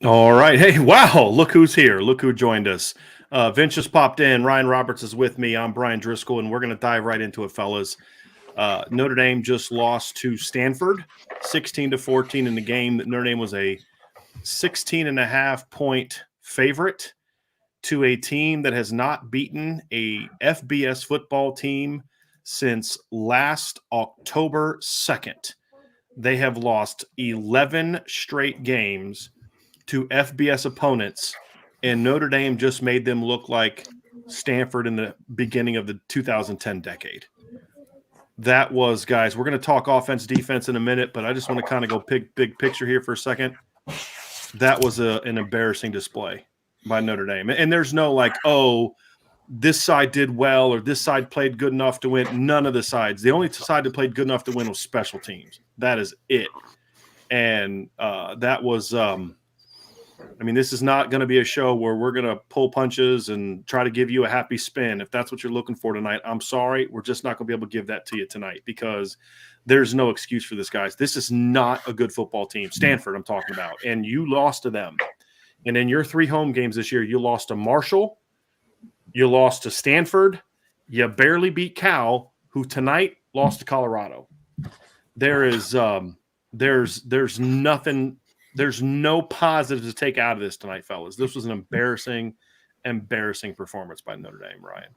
All right. Hey, wow. Look who's here. Look who joined us. Vince just popped in. Ryan Roberts is with me. I'm Brian Driscoll, and we're going to dive right into it, fellas. Notre Dame just lost to Stanford 16-14 in the game. Notre Dame was a 16.5-point favorite to a team that has not beaten a FBS football team since last October 2nd. They have lost 11 straight games to FBS opponents, and Notre Dame just made them look like Stanford in the beginning of the 2010 decade. That was, guys, we're going to talk offense, defense in a minute, but I just want to kind of go big picture here for a second. That was an embarrassing display by Notre Dame. And there's no like, oh, this side did well or this side played good enough to win. None of the sides. The only side that played good enough to win was special teams. That is it. And that was this is not going to be a show where we're going to pull punches and try to give you a happy spin. If that's what you're looking for tonight, I'm sorry. We're just not going to be able to give that to you tonight because there's no excuse for this, guys. This is not a good football team. Stanford, I'm talking about. And you lost to them. And in your 3 home games this year, you lost to Marshall, you lost to Stanford, you barely beat Cal, who tonight lost to Colorado. There's nothing. There's no positive to take out of this tonight, fellas. This was an embarrassing performance by Notre Dame, Ryan.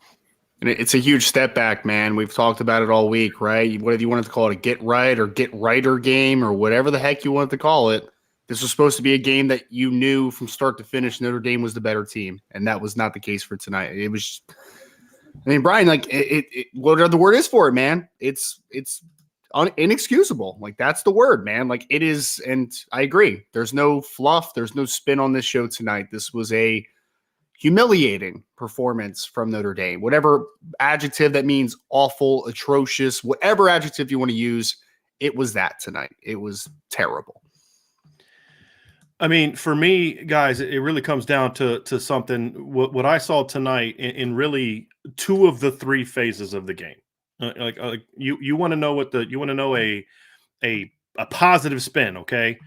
And it's a huge step back, man. We've talked about it all week, right? Whether you wanted to call it a get right or get righter game or whatever the heck you wanted to call it, this was supposed to be a game that you knew from start to finish Notre Dame was the better team, and that was not the case for tonight. It was, Brian, like what other word is for it, man? It's inexcusable. Like that's the word, man. Like it is, and I agree. There's no fluff. There's no spin on this show tonight. This was a humiliating performance from Notre Dame. Whatever adjective that means, awful, atrocious, whatever adjective you want to use, it was that tonight. It was terrible. I mean, for me, guys, it really comes down to something. What I saw tonight in really 2 of the 3 phases of the game. You want to know a positive spin, okay?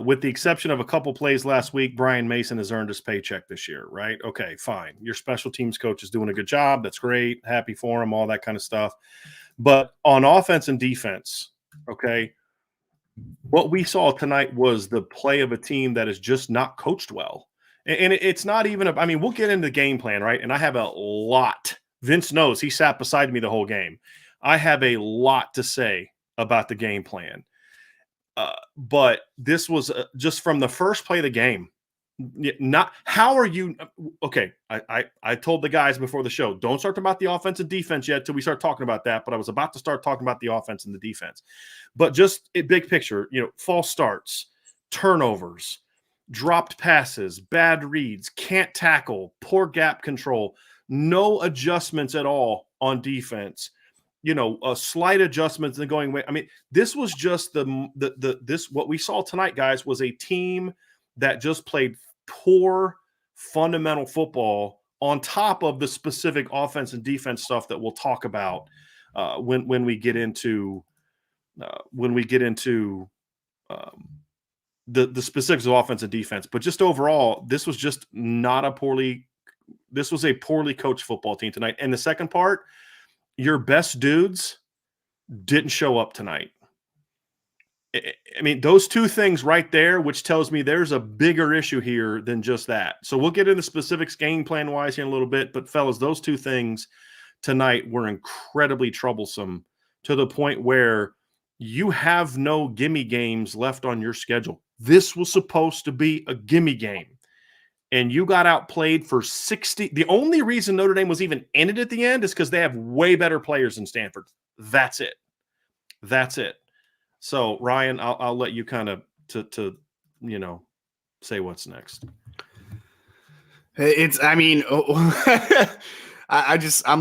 With the exception of a couple plays last week, Brian Mason has earned his paycheck this year, right? Okay, fine. Your special teams coach is doing a good job. That's great. Happy for him, all that kind of stuff. But on offense and defense, okay, what we saw tonight was the play of a team that is just not coached well. And it's not even we'll get into the game plan, right? And I have a lot. Vince knows. He sat beside me the whole game. I have a lot to say about the game plan. But this was just from the first play of the game. Not how are you okay? I told the guys before the show, don't start talking about the offense and defense yet till we start talking about that. But I was about to start talking about the offense and the defense. But just a big picture, false starts, turnovers, dropped passes, bad reads, can't tackle, poor gap control, no adjustments at all on defense. Slight adjustments and going away. I mean, this was just what we saw tonight, guys, was a team that just played poor fundamental football on top of the specific offense and defense stuff that we'll talk about when we get into the specifics of offense and defense. But just overall, this was a poorly coached football team tonight. And the second part, your best dudes didn't show up tonight. I mean, those 2 things right there, which tells me there's a bigger issue here than just that. So we'll get into specifics game plan wise here in a little bit. But fellas, those 2 things tonight were incredibly troublesome to the point where you have no gimme games left on your schedule. This was supposed to be a gimme game. And you got outplayed for 60. The only reason Notre Dame was even in it at the end is because they have way better players than Stanford. That's it. So, Ryan, I'll let you kind of say what's next. I'm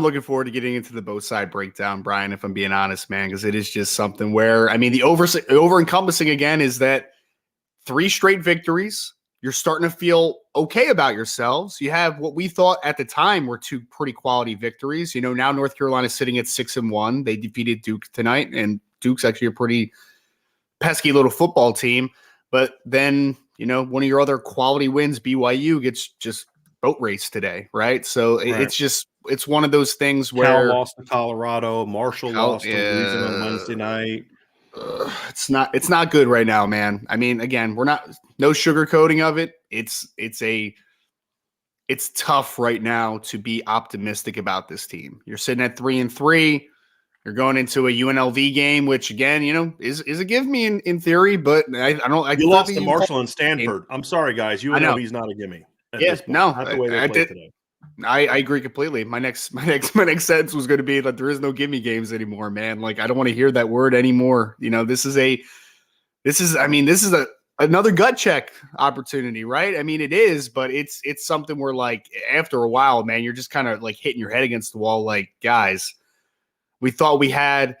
looking forward to getting into the both side breakdown, Brian, if I'm being honest, man, because it is just something where, the over encompassing again is that 3 straight victories. You're starting to feel okay about yourselves. You have what we thought at the time were 2 pretty quality victories. Now North Carolina's sitting at 6-1. They defeated Duke tonight, and Duke's actually a pretty pesky little football team. But then, one of your other quality wins, BYU, gets just boat race today, right? So it's one of those things Cal where lost to Colorado, Marshall lost to Louisiana on Wednesday night. It's not good right now, man. I mean, again, we're not no sugarcoating of it. It's tough right now to be optimistic about this team. You're sitting at 3-3. You're going into a UNLV game, which again, is a give me in theory, but I don't. You lost to Marshall and Stanford. I'm sorry, guys. UNLV is not a gimme. This point. No, not the way they play today. I agree completely. My next sentence was going to be that there is no gimme games anymore, man. Like I don't want to hear that word anymore. This is another gut check opportunity, right? I mean, it is, but it's something where like after a while, man, you're just kind of like hitting your head against the wall. Like, guys, we thought we had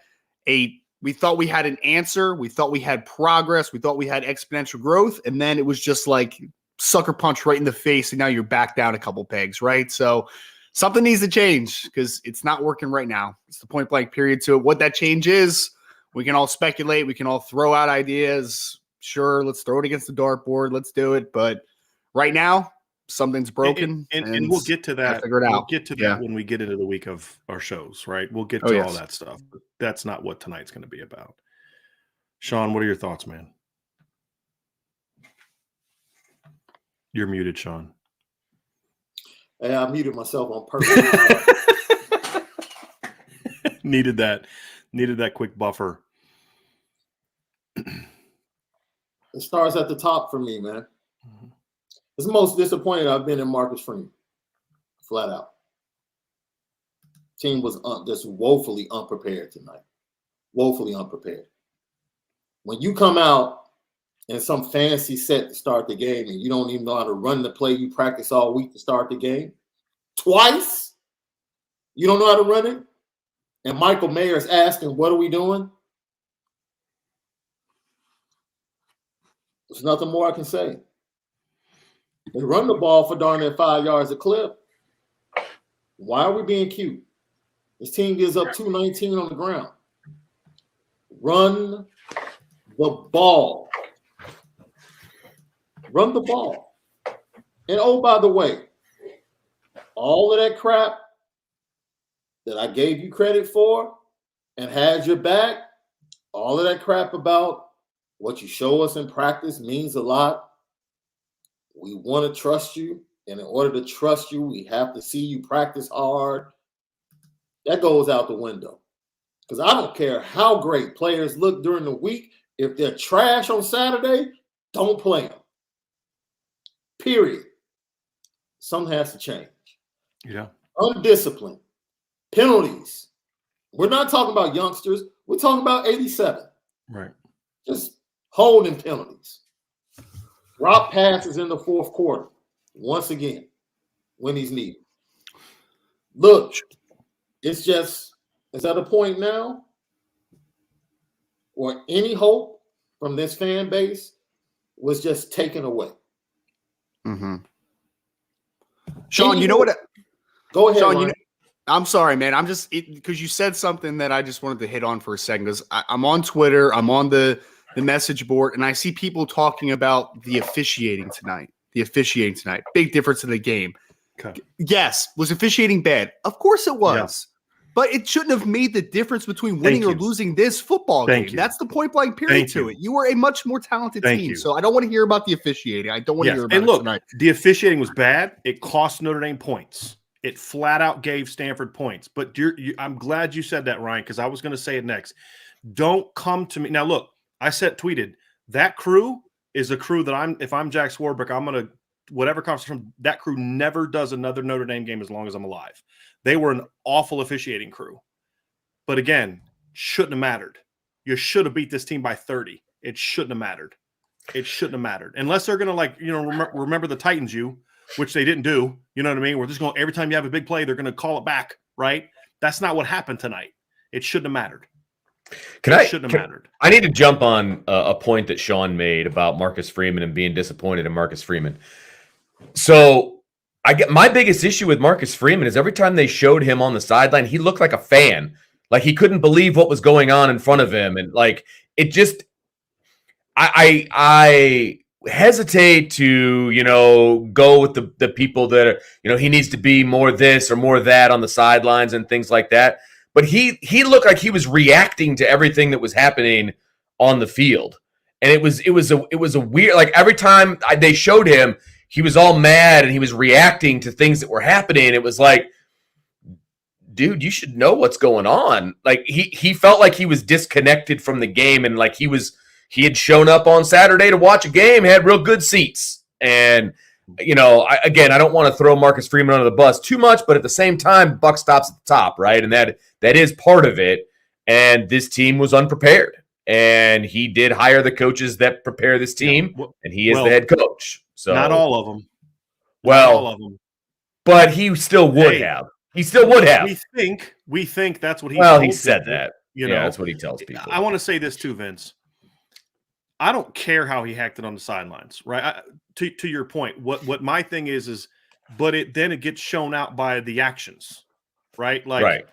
an answer. We thought we had progress. We thought we had exponential growth. And then it was just like sucker punch right in the face. And now you're back down a couple pegs, right? So something needs to change because it's not working right now. It's the point blank period to it. What that change is, we can all speculate. We can all throw out ideas. Sure, let's throw it against the dartboard. Let's do it. But right now, something's broken. And we'll get to that. Figure it out. We'll get to that when we get into the week of our shows, right? We'll get to all that stuff. But that's not what tonight's going to be about. Sean, what are your thoughts, man? You're muted, Sean. Hey, I muted myself on purpose. Needed that quick buffer. It starts at the top for me, man. Mm-hmm. It's the most disappointed I've been in Marcus Freeman, flat out. Team was just woefully unprepared tonight. Woefully unprepared. When you come out in some fancy set to start the game and you don't even know how to run the play you practice all week to start the game, twice, you don't know how to run it, and Michael Mayer's asking, what are we doing? There's nothing more I can say. They run the ball for darn near 5 yards a clip. Why are we being cute? This team gives up 219 on the ground. Run the ball. Run the ball. And oh, by the way, all of that crap that I gave you credit for and had your back, all of that crap about what you show us in practice means a lot. We want to trust you. And in order to trust you, we have to see you practice hard. That goes out the window. Because I don't care how great players look during the week. If they're trash on Saturday, don't play them. Period. Something has to change. Yeah. Undisciplined. Penalties. We're not talking about youngsters. We're talking about 87. Right. Just holding penalties. Drop passes in the fourth quarter. Once again, when he's needed. Look, it's at a point now where any hope from this fan base was just taken away. Mm-hmm. Sean, you know what? Go ahead, Sean. I'm sorry, man. I'm just because you said something that I just wanted to hit on for a second. Because I'm on Twitter, I'm on the message board, and I see people talking about the officiating tonight. Big difference in the game. Okay. Yes. Was officiating bad? Of course it was. Yeah. But it shouldn't have made the difference between winning or losing this football game. That's the point blank period to it. You were a much more talented team. So I don't want to hear about the officiating. I don't want to hear about it tonight. The officiating was bad. It cost Notre Dame points. It flat out gave Stanford points. But I'm glad you said that, Ryan, because I was going to say it next. Don't come to me. Now, look, I tweeted, that crew is a crew that if I'm Jack Swarbrick, I'm going to, whatever comes from that crew never does another Notre Dame game as long as I'm alive. They were an awful officiating crew. But again, shouldn't have mattered. You should have beat this team by 30. It shouldn't have mattered. It shouldn't have mattered. Unless they're going to remember the Titans which they didn't do. You know what I mean? We're just going, every time you have a big play, they're going to call it back, right? That's not what happened tonight. It shouldn't have mattered. I need to jump on a point that Sean made about Marcus Freeman and being disappointed in Marcus Freeman. So my biggest issue with Marcus Freeman is every time they showed him on the sideline, he looked like a fan. Like he couldn't believe what was going on in front of him. And like, I hesitate to, go with the people that are, he needs to be more this or more that on the sidelines and things like that. But he looked like he was reacting to everything that was happening on the field. And it was a weird, like every time they showed him, he was all mad and he was reacting to things that were happening. It was like, dude, you should know what's going on. Like he felt like he was disconnected from the game, and like he had shown up on Saturday to watch a game, had real good seats. And I don't want to throw Marcus Freeman under the bus too much, but at the same time, buck stops at the top, right? And that is part of it. And this team was unprepared, and he did hire the coaches that prepare this team, and he is the head coach. So not all of them. Well, not all of them. But he still would have. He still would have. We think that's what he. Well, he said that. Yeah, that's what he tells people. I want to say this too, Vince. I don't care how he acted on the sidelines, right? To your point, what my thing is, but it gets shown out by the actions, right? Like,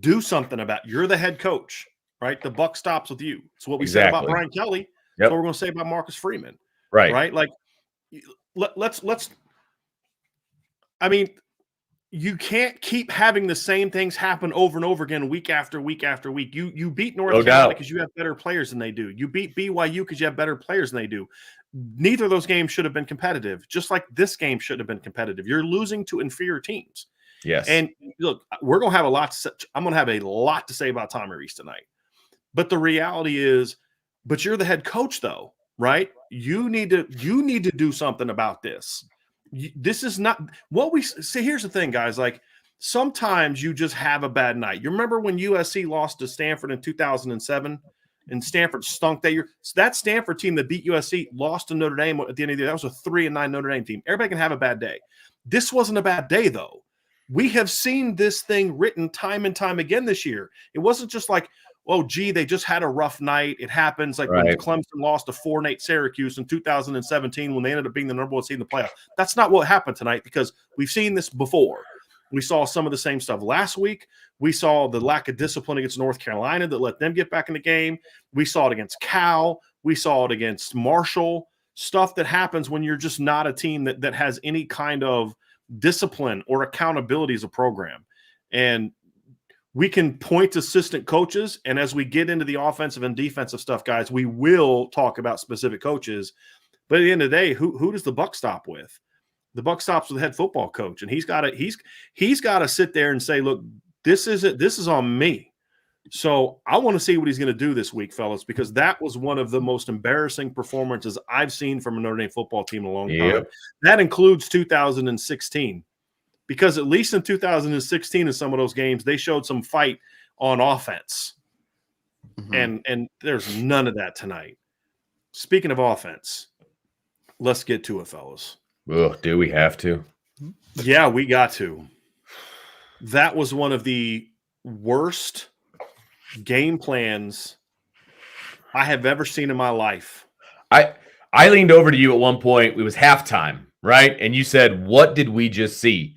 do something about it. You're the head coach, right? The buck stops with you. It's what we said about Brian Kelly. That's what we're going to say about Marcus Freeman, right? Like, let's. I mean, you can't keep having the same things happen over and over again, week after week after week. You beat North Carolina because you have better players than they do. You beat BYU because you have better players than they do. Neither of those games should have been competitive, just like this game should have been competitive. You're losing to inferior teams. Yes. And look, we're going to have a lot. I'm going to have a lot to say about Tommy Rees tonight. But the reality is, but you're the head coach, though, right? You need to do something about this. This is not what we say. Here's the thing, guys. Like, sometimes you just have a bad night. You remember when USC lost to Stanford in 2007 and Stanford stunk that year? So that Stanford team that beat USC lost to Notre Dame at the end of the year. That was a 3-9 Notre Dame team. Everybody can have a bad day. This wasn't a bad day, though. We have seen this thing written time and time again this year. It wasn't just like, oh, gee, they just had a rough night. It happens, like when Clemson lost to 4-8 Syracuse in 2017 when they ended up being the number one seed in the playoff. That's not what happened tonight, because we've seen this before. We saw some of the same stuff last week. We saw the lack of discipline against North Carolina that let them get back in the game. We saw it against Cal. We saw it against Marshall. Stuff that happens when you're just not a team that has any kind of discipline or accountability as a program. And we can point to assistant coaches, and as we get into the offensive and defensive stuff, guys, we will talk about specific coaches. But at the end of the day, who does the buck stop with? The buck stops with the head football coach, and he's got to sit there and say, "Look, this is on me." So I want to see what he's going to do this week, fellas, because that was one of the most embarrassing performances I've seen from a Notre Dame football team in a long time. That includes 2016. Because at least in 2016, in some of those games, they showed some fight on offense. Mm-hmm. And there's none of that tonight. Speaking of offense, let's get to it, fellas. Ugh, do we have to? Yeah, we got to. That was one of the worst game plans I have ever seen in my life. I leaned over to you at one point. It was halftime, right? And you said, "What did we just see?"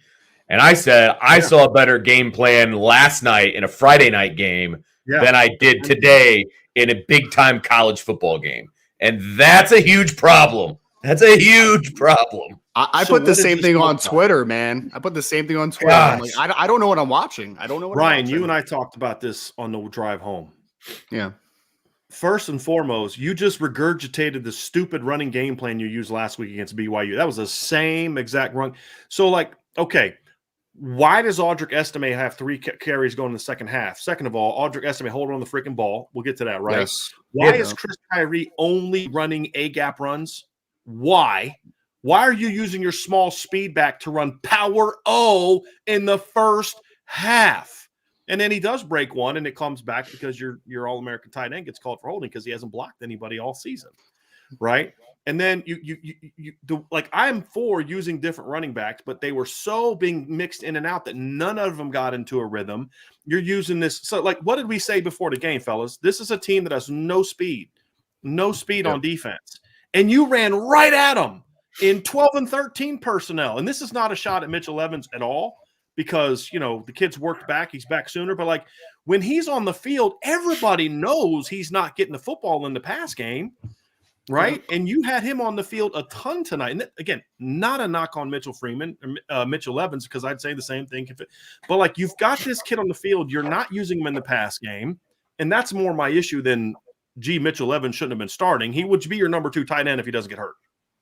And I said, I saw a better game plan last night in a Friday night game than I did today in a big-time college football game. And that's a huge problem. That's a huge problem. I put the same thing on Twitter, man. I put the same thing on Twitter. I'm like, I don't know what I'm watching. I don't know what Ryan, I'm watching. You and I talked about this on the drive home. Yeah. First and foremost, you just regurgitated the stupid running game plan you used last week against BYU. That was the same exact run. So, like, okay, why does Audric Estime have 3 carries going in the second half? Second of all, Audric Estime holding on the freaking ball. We'll get to that, right? Yes. Why is Chris Tyree only running A-gap runs? Why? Why are you using your small speed back to run power O in the first half? And then he does break one, and it comes back because your All-American tight end gets called for holding because he hasn't blocked anybody all season, right? And then I'm for using different running backs, but they were so being mixed in and out that none of them got into a rhythm. You're using this. So, like, what did we say before the game, fellas? This is a team that has no speed on defense. And you ran right at them in 12 and 13 personnel. And this is not a shot at Mitchell Evans at all because, the kid's worked back. He's back sooner. But, like, when he's on the field, everybody knows he's not getting the football in the pass game. right? And you had him on the field a ton tonight. And again, not a knock on Mitchell Freeman, Mitchell Evans, because I'd say the same thing. But like, you've got this kid on the field, you're not using him in the pass game, and that's more my issue than, Mitchell Evans shouldn't have been starting. He would be your number 2 tight end if he doesn't get hurt.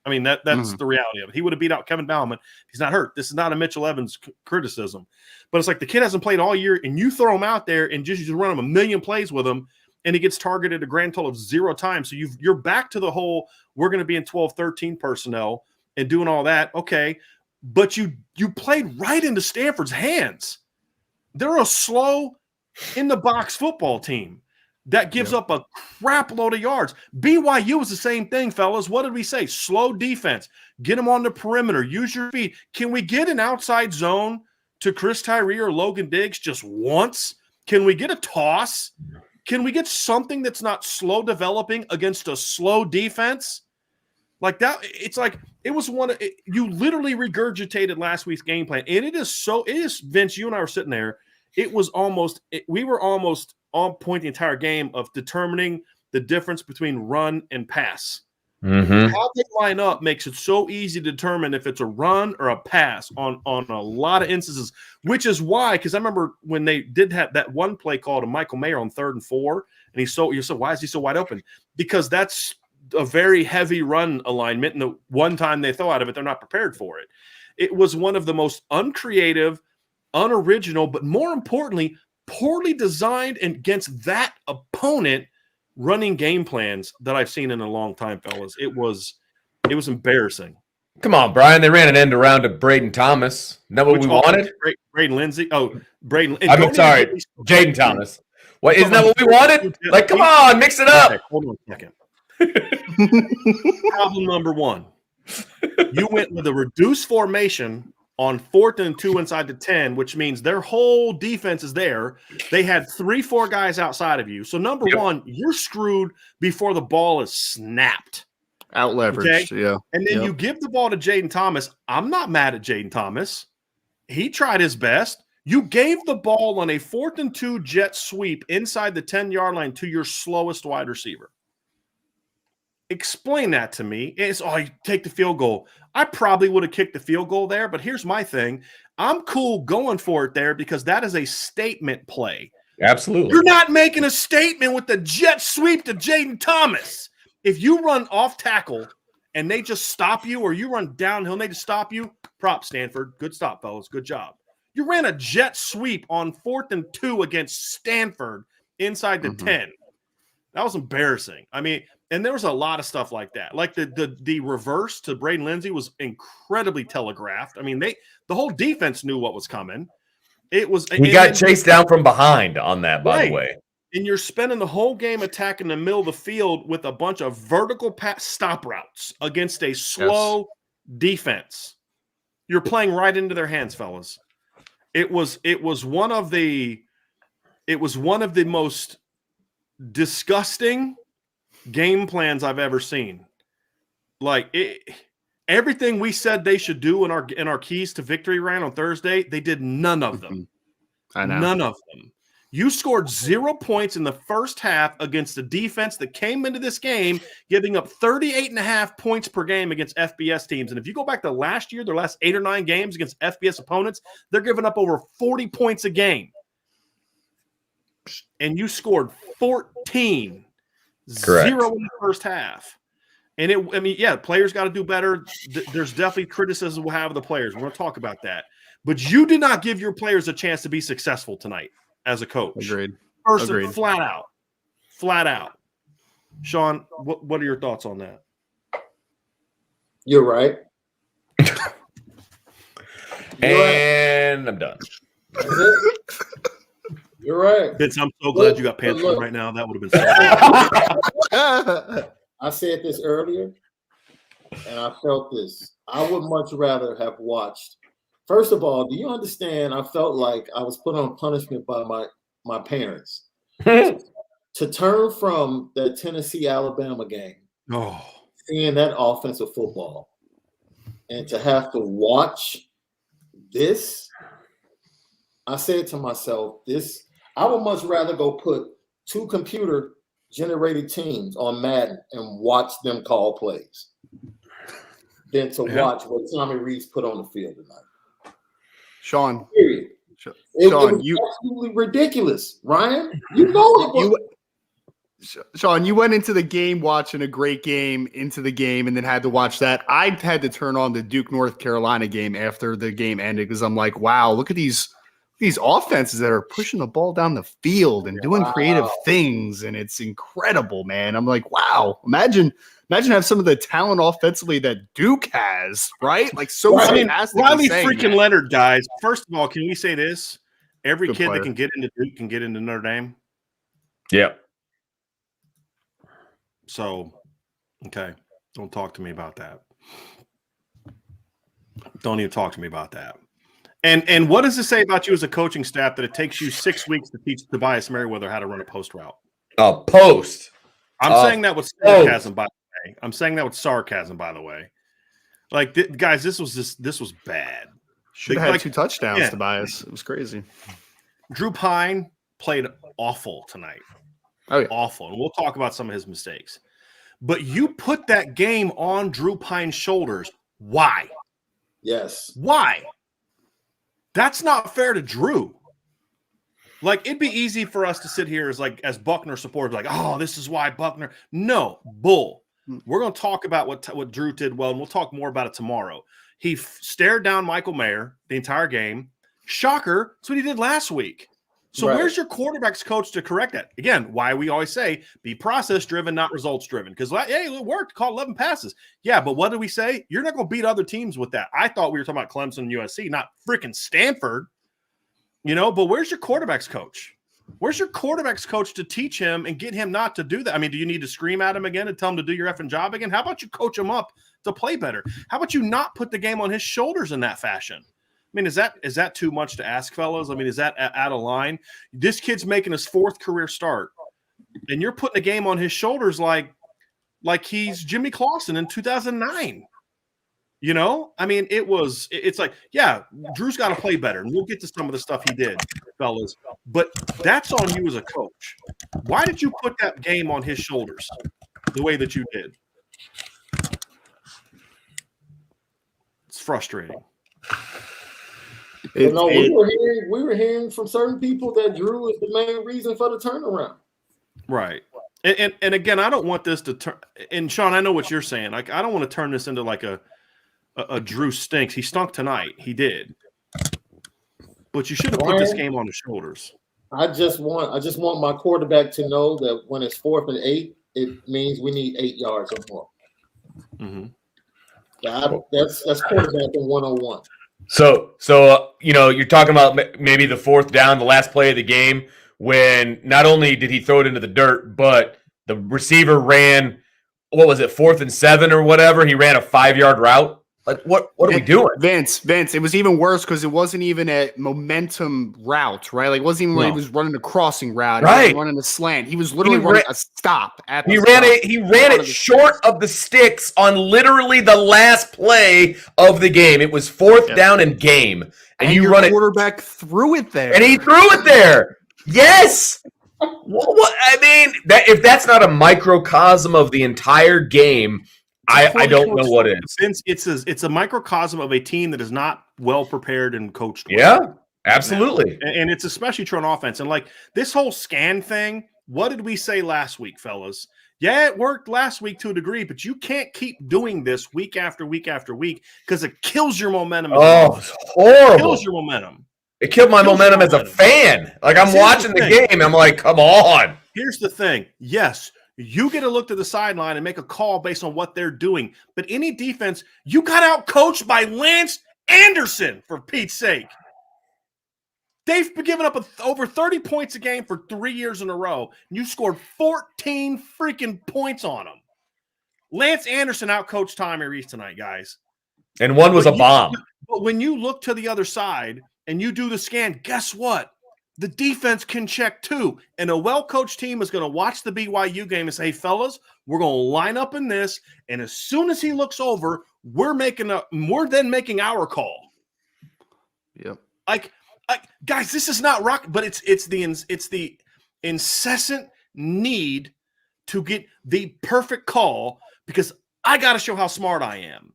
I mean, that's the reality of it. He would have beat out Kevin Bauman. He's not hurt. This is not a Mitchell Evans criticism. But it's like the kid hasn't played all year, and you throw him out there and just run him a million plays with him, and he gets targeted a grand total of 0 times. So you're back to the whole, we're going to be in 12, 13 personnel and doing all that. Okay. But you played right into Stanford's hands. They're a slow in the box football team that gives up a crap load of yards. BYU was the same thing, fellas. What did we say? Slow defense. Get them on the perimeter. Use your feet. Can we get an outside zone to Chris Tyree or Logan Diggs just once? Can we get a toss? Can we get something that's not slow developing against a slow defense? Like that, it's like it was you literally regurgitated last week's game plan. And it is, Vince, you and I were sitting there. We were almost on point the entire game of determining the difference between run and pass. Mm-hmm. How they line up makes it so easy to determine if it's a run or a pass on a lot of instances, which is why, because I remember when they did have that one play call to Michael Mayer on 3rd and 4, and you said, why is he so wide open? Because that's a very heavy run alignment, and the one time they throw out of it, they're not prepared for it. It was one of the most uncreative, unoriginal, but more importantly, poorly designed and against that opponent running game plans that I've seen in a long time, fellas. It was embarrassing. Come on, Brian. They ran an end around to Braden Thomas. Isn't that what we wanted? Braden Lindsay. Oh, Braden. I'm sorry, Jaden Thomas. What, isn't that what we wanted? Like, come on, mix it up. Okay, hold on a second. Problem number 1. You went with a reduced formation on 4th and 2 inside the 10, which means their whole defense is there. They had 3-4 guys outside of you. So number 1, you're screwed before the ball is snapped. Out leveraged, yeah. And then you give the ball to Jaden Thomas. I'm not mad at Jaden Thomas. He tried his best. You gave the ball on a 4th and 2 jet sweep inside the 10-yard line to your slowest wide receiver. Explain that to me. It's, you take the field goal. I probably would have kicked the field goal there, but here's my thing. I'm cool going for it there because that is a statement play. Absolutely. You're not making a statement with the jet sweep to Jaden Thomas. If you run off tackle and they just stop you, or you run downhill and they just stop you, prop Stanford. Good stop, fellas. Good job. You ran a jet sweep on 4th and 2 against Stanford inside the 10. That was embarrassing. I mean, and there was a lot of stuff like that. Like the reverse to Braden Lindsay was incredibly telegraphed. I mean, the whole defense knew what was coming. He got chased down from behind on that, by the way. And you're spending the whole game attacking the middle of the field with a bunch of vertical pass stop routes against a slow defense. You're playing right into their hands, fellas. It was one of the most disgusting game plans I've ever seen. Like everything we said they should do in our keys to victory ran on Thursday, they did none of them. I know. None of them. You scored 0 points in the first half against a defense that came into this game giving up 38.5 points per game against FBS teams. And if you go back to last year, their last 8 or 9 games against FBS opponents, they're giving up over 40 points a game. And you scored 14. Correct. 0 in the first half. And players got to do better. There's definitely criticism we'll have of the players. We're going to talk about that. But you did not give your players a chance to be successful tonight as a coach. Agreed. Agreed. Flat out. Sean, what are your thoughts on that? You're right. And I'm done. You're right. Vince, I'm so glad you got pants on right now. That would have been so I said this earlier, and I felt this. I would much rather have watched. First of all, do you understand? I felt like I was put on punishment by my parents to turn from that Tennessee-Alabama game, seeing that offensive football, and to have to watch this. I said to myself, I would much rather go put 2 computer generated teams on Madden and watch them call plays than to watch what Tommy Rees put on the field tonight. Sean. Period. Sean, It was absolutely ridiculous, Ryan. You know it was. Sean, you went into the game watching a great game into the game and then had to watch that. I had to turn on the Duke North Carolina game after the game ended because I'm like, wow, look at these offenses that are pushing the ball down the field and doing creative things, and it's incredible, man. I'm like, wow, imagine have some of the talent offensively that Duke has, right? Like fantastic. Riley freaking Leonard, guys. First of all, can we say this? Every kid that can get into Duke can get into Notre Dame. Yeah. So, okay, don't talk to me about that. Don't even talk to me about that. And what does it say about you as a coaching staff that it takes you 6 weeks to teach Tobias Merriweather how to run a post route? A post. I'm saying that with sarcasm, by the way. I'm saying that with sarcasm, by the way. Like, guys, this was bad. Should have had 2 touchdowns, Tobias. It was crazy. Drew Pine played awful tonight. Oh, yeah. Awful. And we'll talk about some of his mistakes. But you put that game on Drew Pine's shoulders. Why? Yes. Why? That's not fair to Drew. Like, it'd be easy for us to sit here as Buckner supporters, like, oh, this is why Buckner. No, bull. We're going to talk about what Drew did well, and we'll talk more about it tomorrow. He stared down Michael Mayer the entire game. Shocker. That's what he did last week. So where's your quarterback's coach to correct that? Again, why we always say be process-driven, not results-driven. Because, hey, it worked. Caught 11 passes. Yeah, but what did we say? You're not going to beat other teams with that. I thought we were talking about Clemson and USC, not freaking Stanford. But where's your quarterback's coach? Where's your quarterback's coach to teach him and get him not to do that? I mean, do you need to scream at him again and tell him to do your effing job again? How about you coach him up to play better? How about you not put the game on his shoulders in that fashion? I mean, is that too much to ask, fellas? I mean, is that out of line? This kid's making his 4th career start, and you're putting a game on his shoulders like he's Jimmy Clausen in 2009. I mean, it's like, yeah, Drew's got to play better, and we'll get to some of the stuff he did, fellas. But that's on you as a coach. Why did you put that game on his shoulders the way that you did? It's frustrating. We were hearing from certain people that Drew is the main reason for the turnaround. Right. And again, I don't want this to turn. And Sean, I know what you're saying. Like, I don't want to turn this into like a Drew stinks. He stunk tonight. He did. But you should have put this game on his shoulders. I just want my quarterback to know that when it's 4th and 8, it means we need 8 yards or more. Mm-hmm. That's quarterbacking 101. So you're talking about maybe the 4th down, the last play of the game, when not only did he throw it into the dirt, but the receiver ran, what was it, 4th and 7 or whatever? He ran a 5-yard route. Like, what are we doing? Vince, it was even worse because it wasn't even a momentum route, right? Like, it wasn't even when he was running a crossing route. Right. He was running a slant. He was literally running a stop. He ran it short of the sticks on literally the last play of the game. It was 4th down and game. And you run it. Quarterback threw it there. And he threw it there. Yes. What? I mean, if that's not a microcosm of the entire game, I don't know what is. Since it's a microcosm of a team that is not well prepared and coached. Yeah, absolutely. And it's especially true on offense. And like this whole scan thing, what did we say last week, fellas? Yeah, it worked last week to a degree, but you can't keep doing this week after week after week because it kills your momentum. It's horrible. It kills your momentum. It killed my momentum as a fan. Like, I'm watching the game. I'm like, come on. Here's the thing. Yes, you get to look to the sideline and make a call based on what they're doing. But any defense, you got out-coached by Lance Anderson, for Pete's sake. They've been giving up over 30 points a game for 3 years in a row, and you scored 14 freaking points on them. Lance Anderson out-coached Tommy Rees tonight, guys. And one was a bomb. But when you look to the other side and you do the scan, guess what? The defense can check too. And a well-coached team is going to watch the BYU game and say, hey, fellas, we're going to line up in this. And as soon as he looks over, we're then making our call. Yep. Like guys, this is not rock, but it's the incessant need to get the perfect call because I got to show how smart I am.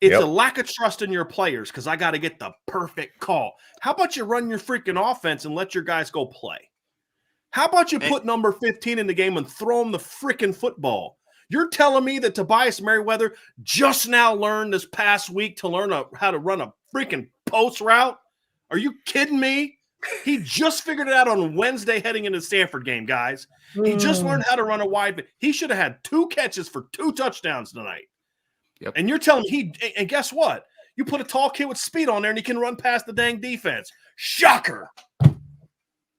It's a lack of trust in your players because I got to get the perfect call. How about you run your freaking offense and let your guys go play? How about you put number 15 in the game and throw him the freaking football? You're telling me that Tobias Merriweather just now learned this past week to learn how to run a freaking post route? Are you kidding me? He just figured it out on Wednesday heading into the Stanford game, guys. He just learned how to run a wide. He should have had 2 catches for 2 touchdowns tonight. Yep. And you're telling me and guess what? You put a tall kid with speed on there and he can run past the dang defense. Shocker.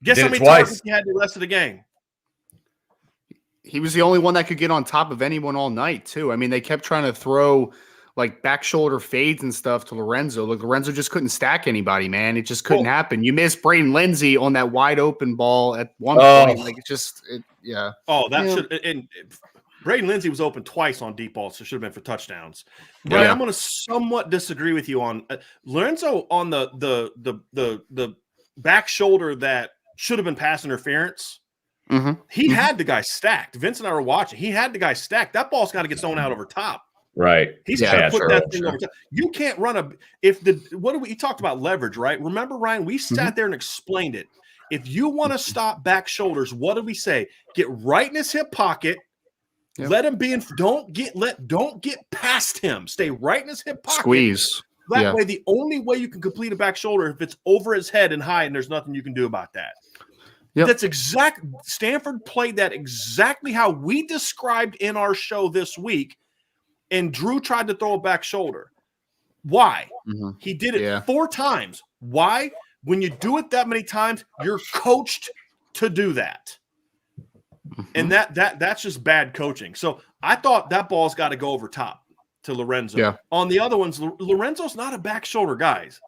Guess how many targets he had the rest of the game? He was the only one that could get on top of anyone all night, too. I mean, they kept trying to throw like back shoulder fades and stuff to Lorenzo. Like Lorenzo just couldn't stack anybody, man. It just couldn't happen. You missed Braden Lindsay on that wide open ball at one point. Like yeah. Oh, that should and Braden Lindsay was open twice on deep balls, so it should have been for touchdowns. Yeah. Brian, I'm going to somewhat disagree with you on Lorenzo on the back shoulder that should have been pass interference. He had the guy stacked. Vince and I were watching. He had the guy stacked. That ball's got to get thrown out over top. Right. He's got to put that thing over top. You can't run he talked about leverage, right? Remember, Ryan, we sat there and explained it. If you want to stop back shoulders, what did we say? Get right in his hip pocket. Yep. Let him be in. Don't get past him. Stay right in his hip pocket. Squeeze. That way, the only way you can complete a back shoulder if it's over his head and high, and there's nothing you can do about that. Yep. That's exact. Stanford played that exactly how we described in our show this week, and Drew tried to throw a back shoulder. Why? He did it 4 times. Why? When you do it that many times, you're coached to do that. And that's just bad coaching. So I thought that ball's got to go over top to Lorenzo. Yeah. On the other ones, Lorenzo's not a back shoulder, guys.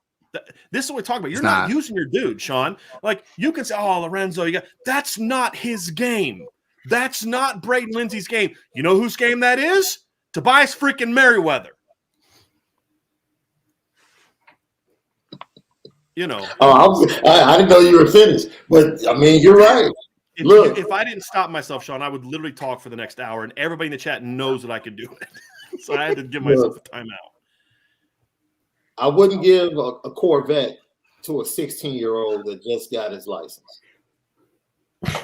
This is what we're talking about. You're not using your dude, Sean. Like you can say, "Oh, Lorenzo, that's not his game. That's not Braden Lindsay's game." You know whose game that is? Tobias freaking Merriweather. You know. Oh, I didn't know you were finished, but I mean, you're right. If I didn't stop myself, Sean, I would literally talk for the next hour, and everybody in the chat knows that I could do it. So I had to give myself a timeout. I wouldn't give a Corvette to a 16-year-old that just got his license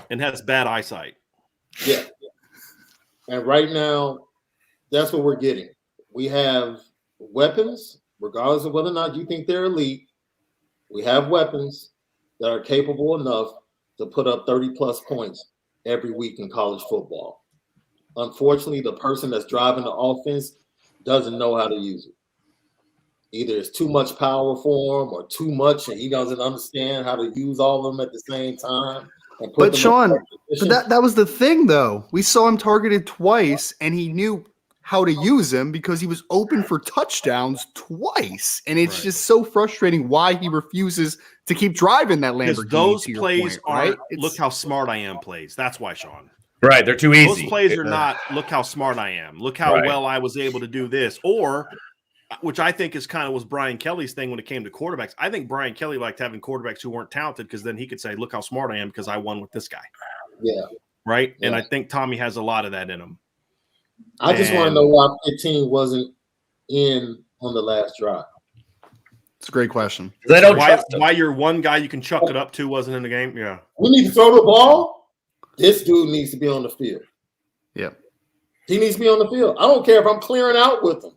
and has bad eyesight. Yeah. And right now, that's what we're getting. We have weapons, regardless of whether or not you think they're elite. We have weapons that are capable enough to put up 30-plus points every week in college football. Unfortunately, the person that's driving the offense doesn't know how to use it. Either it's too much power for him or too much, and he doesn't understand how to use all of them at the same time. But Sean, that was the thing, though. We saw him targeted twice, and he knew how to use him because he was open for touchdowns twice. And it's just so frustrating why he refuses to keep driving that Lamborghini. Because those plays aren't look how smart I am plays. That's why, Sean. Right, they're too easy. Those plays are not look how smart I am. Look how well I was able to do this. Or, which I think is kind of was Brian Kelly's thing when it came to quarterbacks. I think Brian Kelly liked having quarterbacks who weren't talented because then he could say, look how smart I am because I won with this guy. Yeah. Right? Yeah. And I think Tommy has a lot of that in him. I just want to know why 15 wasn't in on the last drive. It's a great question. They don't trust him. Why your one guy you can chuck it up to wasn't in the game? Yeah. We need to throw the ball. This dude needs to be on the field. Yeah. He needs to be on the field. I don't care if I'm clearing out with him.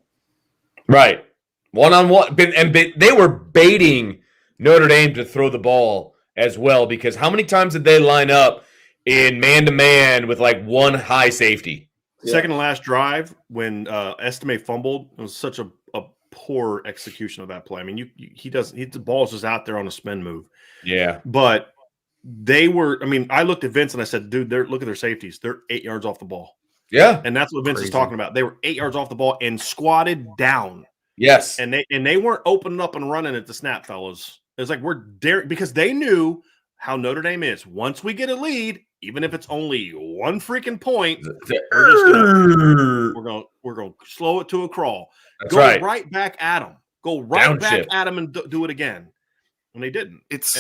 Right. One-on-one. And they were baiting Notre Dame to throw the ball as well because how many times did they line up in man-to-man with like one high safety? Yeah. Second to last drive when Estime fumbled, it was such a poor execution of that play. I mean, the ball's just out there on a spin move. Yeah. But they were, I mean, I looked at Vince and I said, dude, look at their safeties. They're 8 yards off the ball. Yeah. And that's what Vince is talking about. They were 8 yards off the ball and squatted down. Yes. And they weren't opening up and running at the snap, fellas. It was like we're daring because they knew how Notre Dame is. Once we get a lead, even if it's only one freaking point, we're gonna slow it to a crawl. That's Go right. right back at them. Go right back at them and do it again. And they didn't. It's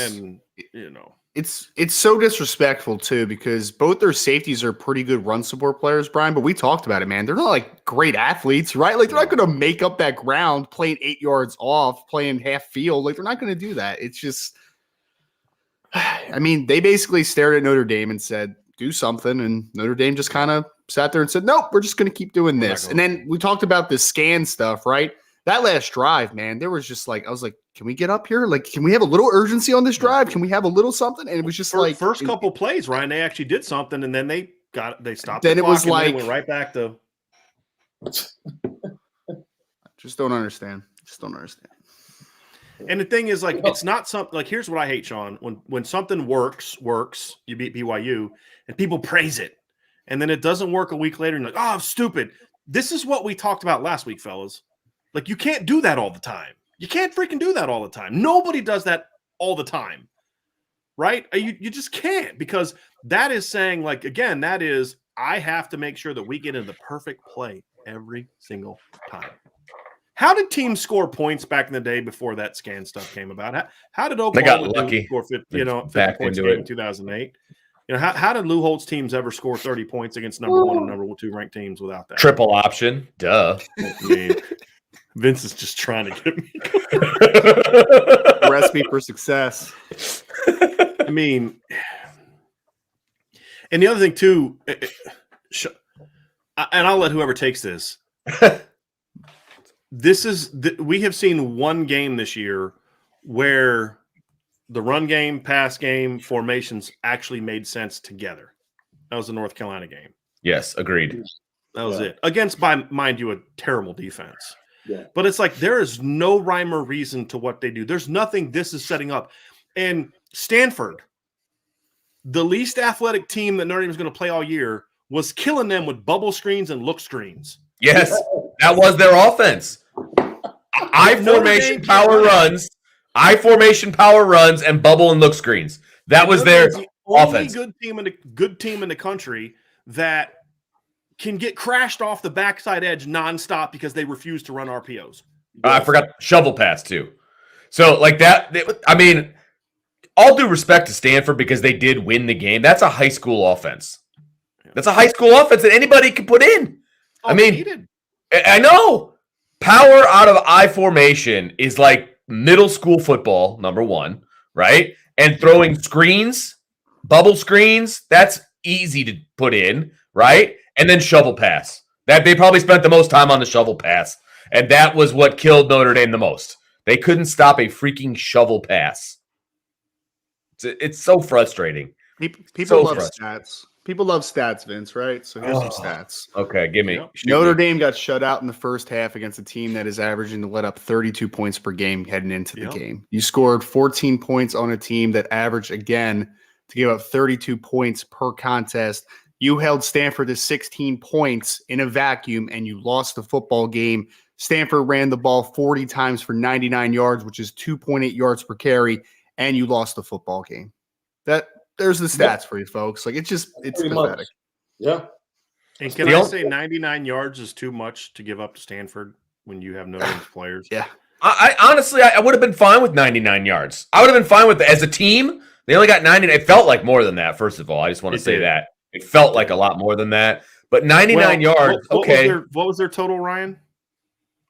It's so disrespectful too, because both their safeties are pretty good run support players, Brian. But we talked about it, man. They're not like great athletes, right? Like they're not going to make up that ground playing 8 yards off, playing half field. Like they're not going to do that. It's just, I mean, they basically stared at Notre Dame and said, "Do something," and Notre Dame just kind of sat there and said, "Nope, we're just going to keep doing this." And then we talked about the scan stuff, right? That last drive, man, there was just like, I was like, can we get up here? Like, can we have a little urgency on this drive? Can we have a little something? And it was just like first couple plays, Ryan, they actually did something, and then they stopped. Then it was like, went right back to. Just don't understand. Just don't understand. And the thing is, like, it's not something like, here's what I hate, Sean. When something works, you beat BYU, and people praise it, and then it doesn't work a week later, and you're like, oh, I'm stupid. This is what we talked about last week, fellas. Like, you can't do that all the time. You can't freaking do that all the time. Nobody does that all the time, right? You just can't, because that is saying, like, again, that is, I have to make sure that we get into the perfect play every single time. How did teams score points back in the day before that scan stuff came about? How did Oklahoma score 50 points in 2008? You know, how did Lou Holt's teams ever score 30 points against number 1 and number 2 ranked teams without that? Triple option, duh. I mean, Vince is just trying to get me. Recipe for success. I mean, and the other thing too, and I'll let whoever takes this. We have seen one game this year where the run game, pass game, formations actually made sense together. That was the North Carolina game. Yes, agreed. That was it. Against, mind you, a terrible defense. Yeah. But it's like there is no rhyme or reason to what they do. There's nothing this is setting up. And Stanford, the least athletic team that Notre Dame is going to play all year, was killing them with bubble screens and look screens. Yes, that was their offense. I formation power runs, and bubble and look screens. That was their offense. Only good team in the country that can get crashed off the backside edge nonstop because they refuse to run RPOs. I forgot shovel pass too. So like that, I mean, all due respect to Stanford because they did win the game. That's a high school offense. That's a high school offense that anybody can put in. I mean, I know power out of I formation is like middle school football, number 1, right? And throwing screens, bubble screens, that's easy to put in, right? And then shovel pass. That they probably spent the most time on the shovel pass. And that was what killed Notre Dame the most. They couldn't stop a freaking shovel pass. It's so frustrating. People love stats. People love stats, Vince, right? So here's some stats. Okay, give me. Notre Dame got shut out in the first half against a team that is averaging to let up 32 points per game heading into the game. You scored 14 points on a team that averaged, again, to give up 32 points per contest. You held Stanford to 16 points in a vacuum, and you lost the football game. Stanford ran the ball 40 times for 99 yards, which is 2.8 yards per carry, and you lost the football game. There's the stats for you folks. Like it's pathetic. Much. Yeah. And can I say 99 yards is too much to give up to Stanford when you have Notre Dame's players? Yeah. I honestly, I would have been fine with 99 yards. I would have been fine with as a team. They only got 90. It felt like more than that. First of all, I just want to say that it felt like a lot more than that. But 99 yards. What was their total, Ryan?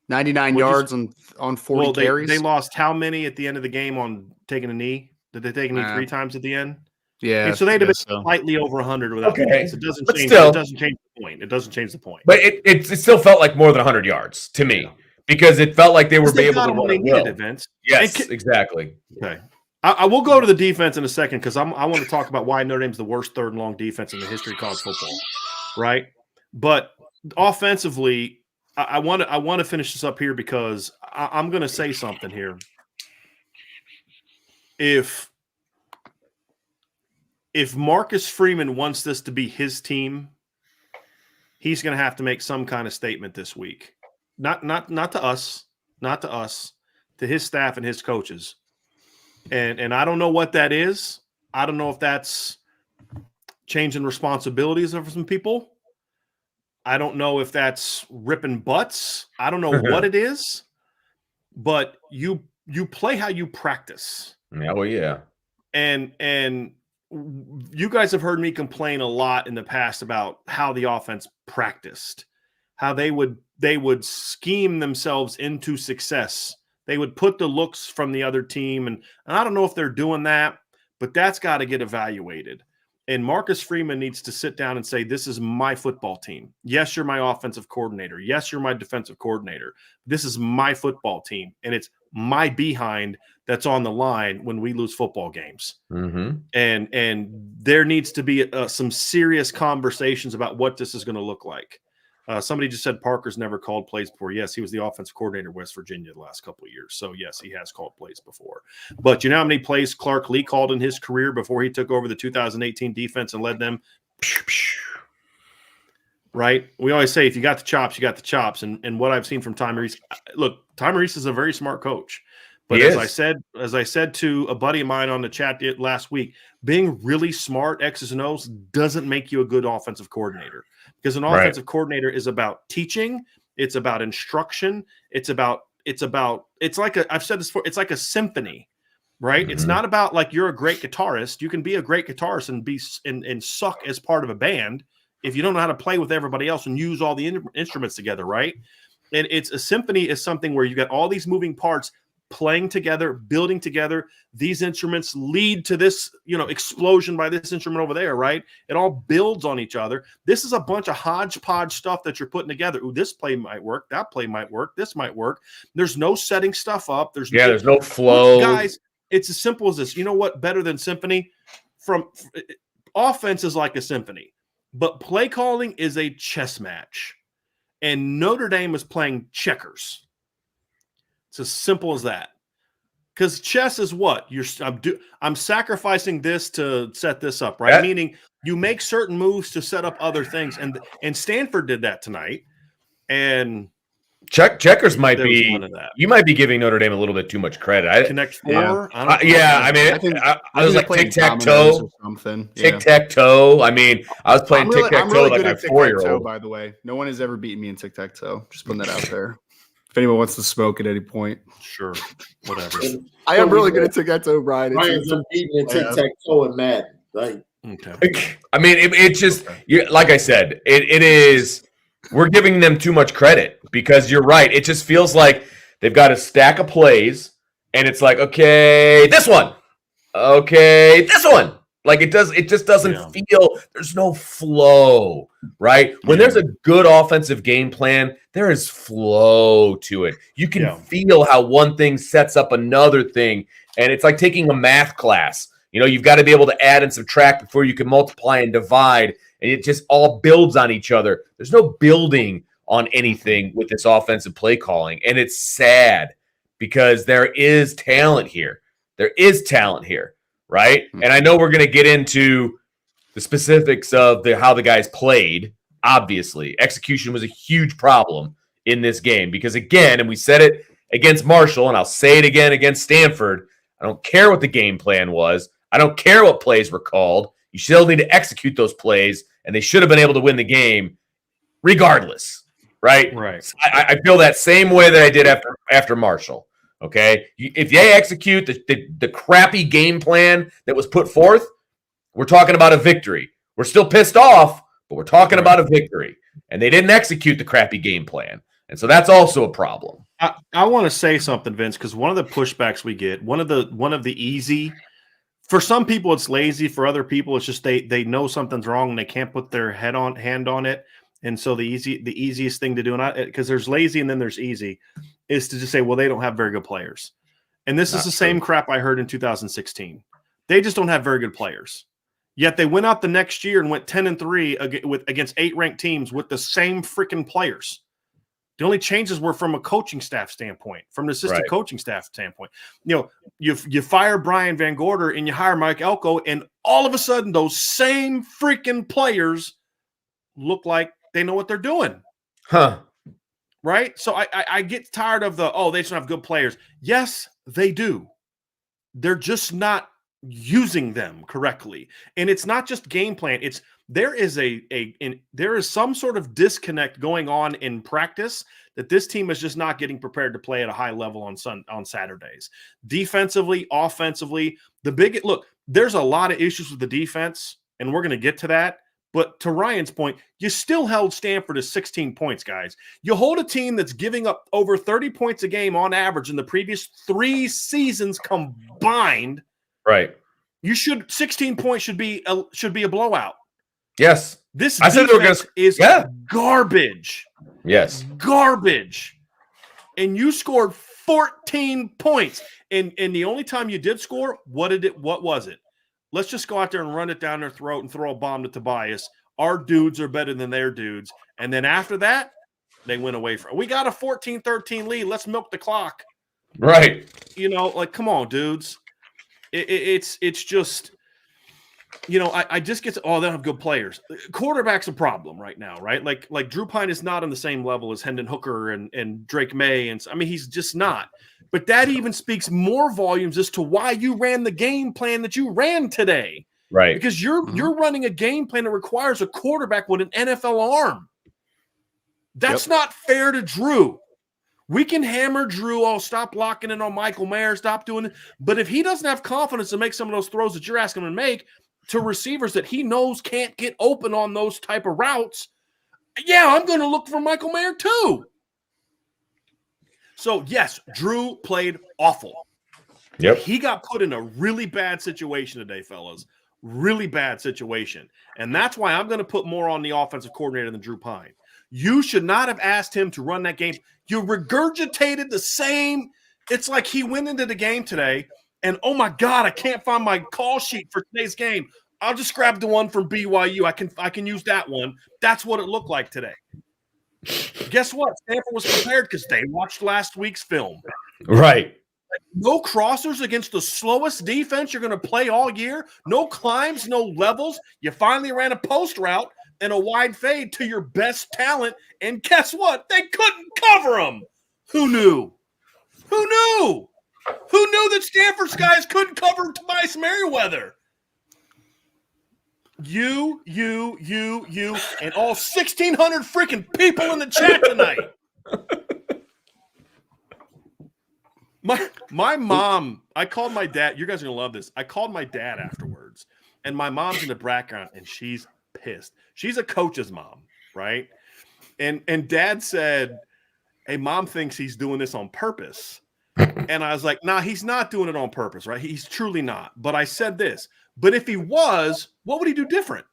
99 yards on 40 carries. They lost how many at the end of the game on taking a knee? Did they take a knee 3 times at the end? Yeah. And so they'd have been slightly over 100 without points. It doesn't change. Still, it doesn't change the point. It doesn't change the point. But it still felt like more than 100 yards to me because it felt like they were able to run it well. Yes, exactly. Okay. I will go to the defense in a second because I want to talk about why Notre Dame's the worst third and long defense in the history of college football, right? But offensively, I want to finish this up here because I'm going to say something here. If Marcus Freeman wants this to be his team, he's going to have to make some kind of statement this week. Not to us, to his staff and his coaches. And I don't know what that is. I don't know if that's changing responsibilities of some people. I don't know if that's ripping butts. I don't know what it is. But you play how you practice. Yeah, well, yeah. And you guys have heard me complain a lot in the past about how the offense practiced, how they would scheme themselves into success. They would put the looks from the other team, and I don't know if they're doing that, but that's got to get evaluated. And Marcus Freeman needs to sit down and say, this is my football team. Yes, you're my offensive coordinator. Yes, you're my defensive coordinator. This is my football team, and it's my behind that's on the line when we lose football games. Mm-hmm. And there needs to be some serious conversations about what this is going to look like. Somebody just said Parker's never called plays before. Yes, he was the offensive coordinator of West Virginia the last couple of years. So, yes, he has called plays before. But you know how many plays Clark Lee called in his career before he took over the 2018 defense and led them? Right? We always say if you got the chops, you got the chops. And what I've seen from Tom Reese, look, Tom Reese is a very smart coach. But as I said to a buddy of mine on the chat last week, being really smart, X's and O's, doesn't make you a good offensive coordinator. Because an offensive coordinator is about teaching, it's about instruction, it's like I've said this before, it's like a symphony, right? Mm-hmm. It's not about like you're a great guitarist. You can be a great guitarist and suck as part of a band if you don't know how to play with everybody else and use all the instruments together, right? And it's a symphony is something where you got all these moving parts playing together, building together. These instruments lead to this, explosion by this instrument over there, right? It all builds on each other. This is a bunch of hodgepodge stuff that you're putting together. Ooh, this play might work. That play might work. This might work. There's no setting stuff up. There's no flow. Guys, it's as simple as this. You know what? Better than symphony? Offense is like a symphony, but play calling is a chess match. And Notre Dame is playing checkers. It's as simple as that. Because chess is what? I'm sacrificing this to set this up, right? Meaning you make certain moves to set up other things. And Stanford did that tonight. And checkers might be – you might be giving Notre Dame a little bit too much credit. Connect four? I was like tic-tac-toe or something. Tic-tac-toe. I mean, I was playing tic-tac-toe like my 4-year-old. By the way, no one has ever beaten me in tic-tac-toe. Just putting that out there. If anyone wants to smoke at any point. Sure. Whatever. I am really good at tic-tac-toe, Brian. Ryan's beating in tic-tac-toe and Madden. Like, okay. I mean, it's just like I said, it is we're giving them too much credit because you're right. It just feels like they've got a stack of plays and it's like, okay, this one. Okay, this one. Like it just doesn't feel there's no flow, right? When there's a good offensive game plan, there is flow to it. You can feel how one thing sets up another thing. And it's like taking a math class. You've got to be able to add and subtract before you can multiply and divide. And it just all builds on each other. There's no building on anything with this offensive play calling. And it's sad because there is talent here. Right? And I know we're going to get into the specifics of how the guys played. Obviously, execution was a huge problem in this game because, again, and we said it against Marshall, and I'll say it again against Stanford, I don't care what the game plan was. I don't care what plays were called. You still need to execute those plays, and they should have been able to win the game regardless, right? Right. So I feel that same way that I did after Marshall. Okay, if they execute the crappy game plan that was put forth, we're talking about a victory. We're still pissed off, but we're talking about a victory. And they didn't execute the crappy game plan. And so that's also a problem. I want to say something, Vince, because one of the pushbacks we get, one of the easy, for some people it's lazy, for other people it's just they know something's wrong and they can't put their hand on it. And so the easiest thing to do, and because there's lazy and then there's easy, is to just say, well, they don't have very good players. And this is the same crap I heard in 2016. They just don't have very good players. Yet they went out the next year and went 10-3 against 8 ranked teams with the same freaking players. The only changes were from a coaching staff standpoint, from an assistant coaching staff standpoint. You fire Brian Van Gorder and you hire Mike Elko, and all of a sudden those same freaking players look like they know what they're doing. Huh. Right? So I get tired of they just don't have good players. Yes, they do. They're just not using them correctly. And it's not just game plan. There is there is some sort of disconnect going on in practice that this team is just not getting prepared to play at a high level on Saturdays. Defensively, offensively, there's a lot of issues with the defense, and we're going to get to that. But to Ryan's point, you still held Stanford to 16 points, guys. You hold a team that's giving up over 30 points a game on average in the previous 3 seasons combined. Right. 16 points should be a blowout. Yes. This defense is garbage. Yes. Garbage. And you scored 14 points. And the only time you did score, what was it? Let's just go out there and run it down their throat and throw a bomb to Tobias. Our dudes are better than their dudes. And then after that, they went away from it. We got a 14-13 lead. Let's milk the clock. Right. Come on, dudes. It's just, I just get to, they don't have good players. Quarterback's a problem right now, right? Like Drew Pine is not on the same level as Hendon Hooker and Drake May. And he's just not. But that even speaks more volumes as to why you ran the game plan that you ran today. Right. Because you're running a game plan that requires a quarterback with an NFL arm. That's not fair to Drew. We can hammer Drew, stop locking in on Michael Mayer, stop doing it. But if he doesn't have confidence to make some of those throws that you're asking him to make to receivers that he knows can't get open on those type of routes, I'm going to look for Michael Mayer too. So, yes, Drew played awful. Yep. He got put in a really bad situation today, fellas. Really bad situation. And that's why I'm going to put more on the offensive coordinator than Drew Pine. You should not have asked him to run that game. You regurgitated the same. It's like he went into the game today and, oh, my God, I can't find my call sheet for today's game. I'll just grab the one from BYU. I can use that one. That's what it looked like today. Guess what? Stanford was prepared because they watched last week's film. Right. No crossers against the slowest defense you're going to play all year. No climbs, no levels. You finally ran a post route and a wide fade to your best talent. And guess what? They couldn't cover them. Who knew? Who knew? Who knew that Stanford's guys couldn't cover Tobias Merriweather? You, and all 1,600 freaking people in the chat tonight. My mom, I called my dad. You guys are going to love this. I called my dad afterwards, and my mom's in the background, and she's pissed. She's a coach's mom, right? And dad said, hey, mom thinks he's doing this on purpose. And I was like, nah, he's not doing it on purpose, right? He's truly not. But I said this. But if he was, what would he do different?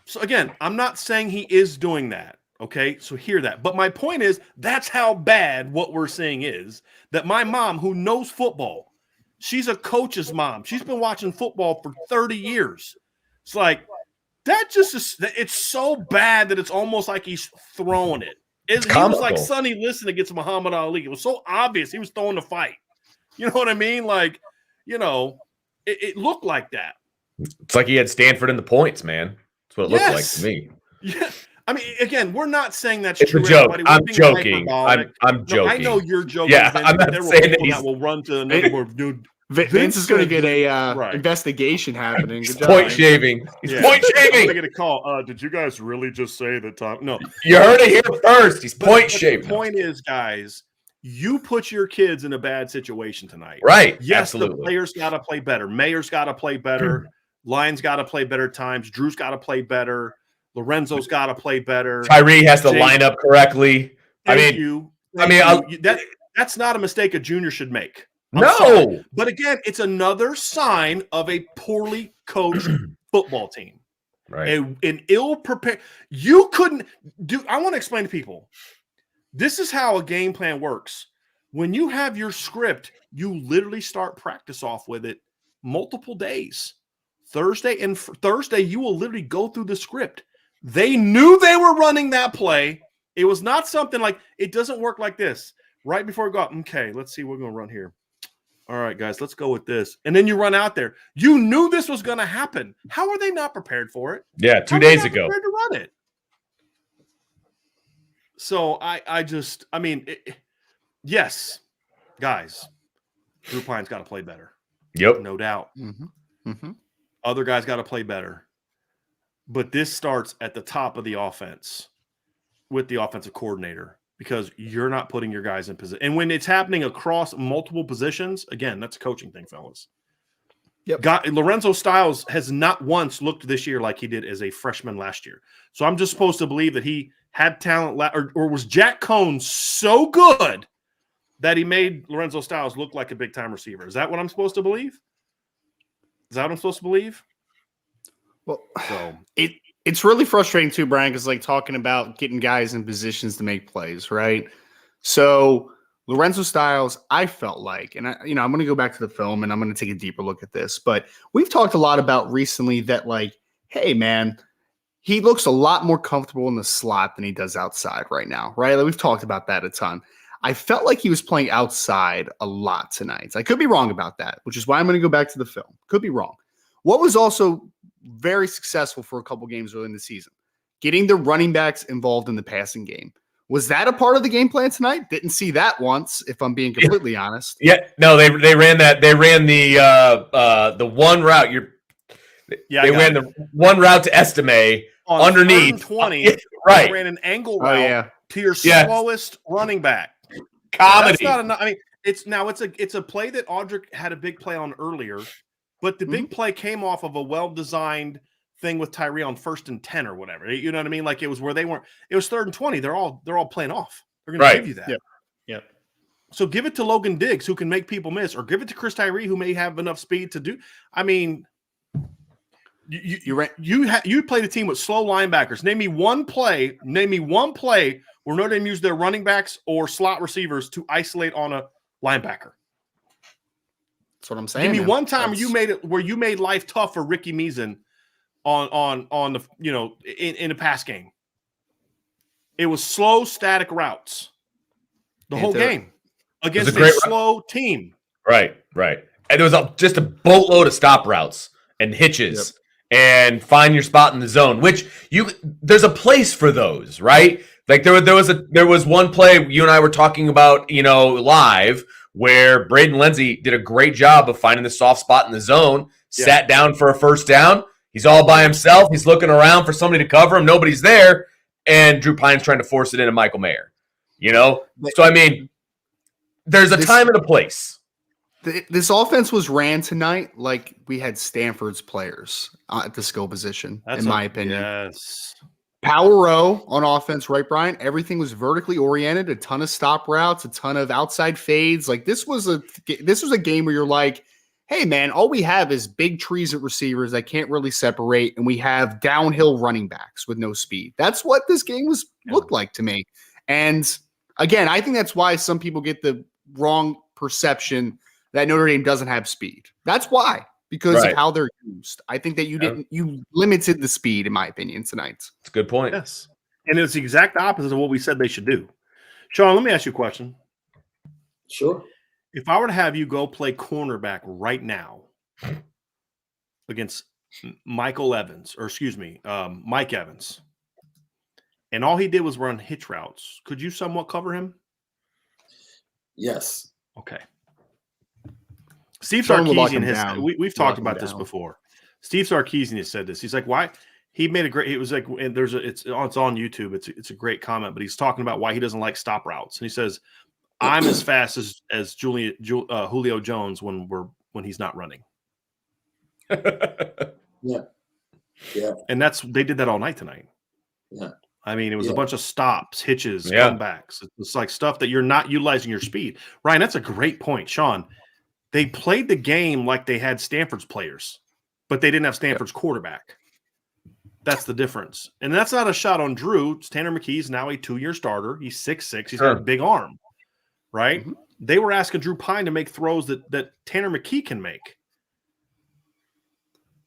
So again, I'm not saying he is doing that. Okay, so hear that. But my point is, that's how bad what we're seeing is. That my mom, who knows football, she's a coach's mom. She's been watching football for 30 years. It's like, that just is, it's so bad that it's almost like he's throwing it. He was like Sonny Liston against Muhammad Ali. It was so obvious he was throwing the fight. You know what I mean? Like, it looked like that. It's like he had Stanford in the points, man. That's what it looked like to me. Yeah. I mean, again, we're not saying that's it's true. A joke. I'm joking. I'm joking. I know you're joking. Yeah, Vince, I'm not there saying will that will run to another word, dude. Vince is going to get a investigation happening. He's point shaving. He's point shaving. I get a call. Did you guys really just say the time? No. You heard it here first. He's point shaving. The point is, guys, you put your kids in a bad situation tonight. Right. Yes, absolutely. The players got to play better. Mayer's got to play better. Lyons got to play better times. Drew's got to play better. Lorenzo's got to play better. Tyree has to line up correctly. That's not a mistake a junior should make. No. But again, it's another sign of a poorly coached football team. Right. An ill-prepared. You couldn't do. I want to explain to people. This is how a game plan works. When you have your script, you literally start practice off with it multiple days. Thursday, you will literally go through the script. They knew they were running that play. It was not something like, it doesn't work like this. Right before we go out, okay, let's see what we're going to run here. All right, guys, let's go with this. And then you run out there. You knew this was going to happen. How are they not prepared for it? Yeah, 2 days ago. Prepared to run it. So yes, guys, Drew Pine's got to play better. Yep. No doubt. Mm-hmm. Mm-hmm. Other guys got to play better. But this starts at the top of the offense with the offensive coordinator because you're not putting your guys in position. And when it's happening across multiple positions, again, that's a coaching thing, fellas. Yep. Lorenzo Styles has not once looked this year like he did as a freshman last year. So I'm just supposed to believe that he had talent, or was Jack Cohn so good that he made Lorenzo Styles look like a big-time receiver? Is that what I'm supposed to believe? Is that what I'm supposed to believe? Well, so it's really frustrating too, Brian, because like talking about getting guys in positions to make plays, right? So Lorenzo Styles, I felt like, and I'm going to go back to the film and I'm going to take a deeper look at this, but we've talked a lot about recently that like, hey man, he looks a lot more comfortable in the slot than he does outside right now, right? Like we've talked about that a ton. I felt like he was playing outside a lot tonight. I could be wrong about that, which is why I'm going to go back to the film. Could be wrong. What was also very successful for a couple games early in the season, getting the running backs involved in the passing game. Was that a part of the game plan tonight? Didn't see that once, if I'm being completely honest. Yeah, no, they ran that. They ran the one route. They ran the one route to Estime on underneath 20. Right, they ran an angle route to your slowest running back. Comedy. That's not enough. I mean, it's a play that Audric had a big play on earlier, but the big play came off of a well-designed thing with Tyree on 1st and 10 or whatever. You know what I mean? Like it was where they weren't. It was 3rd and 20. They're all playing off. They're going to give you that. Yep. So give it to Logan Diggs, who can make people miss, or give it to Chris Tyree, who may have enough speed to do. I mean, you played a team with slow linebackers. Name me one play where Notre Dame used their running backs or slot receivers to isolate on a linebacker. That's what I'm saying. Give me one time where you made life tough for Ricky Meason on the in a pass game. It was slow, static routes the whole game against a slow team. Right. And there was just a boatload of stop routes and hitches and find your spot in the zone, which there's a place for those, right? Like there was one play you and I were talking about, live, where Braden Lindsey did a great job of finding the soft spot in the zone, sat down for a first down. He's all by himself. He's looking around for somebody to cover him. Nobody's there. And Drew Pine's trying to force it into Michael Mayer. So, I mean, there's a time and a place. This offense was ran tonight like we had Stanford's players at the skill position, in my opinion. Yes. Power row on offense, right, Brian? Everything was vertically oriented, a ton of stop routes, a ton of outside fades. Like this was a game where you're like, hey, man, all we have is big trees at receivers that can't really separate, and we have downhill running backs with no speed. That's what this game looked like to me. And again, I think that's why some people get the wrong perception that Notre Dame doesn't have speed. That's why, because of how they're used. I think that you limited the speed, in my opinion, tonight. That's a good point. Yes. And it's the exact opposite of what we said they should do. Sean, let me ask you a question. Sure. If I were to have you go play cornerback right now against Mike Evans, and all he did was run hitch routes, could you somewhat cover him? Yes. Okay. Steve Sarkisian has. We've talked about this before. Steve Sarkisian has said this. He's like, why? He made a great. It was like, and it's on YouTube. It's a great comment, but he's talking about why he doesn't like stop routes, and he says, I'm as fast as Julio Jones when he's not running. Yeah. And they did that all night tonight. Yeah. I mean, it was a bunch of stops, hitches, comebacks. It's like stuff that you're not utilizing your speed. Ryan, that's a great point, Sean. They played the game like they had Stanford's players, but they didn't have Stanford's quarterback. That's the difference. And that's not a shot on Drew. Tanner McKee's now a 2-year starter. He's 6'6". He's got a big arm. Right? Mm-hmm. They were asking Drew Pine to make throws that Tanner McKee can make.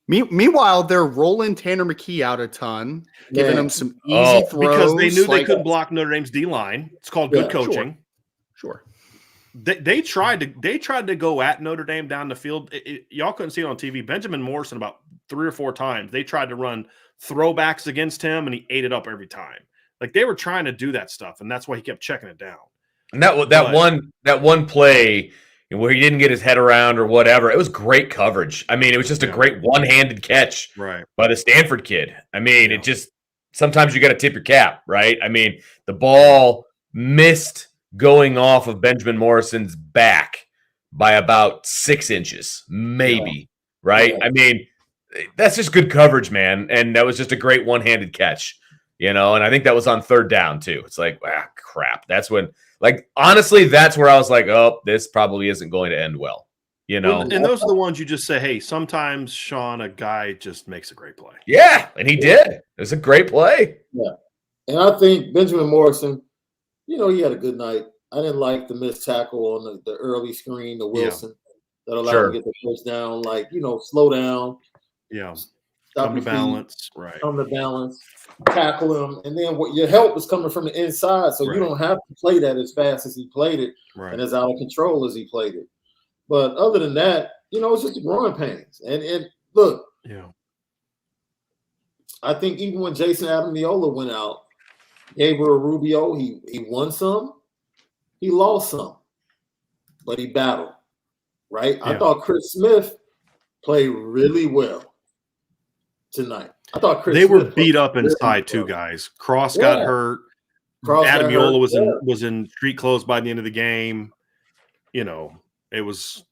Meanwhile, they're rolling Tanner McKee out a ton, giving him some easy throws. Because they knew they couldn't block Notre Dame's D-line. It's called good coaching. Sure. They tried to go at Notre Dame down the field. Y'all couldn't see it on TV. Benjamin Morrison about 3 or 4 times. They tried to run throwbacks against him, and he ate it up every time. Like they were trying to do that stuff, and that's why he kept checking it down. And that one play, where he didn't get his head around or whatever. It was great coverage. I mean, it was just a great one-handed catch by the Stanford kid. I mean, it just sometimes you got to tip your cap, right? I mean, the ball missed going off of Benjamin Morrison's back by about 6 inches, maybe, right? I mean, that's just good coverage, man. And that was just a great one-handed catch, and I think that was on 3rd down too. It's like, crap. That's when, like, honestly, that's where I was like, oh, this probably isn't going to end well, And those are the ones you just say, hey, sometimes, Sean, a guy just makes a great play. Yeah, and he did. It was a great play. Yeah. And I think Benjamin Morrison, he had a good night. I didn't like the missed tackle on the early screen to Wilson that allowed him to get the first down. Like, slow down. Yeah. Stop Come to balance. Right. Come to balance. Tackle him. And then what your help is coming from the inside. So you don't have to play that as fast as he played it and as out of control as he played it. But other than that, it's just the growing pains. And look, I think even when Jason Adamiola went out, Gabriel Rubio, he won some, he lost some, but he battled, right? I thought Chris Smith played really well tonight. I thought they were beat up inside too, guys. Cross got hurt. Adamiola was in street clothes by the end of the game. It was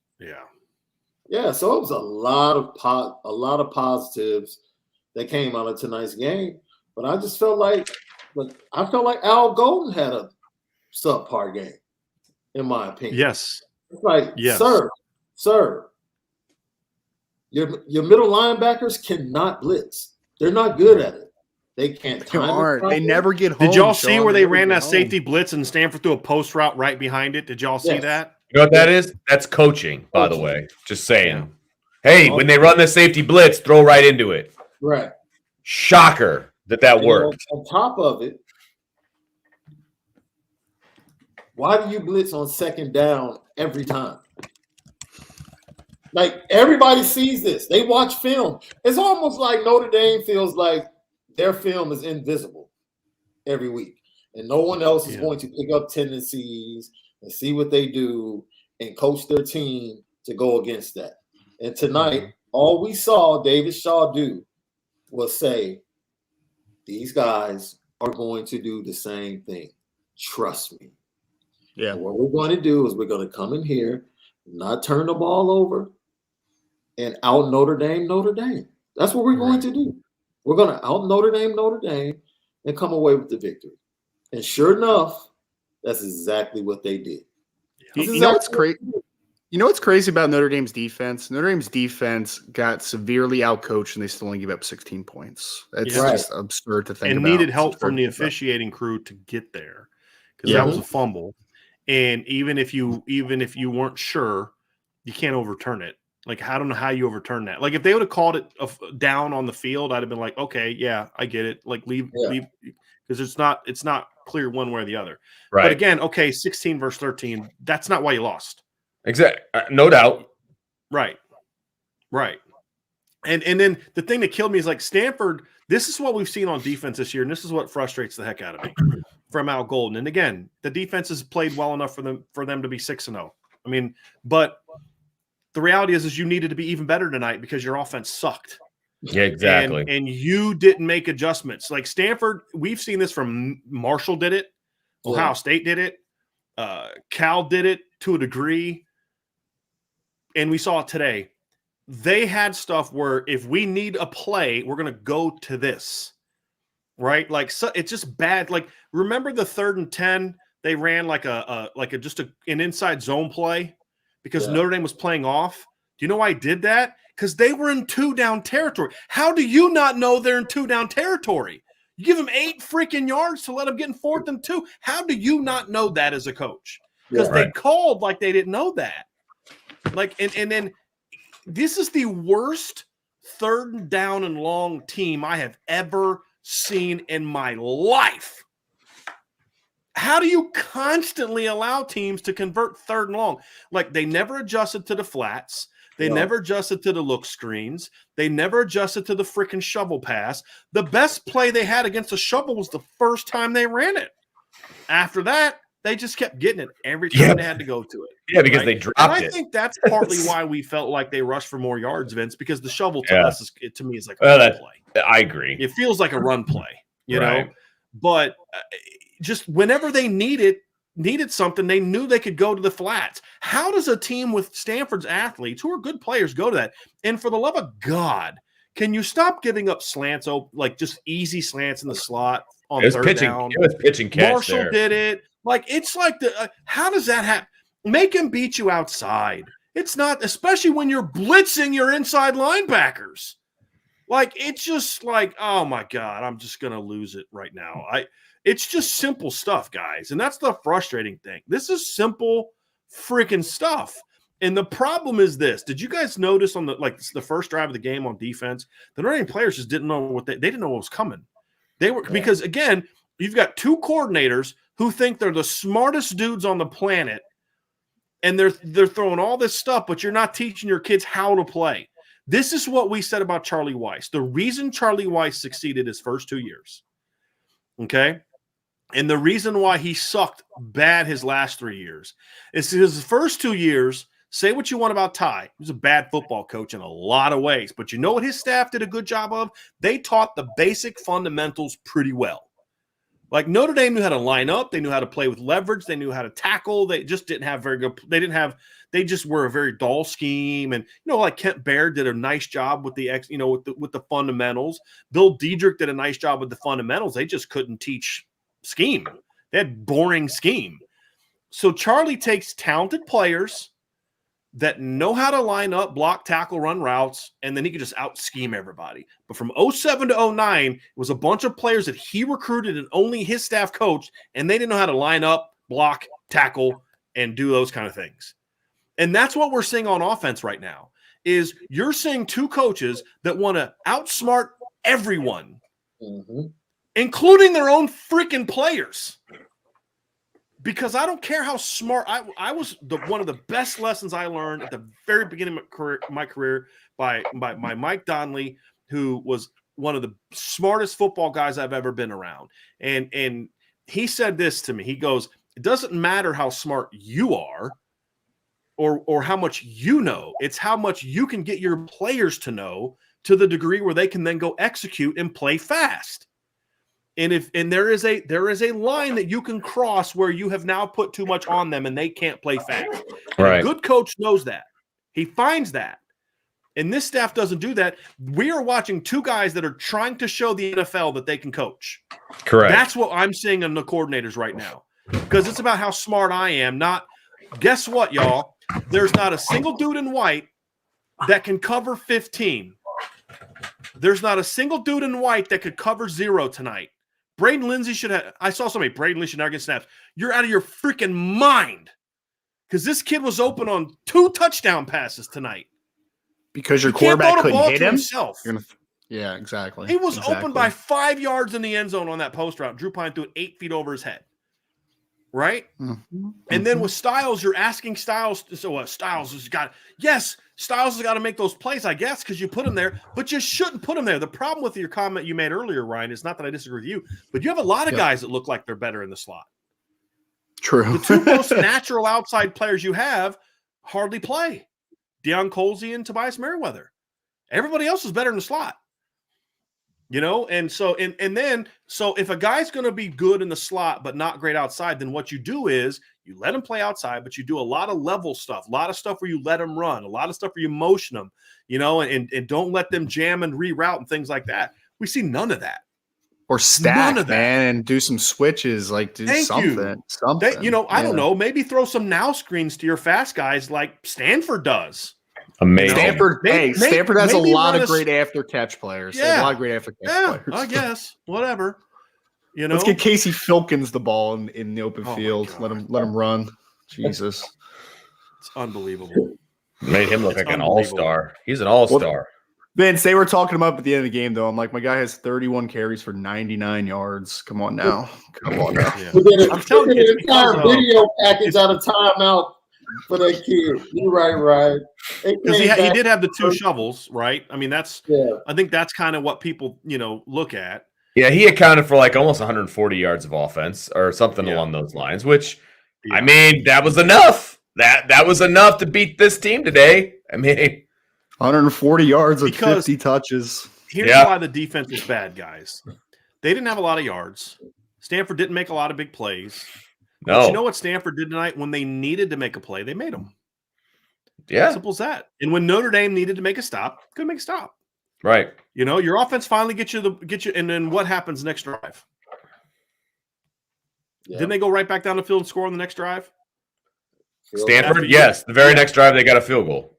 Yeah, so it was a lot of positives that came out of tonight's game. But I just felt like Al Golden had a subpar game, in my opinion. Yes. It's like, sir, your middle linebackers cannot blitz. They're not good at it. They can't time it. They never get home. Did y'all see where they ran that safety blitz and Stanford threw a post route right behind it? Did y'all see that? You know what that is? That's coaching, by the way. Just saying. Hey, when they run the safety blitz, throw right into it. Right. Shocker that worked. On top of it, why do you blitz on 2nd down every time? Like, everybody sees this. They watch film. It's almost like Notre Dame feels like their film is invisible every week. And no one else is going to pick up tendencies and see what they do and coach their team to go against that. And tonight, all we saw David Shaw do was say, these guys are going to do the same thing. Trust me. Yeah. And what we're going to do is we're going to come in here, not turn the ball over, and out Notre Dame. That's what we're going to do. We're going to out Notre Dame, and come away with the victory. And sure enough, that's exactly what they did. You know what's crazy? You know what's crazy about Notre Dame's defense? Notre Dame's defense got severely outcoached, and they still only give up 16 points. That's just absurd to think about. And needed help from the officiating crew to get there because that was a fumble. And even if you weren't sure, you can't overturn it. Like, I don't know how you overturn that. Like, if they would have called it down on the field, I'd have been like, okay, yeah, I get it. Like, leave, because it's not clear one way or the other. Right. But again, 16 versus 13, that's not why you lost. Exactly. No doubt. Right. And then the thing that killed me is, like, Stanford, this is what we've seen on defense this year, and this is what frustrates the heck out of me from Al Golden. And again, the defense has played well enough for them to be 6-0. I mean, but the reality is you needed to be even better tonight because your offense sucked. Yeah, exactly. And you didn't make adjustments. Like Stanford, we've seen this from Marshall did it. Ohio State did it. Cal did it to a degree. And we saw it today. They had stuff where if we need a play, we're going to go to this. Right? Like, so it's just bad. Like, remember the 3rd and 10? They ran like an inside zone play because Notre Dame was playing off. Do you know why I did that? Because they were in 2-down territory. How do you not know they're in 2-down territory? You give them 8 freaking yards to let them get in 4th and 2. How do you not know that as a coach? Because they called like they didn't know that. Like, and then this is the worst 3rd and down and long team I have ever seen in my life. How do you constantly allow teams to convert 3rd and long? Like, they never adjusted to the flats. They never adjusted to the look screens. They never adjusted to the freaking shovel pass. The best play they had against the shovel was the first time they ran it. After that, They just kept getting it every time they had to go to it. Yeah, because right? they dropped and I it. think that's partly why we felt like they rushed for more yards, Vince, because the shovel to Yeah. us, to me, is like a run play. I agree. It feels like a run play, you Right. know? But just whenever they needed something, they knew they could go to the flats. How does a team with Stanford's athletes, who are good players, go to that? And for the love of God, can you stop giving up slants, like just easy slants in the slot on third down? It was pitching catch Marshall there. did it. Like, it's like how does that happen? Make him beat you outside. It's not, especially when you're blitzing your inside linebackers. Like, it's just like, oh my God, I'm just gonna lose it right now. It's just simple stuff, guys, and that's the frustrating thing. This is simple freaking stuff. And the problem is this: did you guys notice on the first drive of the game on defense, the Notre Dame players just didn't know what they didn't know what was coming. They were because again, you've got two coordinators who think they're the smartest dudes on the planet, and they're throwing all this stuff, but you're not teaching your kids how to play. This is what we said about Charlie Weiss. The reason Charlie Weiss succeeded his first 2 years, okay, and the reason why he sucked bad his last 3 years is his first 2 years. Say what you want about Ty. He was a bad football coach in a lot of ways, but you know what his staff did a good job of? They taught the basic fundamentals pretty well. Like Notre Dame knew how to line up. They knew how to play with leverage. They knew how to tackle. They just didn't have very good. They just were a very dull scheme. And, like Kent Baird did a nice job with with the fundamentals. Bill Diedrich did a nice job with the fundamentals. They just couldn't teach scheme. They had boring scheme. So Charlie takes talented players that know how to line up, block, tackle, run routes, and then he could just out-scheme everybody. But from 07 to 09, it was a bunch of players that he recruited and only his staff coached, and they didn't know how to line up, block, tackle, and do those kind of things. And that's what we're seeing on offense right now, is you're seeing two coaches that want to outsmart everyone, including their own freaking players. Because I don't care how smart I was. One of the best lessons I learned at the very beginning of my career by Mike Donnelly, who was one of the smartest football guys I've ever been around. And he said this to me. He goes, "It doesn't matter how smart you are or how much you know. It's how much you can get your players to know to the degree where they can then go execute and play fast." And there is a line that you can cross where you have now put too much on them and they can't play fast. Right. A good coach knows that. He finds that. And this staff doesn't do that. We are watching two guys that are trying to show the NFL that they can coach. Correct. That's what I'm seeing in the coordinators right now. Because it's about how smart I am. Not, guess what, y'all? There's not a single dude in white that can cover 15. There's not a single dude in white that could cover 0 tonight. Braden Lindsey should have – I saw somebody, Braden Lindsey should never get snaps. You're out of your freaking mind because this kid was open on 2 touchdown passes tonight. Because your quarterback couldn't hit him? Himself. Yeah, exactly. He was open by 5 yards in the end zone on that post route. Drew Pine threw it 8 feet over his head. Right? Mm-hmm. And then with Styles, you're asking Styles – so Styles has got – yes, Styles has got to make those plays, I guess, because you put him there, but you shouldn't put him there. The problem with your comment you made earlier, Ryan, is not that I disagree with you, but you have a lot of guys that look like they're better in the slot. True. The two most natural outside players you have hardly play. Deion Colsey and Tobias Merriweather. Everybody else is better in the slot. And so so if a guy's going to be good in the slot but not great outside, then what you do is you let him play outside, but you do a lot of level stuff, a lot of stuff where you let him run, a lot of stuff where you motion them, and don't let them jam and reroute and things like that. We see none of that. Or stack, man, and do some switches, like do something. Something. I don't know, maybe throw some now screens to your fast guys like Stanford does. Amazing. Stanford has a lot of great after catch players. Yeah. A lot of great after catch players. I guess. Whatever. Let's get Casey Filkins the ball in the open field. Let him run. Jesus. It's unbelievable. Made him look like an all-star. He's an all-star. Well, Vince, they were talking him up at the end of the game, though. I'm like, my guy has 31 carries for 99 yards. Come on now. Yeah. I'm telling you, the entire video package out of timeout for that kid. You're right. Because he did have the 2 shovels, right? I mean, I think that's kind of what people, look at. Yeah, he accounted for like almost 140 yards of offense or something along those lines, which I mean, that was enough. That was enough to beat this team today. I mean, 140 yards with Because- 50 touches. Here's why the defense was bad, guys. They didn't have a lot of yards. Stanford didn't make a lot of big plays. no. But you know what Stanford did tonight? When they needed to make a play, they made them. Yeah. Simple as that. And when Notre Dame needed to make a stop, couldn't make a stop. Right. You know, your offense finally gets you, and then what happens next drive? Yeah. Didn't they go right back down the field and score on the next drive? Stanford, yes. The very next drive, they got a field goal.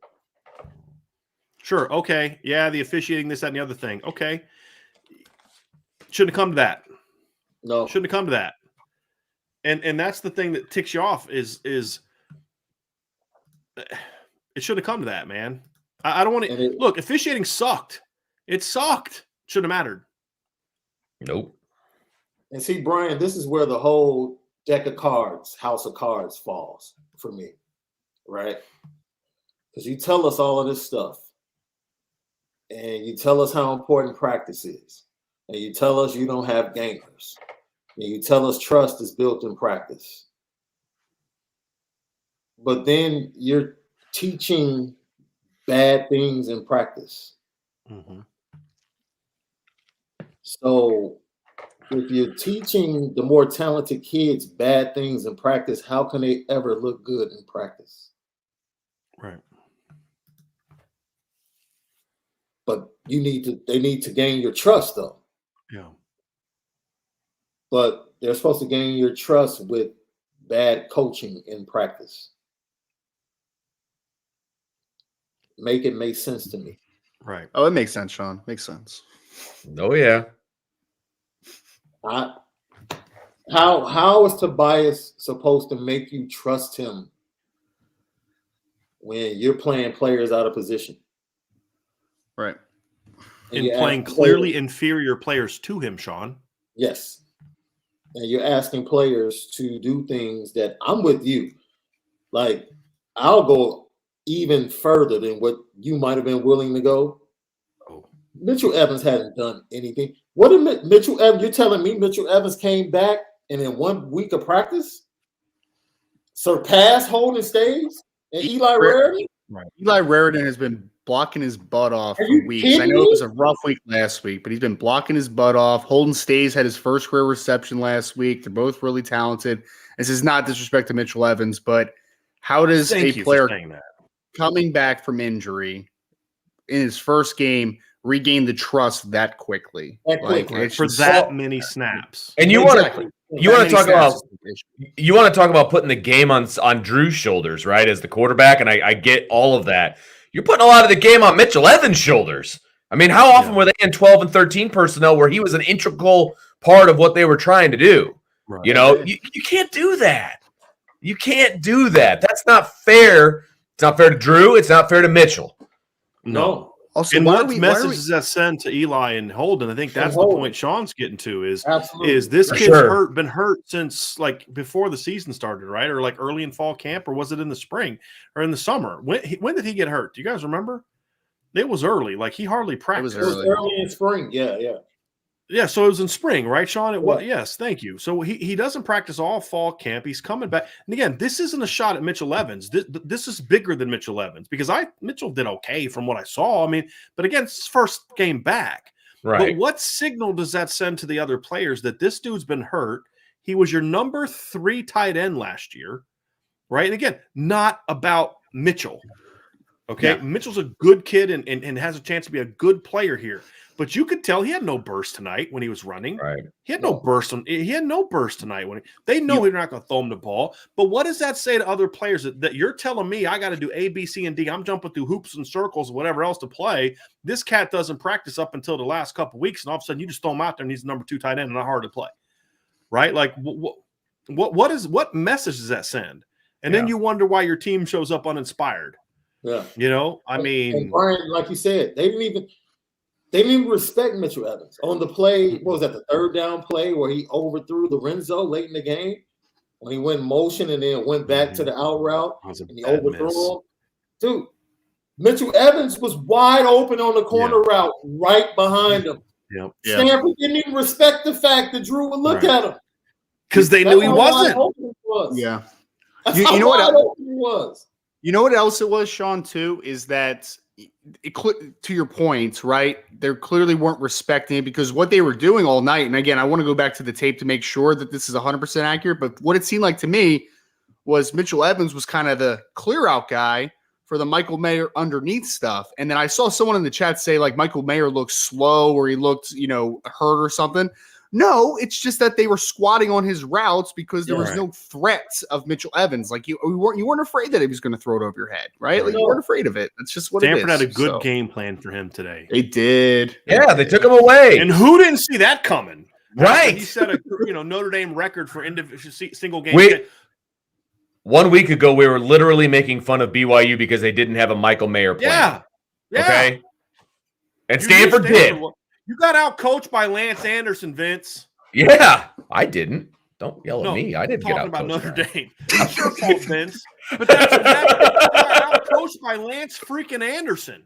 Sure. Okay. Yeah, the officiating, this, that, and the other thing. Okay. Shouldn't have come to that. No. Shouldn't have come to that. And that's the thing that ticks you off is it shouldn't have come to that, man. I don't want to look, officiating sucked. It sucked. Shouldn't have mattered. Nope. And see, Brian, this is where the whole deck of cards, house of cards falls for me, right? Because you tell us all of this stuff, and you tell us how important practice is, and you tell us you don't have gamers, and you tell us trust is built in practice. But then you're teaching bad things in practice. Mm-hmm. So if you're teaching the more talented kids bad things in practice, how can they ever look good in practice? Right. But they need to gain your trust though. Yeah. But they're supposed to gain your trust with bad coaching in practice. Make it make sense to me. Right. Oh, it makes sense, Sean. Makes sense. Oh, yeah. How is Tobias supposed to make you trust him when you're playing players out of position? Right. And playing clearly inferior players to him, Sean. Yes. And you're asking players to do things that I'm with you. Like, I'll go even further than what you might have been willing to go. Oh. Mitchell Evans hasn't done anything. What did Mitchell Evans? You're telling me Mitchell Evans came back and in 1 week of practice surpassed Holden Stays and Eli Raritan? Right. Eli Raritan has been blocking his butt off Are for you weeks. kidding I know it was me? a rough week last week, but he's been blocking his butt off. Holden Stays had his first career reception last week. They're both really talented. This is not disrespect to Mitchell Evans, but how does Thank a you player for saying that. coming back from injury in his first game regain the trust that quickly? It's For just that so- many snaps. And you Exactly. want to talk about Snaps is the issue. you want to talk about putting the game on Drew's shoulders, right? As the quarterback, and I get all of that. You're putting a lot of the game on Mitchell Evans' shoulders. I mean, how often were they in 12 and 13 personnel where he was an integral part of what they were trying to do? Right. You know, you can't do that. You can't do that. That's not fair. It's not fair to Drew. It's not fair to Mitchell. No. Also, And why what are we- message does that send to Eli and Holden? I think that's the Holden. point Sean's getting to Absolutely. is this For kid's sure. been hurt since like before the season started, right? Or like early in fall camp, or was it in the spring or in the summer? When did he get hurt? Do you guys remember? It was early. Like he hardly practiced. It was early in spring. Yeah. Yeah, so it was in spring, right, Sean? It was, Yeah. yes, thank you. So he doesn't practice all fall camp. He's coming back. And again, this isn't a shot at Mitchell Evans. This is bigger than Mitchell Evans because Mitchell did okay from what I saw. I mean, but again, it's his first game back. Right. But what signal does that send to the other players that this dude's been hurt? He was your number 3 tight end last year, right? And again, not about Mitchell. Okay, Yeah. Mitchell's a good kid and has a chance to be a good player here. But you could tell he had no burst tonight when he was running. Right. He had no burst. He had no burst tonight when they know they're not going to throw him the ball. But what does that say to other players that you're telling me I got to do A, B, C, and D? I'm jumping through hoops and circles, whatever else to play. This cat doesn't practice up until the last couple of weeks, and all of a sudden you just throw him out there and he's the number 2 tight end and not hard to play, right? Like what message does that send? And then you wonder why your team shows up uninspired. Yeah. You know, I mean, and Brian, like you said, they didn't even respect Mitchell Evans on the play. What was that, the 3rd down play where he overthrew the Renzo late in the game when he went in motion and then went back to the out route and he overthrew him? Dude, Mitchell Evans was wide open on the corner route right behind him. Yep. Stanford didn't even respect the fact that Drew would look at him because they knew he wasn't. Was. Yeah. That's You how know what wide open he was. You know what else it was, Sean, too, is that to your point, right? They clearly weren't respecting it because what they were doing all night, and again, I want to go back to the tape to make sure that this is 100% accurate, but what it seemed like to me was Mitchell Evans was kind of the clear out guy for the Michael Mayer underneath stuff. And then I saw someone in the chat say like Michael Mayer looked slow or he looked, hurt or something. No, it's just that they were squatting on his routes because there was no threat of Mitchell Evans. Like you weren't afraid that he was going to throw it over your head, right? Like you weren't afraid of it. That's just what Stanford it is. had a good game plan for him today. They did. Yeah, they took him away. And who didn't see that coming? Right. He set a Notre Dame record for individual single game. 1 week ago, we were literally making fun of BYU because they didn't have a Michael Mayer plan. Yeah. Okay. And Stanford did. You got out coached by Lance Anderson, Vince. Yeah, I didn't. Don't yell at me. I didn't get out about Notre coached. Dame. It's your fault, Vince. But that's exactly. You got out coached by Lance freaking Anderson.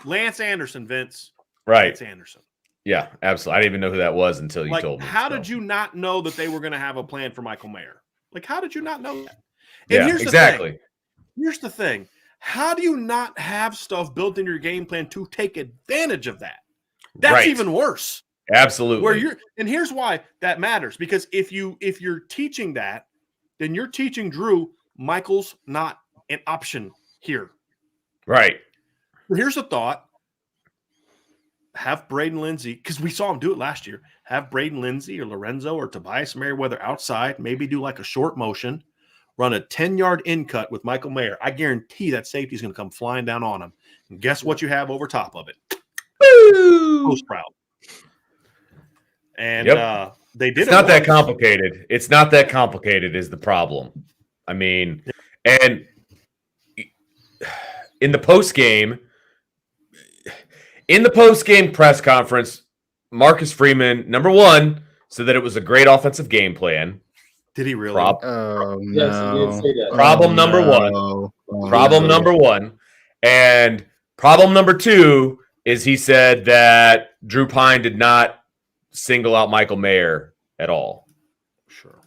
Lance Anderson, Vince. Right. Lance Anderson. Yeah, absolutely. I didn't even know who that was until you Like, told me. how did you not know that they were going to have a plan for Michael Mayer? Like, how did you not know that? Yeah, exactly. Here's the thing. How do you not have stuff built in your game plan to take advantage of that? That's even worse. Absolutely. And here's why that matters. Because if you're teaching that, then you're teaching Drew Michael's not an option here. Right. Here's a thought. Have Braden Lindsey, because we saw him do it last year, have Braden Lindsey or Lorenzo or Tobias Merriweather outside, maybe do like a short motion, run a 10-yard in cut with Michael Mayer. I guarantee that safety is going to come flying down on him. And guess what you have over top of it? Post route. And they did It's not that complicated. It's not that complicated is the problem. I mean, and in the post game press conference, Marcus Freeman, number one, said that it was a great offensive game plan. Did he really? Yes, he did say that. Problem number one. Problem number one. And problem number two is he said that Drew Pine did not single out Michael Mayer at all. Sure.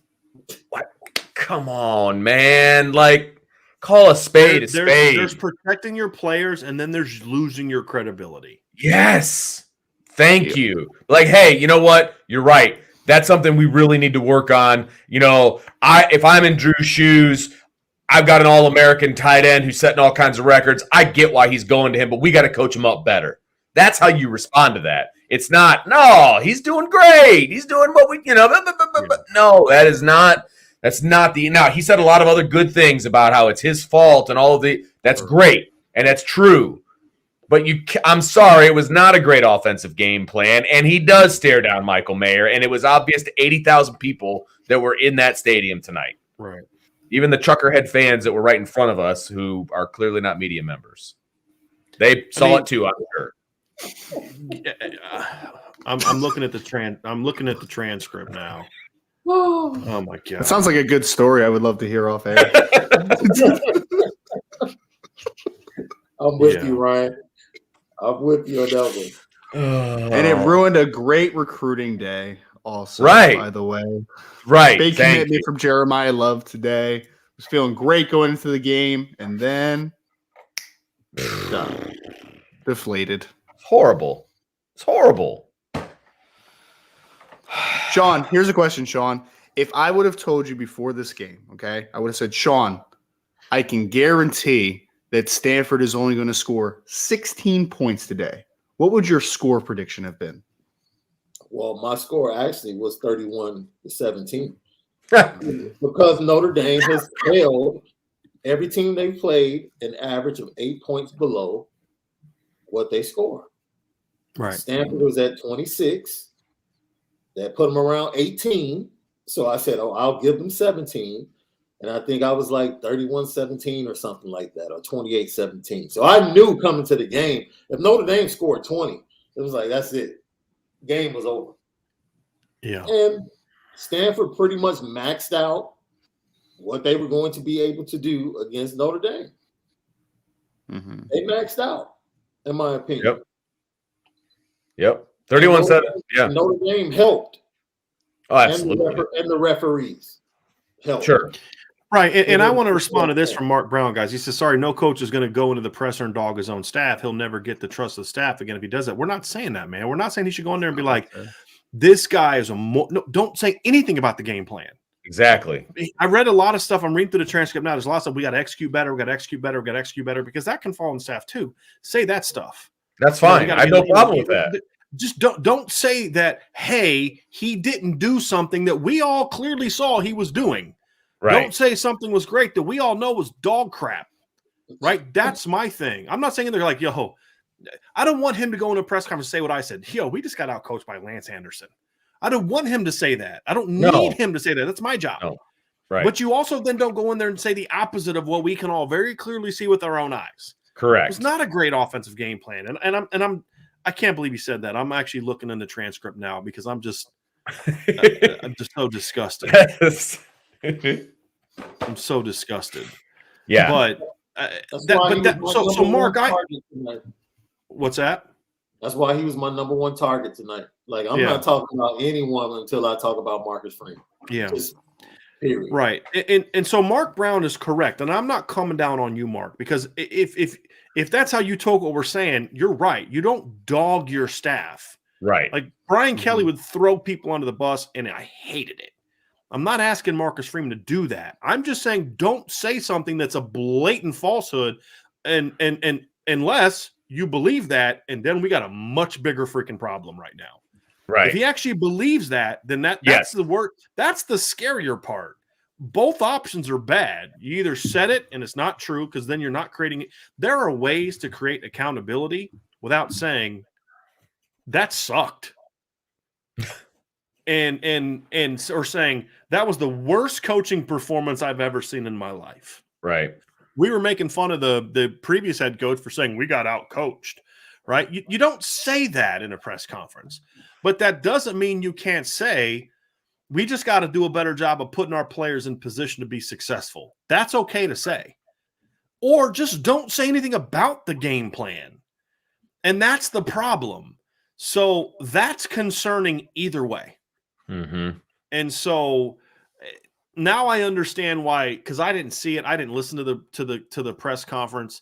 What? Come on, man. Like, call a spade a spade. There's protecting your players, and then there's losing your credibility. Yes. Thank you. Like, hey, you know what? You're right. That's something we really need to work on. If I'm in Drew's shoes, I've got an All-American tight end who's setting all kinds of records. I get why he's going to him, but we got to coach him up better. That's how you respond to that. It's not, no, he's doing great. He's doing what we, no, that's not now, he said a lot of other good things about how it's his fault and all of that's great. And that's true. But I'm sorry, it was not a great offensive game plan. And he does stare down Michael Mayer. And it was obvious to 80,000 people that were in that stadium tonight. Right. Even the Chuckerhead fans that were right in front of us who are clearly not media members. They saw it too, I'm sure. I'm looking at the transcript now. Oh my god! That sounds like a good story. I would love to hear off air. I'm with you, Ryan. I'm with you on that one. And it ruined a great recruiting day. Also, right? By the way, right. Big commitment from Jeremiah Love today. Was feeling great going into the game, and then deflated. Horrible. It's horrible. Sean, here's a question, Sean. If I would have told you before this game, okay, I would have said, Sean, I can guarantee that Stanford is only going to score 16 points today. What would your score prediction have been? Well, my score actually was 31-17 because Notre Dame has held every team they played an average of 8 points below what they score. Right. Stanford was at 26. That put them around 18. So I said, I'll give them 17. And I think I was like 31-17 or something like that, or 28-17. So I knew coming to the game, if Notre Dame scored 20, it was like, that's it. Game was over. Yeah. And Stanford pretty much maxed out what they were going to be able to do against Notre Dame. Mm-hmm. They maxed out, in my opinion. Yep. 31-7. Yeah. Notre Dame helped. Oh, absolutely. And the referees helped. Sure. Right. And I want to respond to this from Mark Brown, guys. He says, sorry, no coach is going to go into the presser and dog his own staff. He'll never get the trust of the staff again if he does that. We're not saying that, man. We're not saying he should go in there and be like, this guy is no, don't say anything about the game plan. Exactly. I read a lot of stuff. I'm reading through the transcript now. There's a lot of stuff. We got to execute better. We got to execute better. We got to execute better, because that can fall on staff too. Say that stuff. That's fine. I have no problem with that. Just don't say that, hey, he didn't do something that we all clearly saw he was doing. Right. Don't say something was great that we all know was dog crap. Right? That's my thing. I'm not saying they're like, yo, I don't want him to go in a press conference and say what I said. Yo, we just got out coached by Lance Anderson. I don't want him to say that. I don't need him to say that. That's my job. No. Right. But you also then don't go in there and say the opposite of what we can all very clearly see with our own eyes. Correct. It's not a great offensive game plan. I can't believe he said that. I'm actually looking in the transcript now because I'm just so disgusted. Yes. I'm so disgusted. Yeah. But so Mark, what's that? That's why he was my number one target tonight. Like, I'm not talking about anyone until I talk about Marcus Freeman. Yeah. Just, period. Right. And so Mark Brown is correct. And I'm not coming down on you, Mark, because if that's how you took what we're saying, you're right. You don't dog your staff. Right. Like Brian Kelly would throw people under the bus, and I hated it. I'm not asking Marcus Freeman to do that. I'm just saying don't say something that's a blatant falsehood and unless you believe that, and then we got a much bigger freaking problem right now. Right. If he actually believes that, then that's the word. That's the scarier part. Both options are bad. You either said it and it's not true, because then you're not creating it. There are ways to create accountability without saying that sucked. or saying that was the worst coaching performance I've ever seen in my life. Right. We were making fun of the previous head coach for saying we got out coached, right? You don't say that in a press conference, but that doesn't mean you can't say we just got to do a better job of putting our players in position to be successful. That's okay to say, or just don't say anything about the game plan. And that's the problem. So that's concerning either way. Mm-hmm. And so now I understand why, because I didn't see it. I didn't listen to the press conference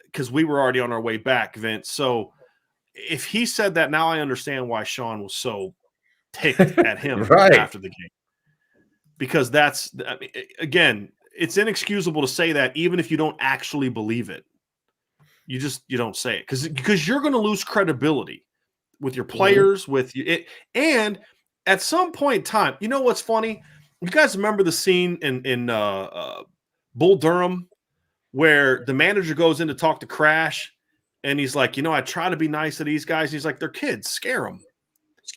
because we were already on our way back, Vince. So if he said that, now I understand why Sean was so ticked at him after the game. Because again, it's inexcusable to say that even if you don't actually believe it. You don't say it because you're going to lose credibility with your players, with it, and at some point in time, you know what's funny? You guys remember the scene in Bull Durham where the manager goes in to talk to Crash, and he's like, I try to be nice to these guys. He's like, they're kids, scare them.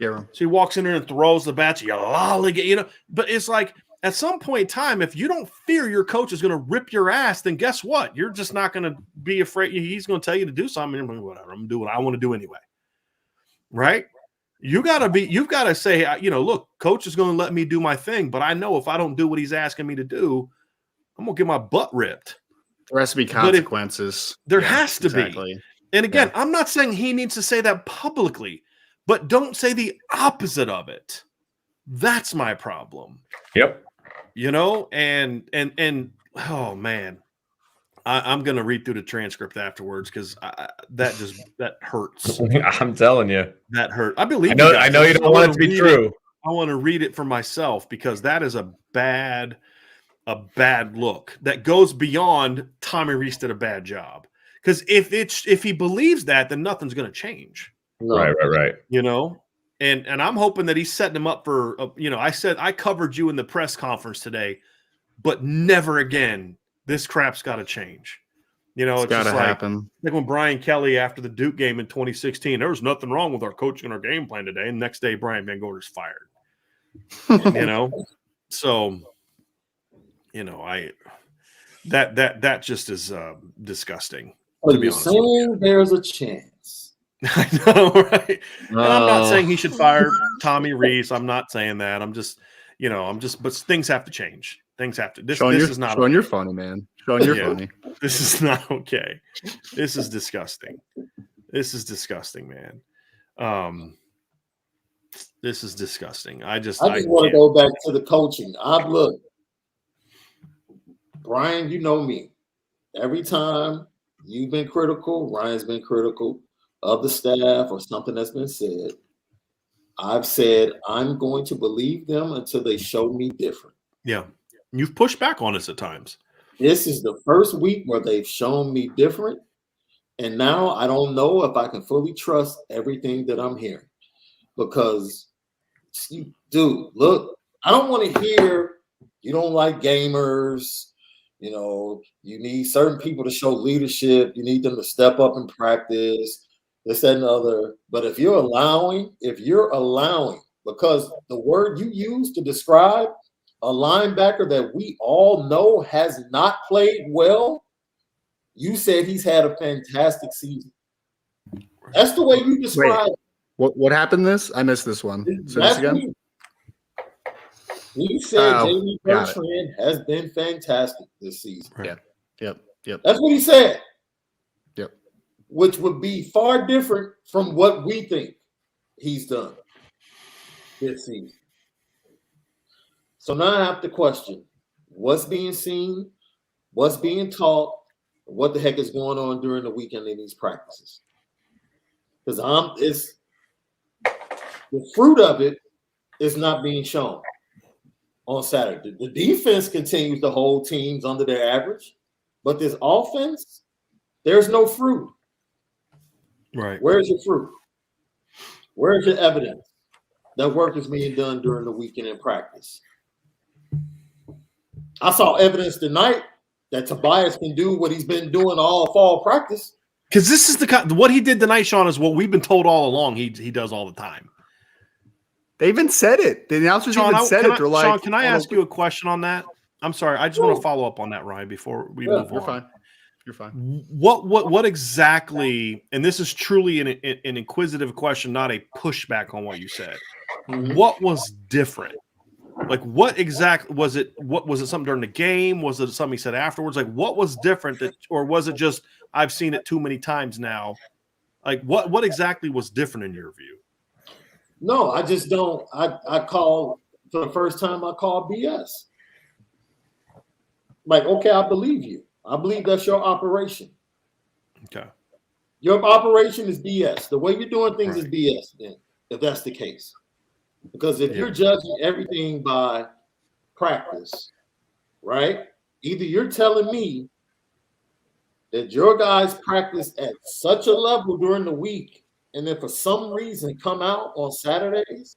So he walks in there and throws the bats, But it's like at some point in time, if you don't fear your coach is going to rip your ass, then guess what? You're just not going to be afraid. He's going to tell you to do something. And whatever, I'm going to do what I want to do anyway. Right? You've got to say, look, coach is going to let me do my thing, but I know if I don't do what he's asking me to do, I'm going to get my butt ripped. There has to be consequences. There has to be. And again, I'm not saying he needs to say that publicly, but don't say the opposite of it. That's my problem. Yep. And oh man, I'm gonna read through the transcript afterwards because that hurts. I'm telling you, that hurt. I believe. I know you don't want it to be true. I want to read it for myself because that is a bad look that goes beyond Tommy Rees did a bad job. Because if he believes that, then nothing's gonna change. No. Right. And I'm hoping that he's setting him up for, I said I covered you in the press conference today, but never again. This crap's got to change. It's got to happen. Like when Brian Kelly after the Duke game in 2016, there was nothing wrong with our coaching and our game plan today. And next day, Brian Van Gorder's fired. So, that just is disgusting. So you're saying there's a chance. I know, right? And I'm not saying he should fire Tommy Rees. I'm not saying that. I'm just, but things have to change. Things have to. This is not. Sean, you're funny, man. Sean, you're funny. This is not okay. This is disgusting. This is disgusting, man. This is disgusting. I just want to go back to the coaching. Brian, you know me. Every time you've been critical, Ryan's been critical of the staff or something that's been said. I've said I'm going to believe them until they show me different. Yeah. You've pushed back on us at times. This is the first week where they've shown me different. And now I don't know if I can fully trust everything that I'm hearing. Because, dude, look, I don't want to hear you don't like gamers. You know, you need certain people to show leadership. You need them to step up and practice, this, that, and the other. But if you're allowing, because the word you use to describe a linebacker that we all know has not played well, you said he's had a fantastic season. That's the way you describe it. What happened I missed this one. Say this again. You said Jamie Bertrand has been fantastic this season. Right. Yep. That's what he said. Yep. Which would be far different from what we think he's done this season. So now I have to question what's being seen, what's being taught, what the heck is going on during the weekend in these practices. Because the fruit of it is not being shown on Saturday. The defense continues to hold teams under their average, but this offense, there's no fruit. Right. Where's your fruit? Where's your evidence that work is being done during the weekend in practice? I saw evidence tonight that Tobias can do what he's been doing all fall practice. Because this is what he did tonight, Sean, is what we've been told all along he does all the time. They even said it. The announcers even said it. They're like, Sean, can I ask you a question on that? I'm sorry. I just want to follow up on that, Ryan, before we move on. You're fine. What exactly, and this is truly an inquisitive question, not a pushback on what you said. Mm-hmm. What was different? Like, what exactly was it? What was it? Something during the game? Was it something he said afterwards? Like, what was different? Or was it just I've seen it too many times now? Like, what exactly was different in your view? No, I just don't. I call for the first time. I call BS. Like, okay, I believe you. I believe that's your operation. Okay. Your operation is BS. The way you're doing things is BS. Then, if that's the case, because if you're judging everything by practice, right? Either you're telling me that your guys practice at such a level during the week, and then for some reason come out on Saturdays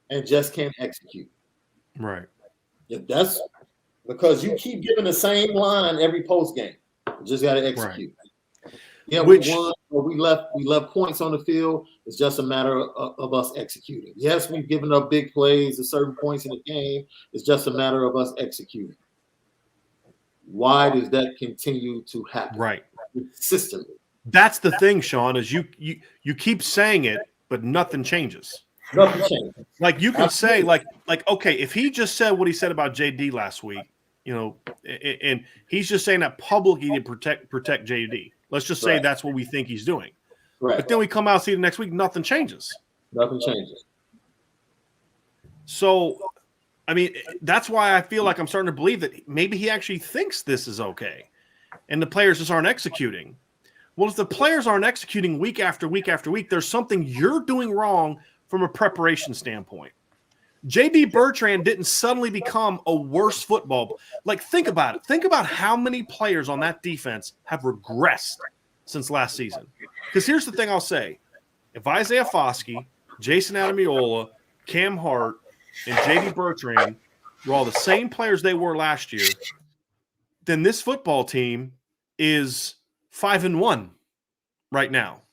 and just can't execute. Right. If that's because you keep giving the same line every post game. You just got to execute. Right. Yeah, we won or we left points on the field. It's just a matter of us executing. Yes, we've given up big plays at certain points in the game. It's just a matter of us executing. Why does that continue to happen? Right. Consistently. That's the thing, Sean, is you keep saying it, but nothing changes. Nothing changes. Like you can say, like, okay, if he just said what he said about JD last week, you know, and he's just saying that publicly to protect JD. Let's just say that's what we think he's doing. Right. But then we come out and see the next week, nothing changes. Nothing changes. So, I mean, that's why I feel like I'm starting to believe that maybe he actually thinks this is okay, and the players just aren't executing. Well, if the players aren't executing week after week after week, there's something you're doing wrong from a preparation standpoint. J.D. Bertrand didn't suddenly become a worse football. Like, think about it. Think about how many players on that defense have regressed since last season. Because here's the thing I'll say. If Isaiah Foskey, Jason Adamiola, Cam Hart, and J.D. Bertrand were all the same players they were last year, then this football team is 5-1 right now.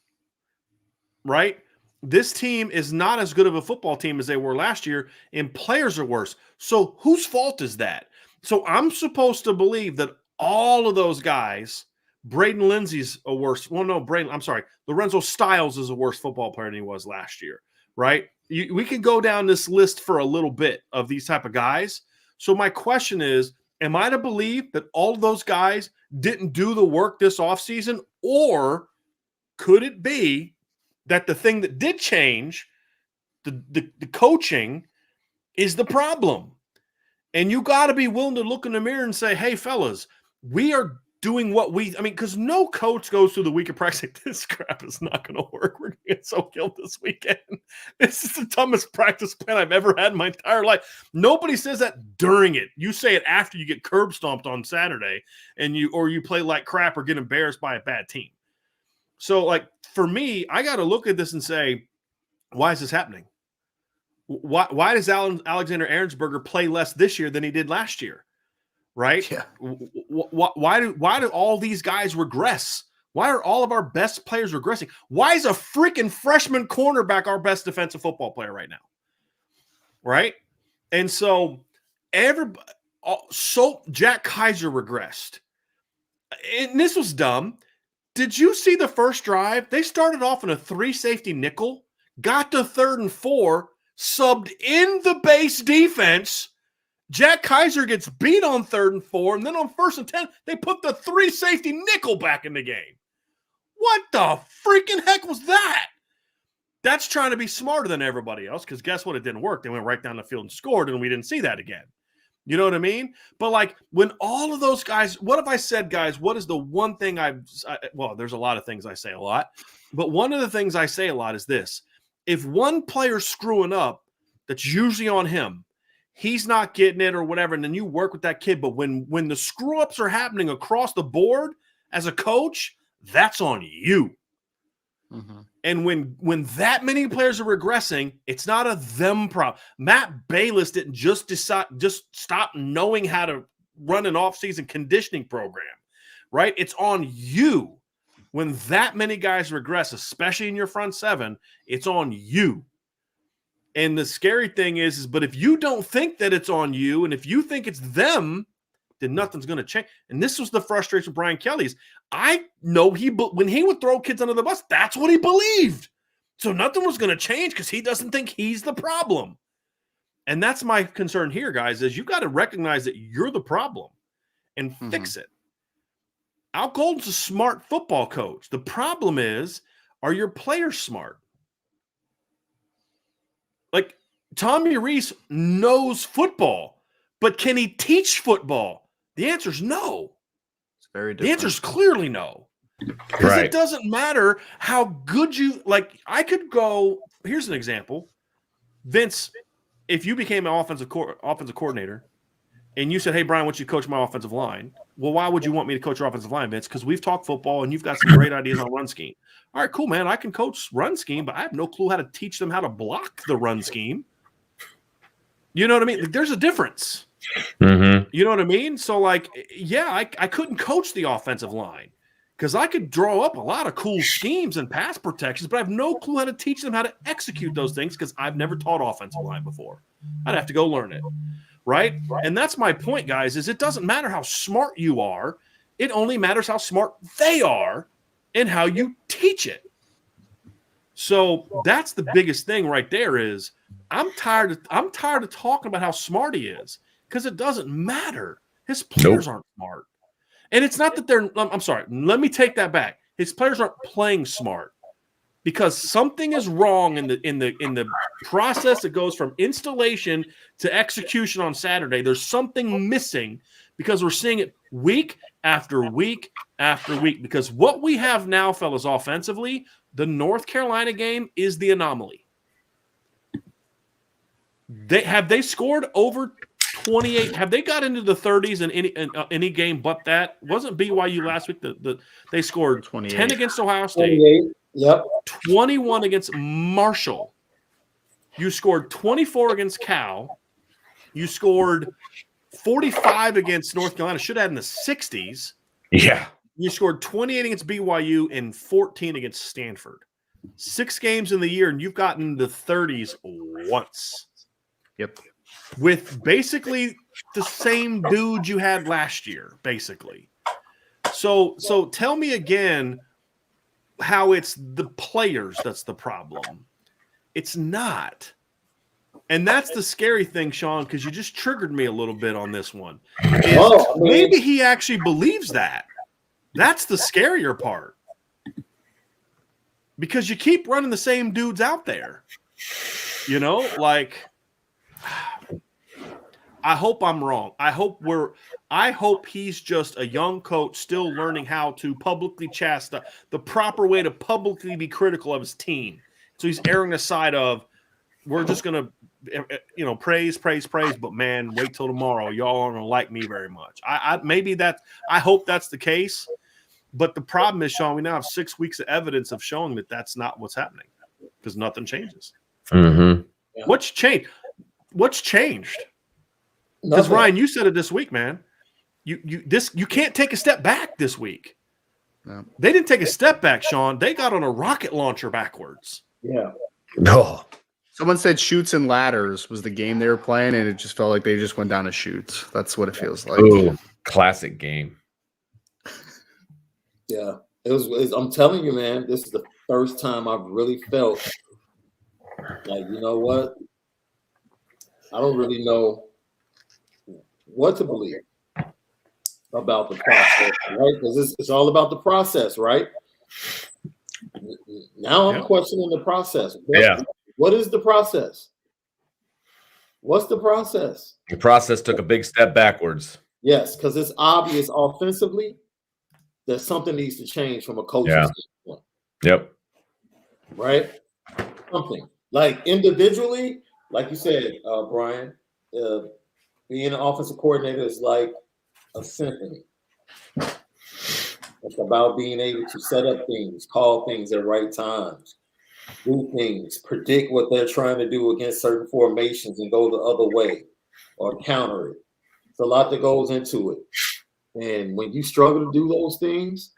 Right? This team is not as good of a football team as they were last year, and players are worse. So whose fault is that? So I'm supposed to believe that all of those guys, Braden Lindsey's a worse. Well, no, I'm sorry. Lorenzo Styles is a worse football player than he was last year, right? We could go down this list for a little bit of these type of guys. So my question is, am I to believe that all of those guys didn't do the work this offseason, or could it be that the thing that did change, the coaching, is the problem? And you got to be willing to look in the mirror and say, hey, fellas, we are doing what because no coach goes through the week of practice like, this crap is not going to work. We're going to get so killed this weekend. This is the dumbest practice plan I've ever had in my entire life. Nobody says that during it. You say it after you get curb stomped on Saturday or you play like crap or get embarrassed by a bad team. So, like, for me, I got to look at this and say, why is this happening? Why does Alexander Ahrensberger play less this year than he did last year? Right? Yeah. Why do all these guys regress? Why are all of our best players regressing? Why is a freaking freshman cornerback our best defensive football player right now? Right? And so Jack Kaiser regressed. And this was dumb. Did you see the first drive? They started off in a 3-safety nickel, got to 3rd and 4, subbed in the base defense. Jack Kaiser gets beat on 3rd and 4, and then on 1st and 10, they put the 3-safety nickel back in the game. What the freaking heck was that? That's trying to be smarter than everybody else, because guess what? It didn't work. They went right down the field and scored, and we didn't see that again. You know what I mean? But, like, when all of those guys – what have I said, guys? What is the one thing well, there's a lot of things I say a lot. But one of the things I say a lot is this. If one player's screwing up, that's usually on him. He's not getting it or whatever, and then you work with that kid. But when the screw-ups are happening across the board as a coach, that's on you. Mm-hmm. And when that many players are regressing, it's not a them problem. Matt Bayless didn't just stop knowing how to run an off-season conditioning program, right? It's on you. When that many guys regress, especially in your front seven, it's on you. And the scary thing is, but if you don't think that it's on you, and if you think it's them, then nothing's going to change. And this was the frustration with Brian Kelly's. I know when he would throw kids under the bus, that's what he believed. So nothing was going to change because he doesn't think he's the problem. And that's my concern here, guys, is you got to recognize that you're the problem and fix it. Al Golden's a smart football coach. The problem is, are your players smart? Like, Tommy Rees knows football, but can he teach football? The answer is no. It's very different. The answer is clearly no. Because it doesn't matter how good I could go, here's an example. Vince, if you became an offensive coordinator and you said, hey, Brian, I want you to coach my offensive line. Well, why would you want me to coach your offensive line, Vince? Because we've talked football and you've got some great ideas on run scheme. All right, cool, man. I can coach run scheme, but I have no clue how to teach them how to block the run scheme. You know what I mean? Like, there's a difference. Mm-hmm. You know what I mean? So, like, yeah, I couldn't coach the offensive line because I could draw up a lot of cool schemes and pass protections, but I have no clue how to teach them how to execute those things because I've never taught offensive line before. I'd have to go learn it. Right? And that's my point, guys, is it doesn't matter how smart you are. It only matters how smart they are and how you teach it. So that's the biggest thing right there is I'm tired of talking about how smart he is because it doesn't matter. His players aren't smart. And it's not that I'm sorry, let me take that back. His players aren't playing smart. Because something is wrong in the process that goes from installation to execution on Saturday. There's something missing because we're seeing it week after week after week. Because what we have now, fellas, offensively, the North Carolina game is the anomaly. They scored over 28? Have they got into the 30s in any game but that? Wasn't BYU last week? They scored 28. 10 against Ohio State. 28. Yep. 21 against Marshall. You scored 24 against Cal. You scored 45 against North Carolina. Should have had in the 60s. Yeah. You scored 28 against BYU and 14 against Stanford. 6 games in the year, and you've gotten the 30s once. Yep. With basically the same dude you had last year, basically. So tell me again how it's the players that's the problem. It's not. And that's the scary thing, Sean, because you just triggered me a little bit on this one. Maybe he actually believes that. That's the scarier part. Because you keep running the same dudes out there. You know, like I hope I'm wrong. I hope he's just a young coach still learning how to publicly chastise the proper way to publicly be critical of his team. So he's erring the side of we're just gonna praise, but man, wait till tomorrow. Y'all aren't gonna like me very much. I hope that's the case. But the problem is, Sean, we now have 6 weeks of evidence of showing that that's not what's happening because nothing changes. Mm-hmm. What's changed? What's changed? Because Nothing. Ryan, you said it this week, man. You can't take a step back this week. No. They didn't take a step back, Sean. They got on a rocket launcher backwards. Yeah. Oh. Someone said Shoots and Ladders was the game they were playing, and it just felt like they just went down to Shoots. That's what it feels like. Ooh, classic game. Yeah. I'm telling you, man, this is the first time I've really felt like, you know what? I don't really know what to believe about the process, right? Because it's all about the process, right? Now I'm questioning the process. What is the process? What's the process? The process took a big step backwards. Yes, because it's obvious offensively that something needs to change from a coaching standpoint. Yep. Right? Something. Like individually, like you said, Brian, being an offensive coordinator is like a symphony. It's about being able to set up things, call things at right times, do things, predict what they're trying to do against certain formations and go the other way or counter it. It's a lot that goes into it. And when you struggle to do those things,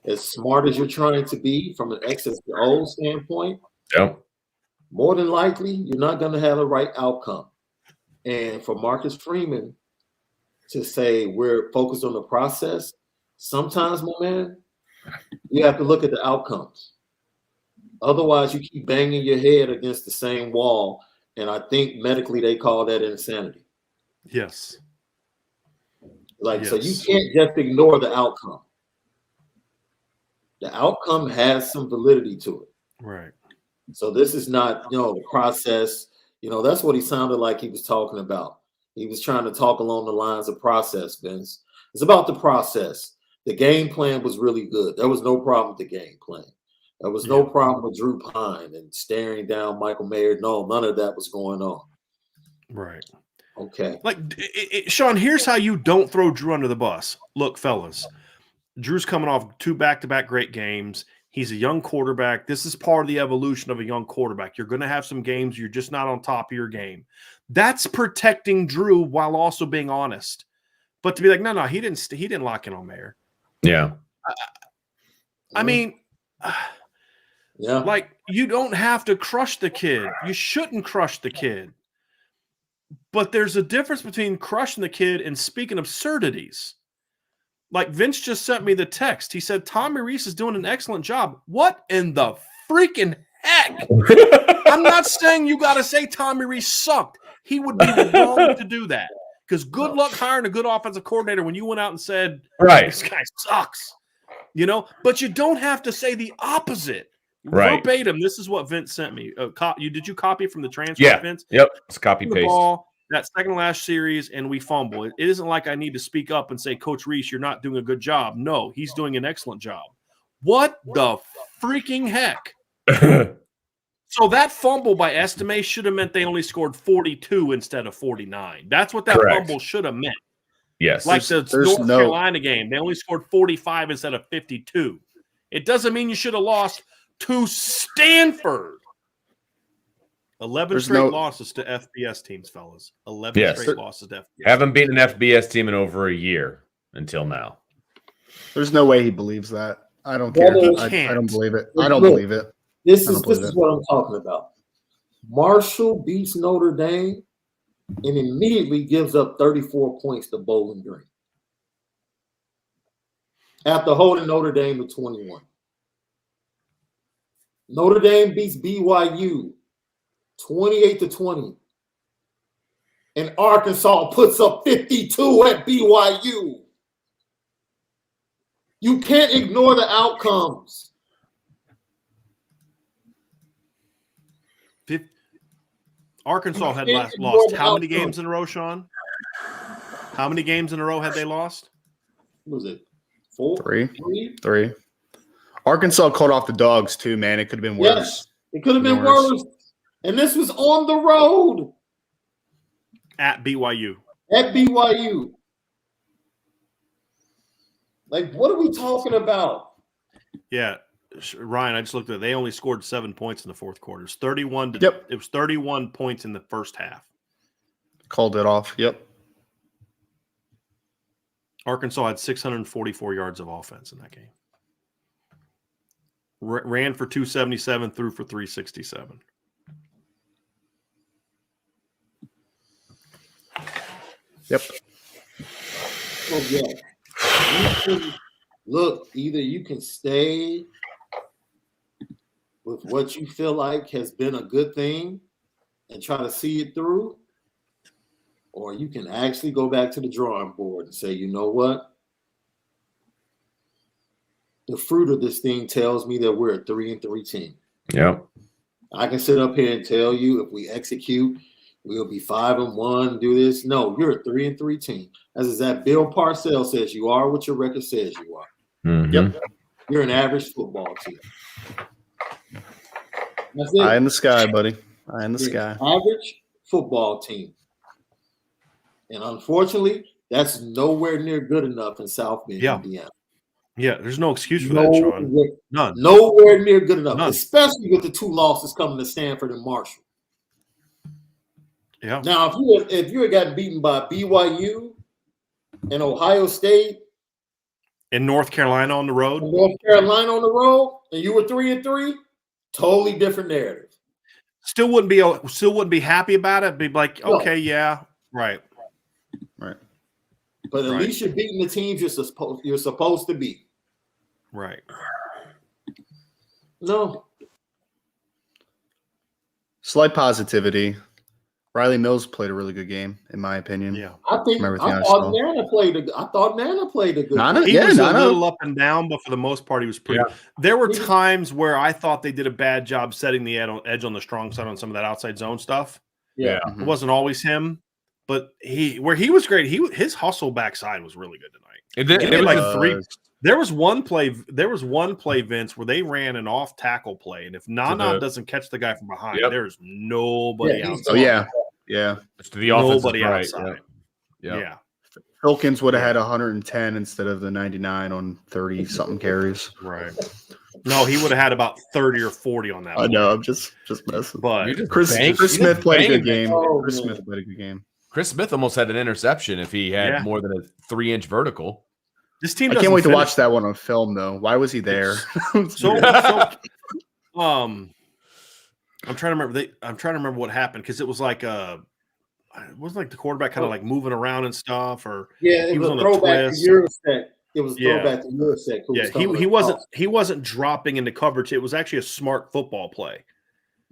as smart as you're trying to be from an X's to O standpoint, more than likely, you're not going to have the right outcome. And for Marcus Freeman to say we're focused on the process, sometimes, my man, you have to look at the outcomes. Otherwise, you keep banging your head against the same wall. And I think medically they call that insanity. Yes. So you can't just ignore the outcome. The outcome has some validity to it. Right. So this is not, the process. That's what he sounded like he was talking about. He was trying to talk along the lines of process, Vince. It's about the process. The game plan was really good. There was no problem with the game plan. There was no problem with Drew Pine and staring down Michael Mayer. No, none of that was going on. Right. Okay. Sean, here's how you don't throw Drew under the bus. Look, fellas, Drew's coming off 2 back-to-back great games. He's a young quarterback. This is part of the evolution of a young quarterback. You're going to have some games you're just not on top of your game. That's protecting Drew while also being honest. But to be like, no, he didn't lock in on Mayer. Yeah. I mean, yeah. You don't have to crush the kid. You shouldn't crush the kid. But there's a difference between crushing the kid and speaking absurdities. Like Vince just sent me the text. He said, Tommy Rees is doing an excellent job. What in the freaking heck? I'm not saying you got to say Tommy Rees sucked. He would be wrong to do that. Because good luck hiring a good offensive coordinator when you went out and said, this guy sucks. But you don't have to say the opposite. Right. Verbatim, this is what Vince sent me. Did you copy from the transcript, Vince? Yep. It's copy paste. Ball, that second last series, and we fumble. It isn't like I need to speak up and say, Coach Rees, you're not doing a good job. No, he's doing an excellent job. What the freaking heck? So that fumble by Estime should have meant they only scored 42 instead of 49. That's what that fumble should have meant. Yes. Like the North Carolina game, they only scored 45 instead of 52. It doesn't mean you should have lost to Stanford. 11 straight losses to FBS teams, fellas. 11 straight losses to FBS. Haven't beaten an FBS team in over a year until now. There's no way he believes that. I don't care. I don't believe it. I don't believe it. This is what I'm talking about. Marshall beats Notre Dame and immediately gives up 34 points to Bowling Green after holding Notre Dame to 21. Notre Dame beats BYU 28-20. And Arkansas puts up 52 at BYU. You can't ignore the outcomes. Arkansas had lost how many games in a row, Sean? How many games in a row had they lost? What was it? 4? Three. Arkansas caught off the Dogs too, man. It could have been worse. Yes, it could have been worse. And this was on the road. At BYU. At BYU. Like, what are we talking about? Yeah. Ryan, I just looked at it. They only scored 7 points in the fourth quarter. It was 31 points in the first half. Called it off. Yep. Arkansas had 644 yards of offense in that game. Ran for 277, threw for 367. Yep. Oh, yeah. Look, either you can stay with what you feel like has been a good thing and try to see it through, or you can actually go back to the drawing board and say, you know what? The fruit of this thing tells me that we're a 3-3 team. Yep. I can sit up here and tell you if we execute, we'll be 5-1, do this. No, you're a 3-3 team. As that Bill Parcells says, you are what your record says you are. Mm-hmm. Yep. You're an average football team. That's it. Eye in the sky, buddy. Eye in the sky. Average football team. And unfortunately, that's nowhere near good enough in South Bend, Indiana. Yeah, there's no excuse for that, Sean. None. Nowhere near good enough, None. especially with the 2 losses coming to Stanford and Marshall. Yeah. Now, if you had gotten beaten by BYU and Ohio State, in North Carolina on the road, and you were 3-3, totally different narrative. Still wouldn't be happy about it. Be like, okay, yeah, right. But at least you're beating the teams you're supposed to beat. Right. No. Slight positivity. Riley Mills played a really good game, in my opinion. Yeah. I thought Nana played a good game. He was a little up and down, but for the most part, he was pretty. Yeah. There were times where I thought they did a bad job setting the edge on the strong side on some of that outside zone stuff. Yeah. It wasn't always him, but he was great. His hustle backside was really good tonight. There was one play, Vince, where they ran an off tackle play, and if Nana doesn't catch the guy from behind, there's nobody outside. Yeah. It's to the offensive nobody right. outside. Yeah. Filkins would have had 110 instead of the 99 on 30 something carries. Right. No, he would have had about 30 or 40 on that. I know. I'm just messing. But Chris Smith played a good game. Smith played a good game. Chris Smith almost had an interception if he had more than a 3-inch vertical. This team. I can't wait to watch that one on film, though. Why was he there? I'm trying to remember what happened because it was like it wasn't like the quarterback kind of like moving around and stuff, or he was on a throwback to Eurosec. It was a throwback to Eurosec. Yeah, he wasn't dropping into coverage. It was actually a smart football play.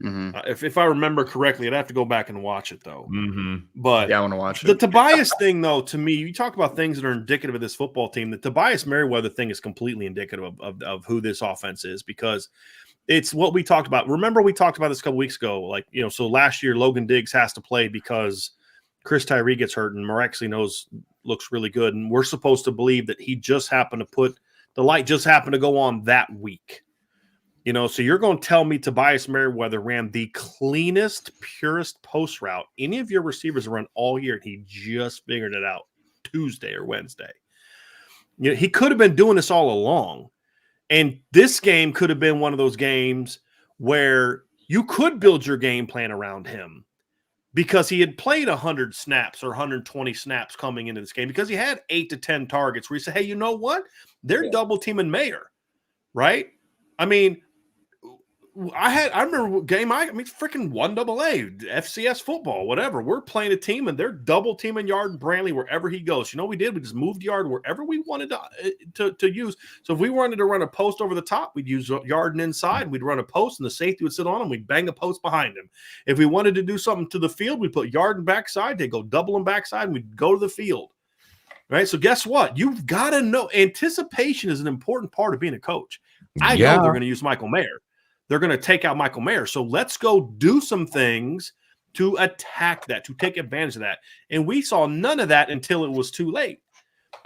Mm-hmm. If I remember correctly, I'd have to go back and watch it though. Mm-hmm. But I want to watch it. The Tobias thing, though, to me, you talk about things that are indicative of this football team. The Tobias Merriweather thing is completely indicative of who this offense is because it's what we talked about. Remember, we talked about this a couple weeks ago. So last year, Logan Diggs has to play because Chris Tyree gets hurt and Marexley looks really good. And we're supposed to believe that he just happened to the light just happened to go on that week. So you're going to tell me Tobias Merriweather ran the cleanest, purest post route any of your receivers run all year, and he just figured it out Tuesday or Wednesday. He could have been doing this all along. And this game could have been one of those games where you could build your game plan around him because he had played 100 snaps or 120 snaps coming into this game because he had 8 to 10 targets where he said, hey, you know what? They're double teaming Mayer, right? I mean, I remember game. Freaking 1AA, FCS football, whatever. We're playing a team and they're double teaming Yard and Brantley wherever he goes. You know what we did? We just moved Yard wherever we wanted to use. So if we wanted to run a post over the top, we'd use Yard and inside. We'd run a post and the safety would sit on him. We'd bang a post behind him. If we wanted to do something to the field, we'd put Yard and backside. They'd go double and backside and we'd go to the field. Right. So guess what? You've got to know anticipation is an important part of being a coach. I know they're going to use Michael Mayer. They're going to take out Michael Mayer. So let's go do some things to attack that, to take advantage of that. And we saw none of that until it was too late,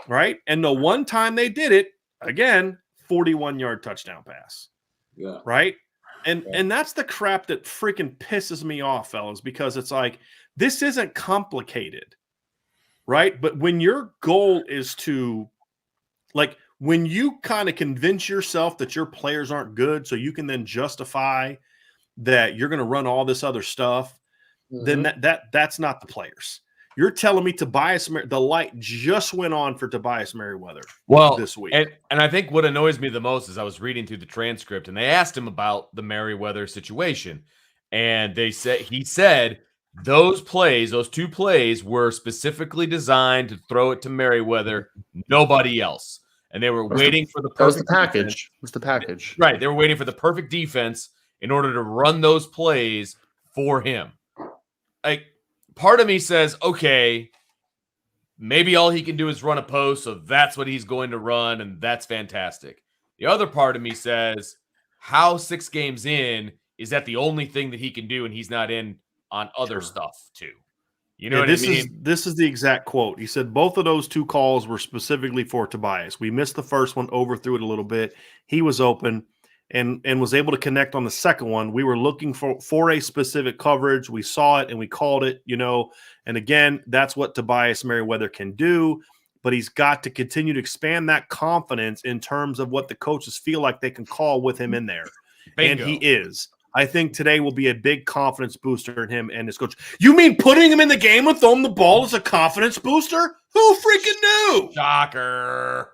right? And the one time they did it, again, 41-yard touchdown pass. Yeah. Right? And that's the crap that freaking pisses me off, fellas, because it's like, this isn't complicated, right? But when your goal is to, like, when you kind of convince yourself that your players aren't good, so you can then justify that you're going to run all this other stuff, then that's not the players. You're telling me the light just went on for Tobias Merriweather this week. And I think what annoys me the most is I was reading through the transcript and they asked him about the Merriweather situation. And he said those two plays were specifically designed to throw it to Merriweather, nobody else. And they were waiting for the perfect package. It was the package. Right. They were waiting for the perfect defense in order to run those plays for him. Like, part of me says, okay, maybe all he can do is run a post, so that's what he's going to run, and that's fantastic. The other part of me says, how 6 games in is that the only thing that he can do, and he's not in on other stuff too? You know what I mean? This is the exact quote. He said both of those 2 calls were specifically for Tobias. We missed the first one, overthrew it a little bit. He was open and was able to connect on the second one. We were looking for a specific coverage. We saw it and we called it, and again, that's what Tobias Merriweather can do, but he's got to continue to expand that confidence in terms of what the coaches feel like they can call with him in there. Bingo. And he is. I think today will be a big confidence booster in him and his coach. You mean putting him in the game and throwing the ball is a confidence booster? Who freaking knew? Shocker.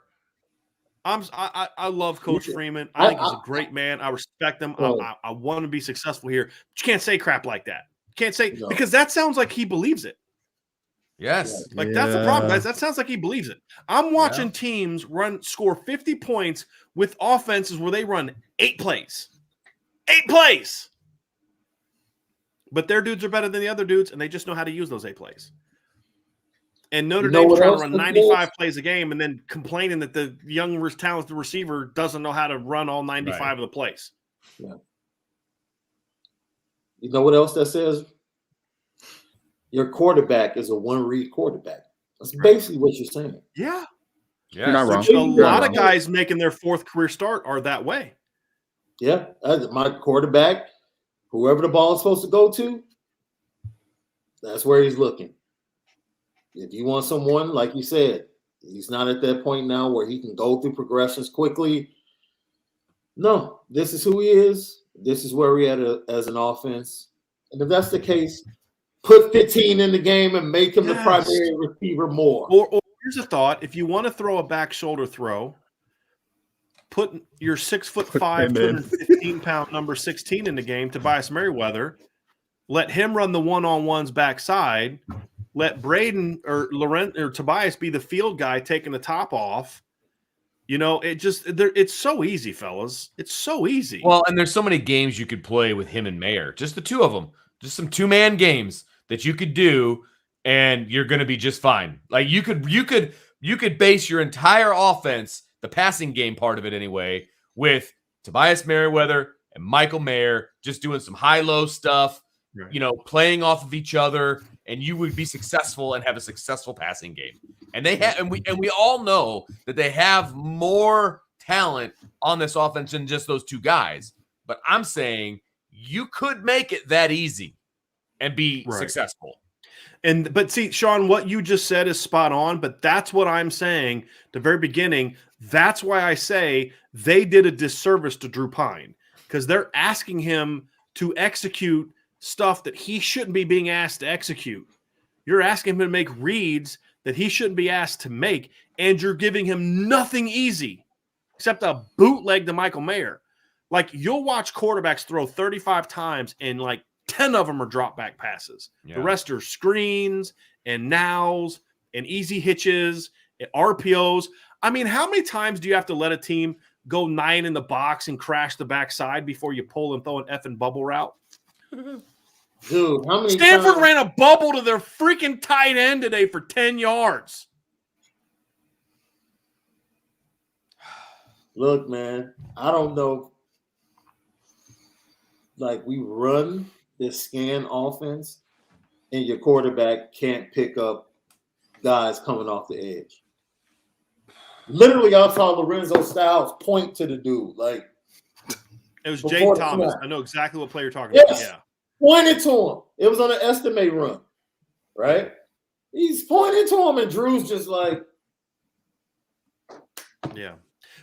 I love Coach Freeman. I think he's a great man. I respect him. I want to be successful here. But you can't say crap like that. You can't say because that sounds like he believes it. Yes. Like that's the problem, guys. That sounds like he believes it. I'm watching teams score 50 points with offenses where they run 8 plays. 8 plays. But their dudes are better than the other dudes, and they just know how to use those 8 plays. And Notre Dame trying to run 95 plays a game and then complaining that the young, talented receiver doesn't know how to run all 95 of the plays. Yeah. You know what else that says? Your quarterback is a one-read quarterback. That's basically what you're saying. Yeah. You're not wrong. A lot of guys making their 4th career start are that way. Yeah. My quarterback, whoever the ball is supposed to go to, that's where he's looking. If you want someone, like you said, he's not at that point now where he can go through progressions quickly. No, this is who he is. This is where we're at as an offense. And if that's the case, put 15 in the game and make him the primary receiver more. Or here's a thought. If you want to throw a back shoulder throw, put your 6'5", 215-pound number 16 in the game, Tobias Merriweather. Let him run the one-on-ones backside. Let Braden or Laurent or Tobias be the field guy taking the top off. It's so easy, fellas. It's so easy. Well, and there's so many games you could play with him and Mayer. Just the 2 of them. Just some 2-man games that you could do, and you're going to be just fine. Like you could base your entire offense, the passing game part of it anyway, with Tobias Merriweather and Michael Mayer just doing some high-low stuff, playing off of each other, and you would be successful and have a successful passing game. And they have, and we all know that they have more talent on this offense than just those 2 guys. But I'm saying you could make it that easy and be successful. But see, Sean, what you just said is spot on, but that's what I'm saying at the very beginning. That's why I say they did a disservice to Drew Pine, because they're asking him to execute stuff that he shouldn't be being asked to execute. You're asking him to make reads that he shouldn't be asked to make, and you're giving him nothing easy except a bootleg to Michael Mayer. Like, you'll watch quarterbacks throw 35 times and like 10 of them are drop back passes. Yeah. The rest are screens and nows and easy hitches and RPOs. I mean, how many times do you have to let a team go 9 in the box and crash the backside before you pull and throw an effing bubble route? Dude, how many Stanford ran a bubble to their freaking tight end today for 10 yards. Look, man, I don't know. Like, we run this scan offense, and your quarterback can't pick up guys coming off the edge. Literally, I saw Lorenzo Styles point to the dude. Like, It was before Jaden the Thomas. snap. I know exactly what player you're talking Yes. about. Pointed to him. It was on an estimate run, right? He's pointing to him, and Drew's just like, Yeah.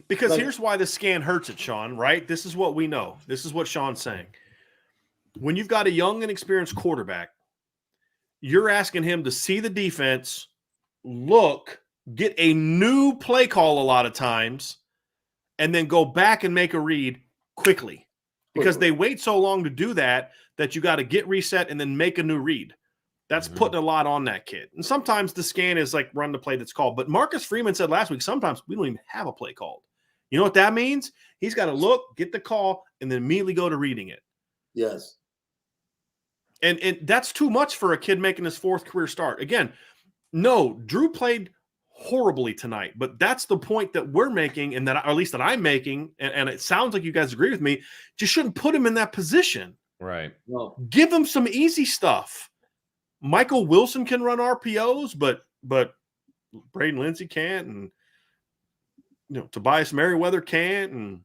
Because Like- here's why the scan hurts it, Sean, right? This is what we know. This is what Sean's saying. When you've got a young and experienced quarterback, you're asking him to see the defense, look, get a new play call a lot of times, and then go back and make a read quickly. Because they wait so long to do that you got to get reset and then make a new read. That's putting a lot on that kid. And sometimes the scan is like run the play that's called. But Marcus Freeman said last week, sometimes we don't even have a play called. You know what that means? He's got to look, get the call, and then immediately go to reading it. yes. And that's too much for a kid making his fourth career start. Again, no, Drew played horribly tonight, but that's the point that we're making, and that, or at least that I'm making, and it sounds like you guys agree with me. You shouldn't put him in that position. Right. No. Give him some easy stuff. Michael Wilson can run RPOs, but Braden Lindsey can't, and Tobias Merriweather can't, and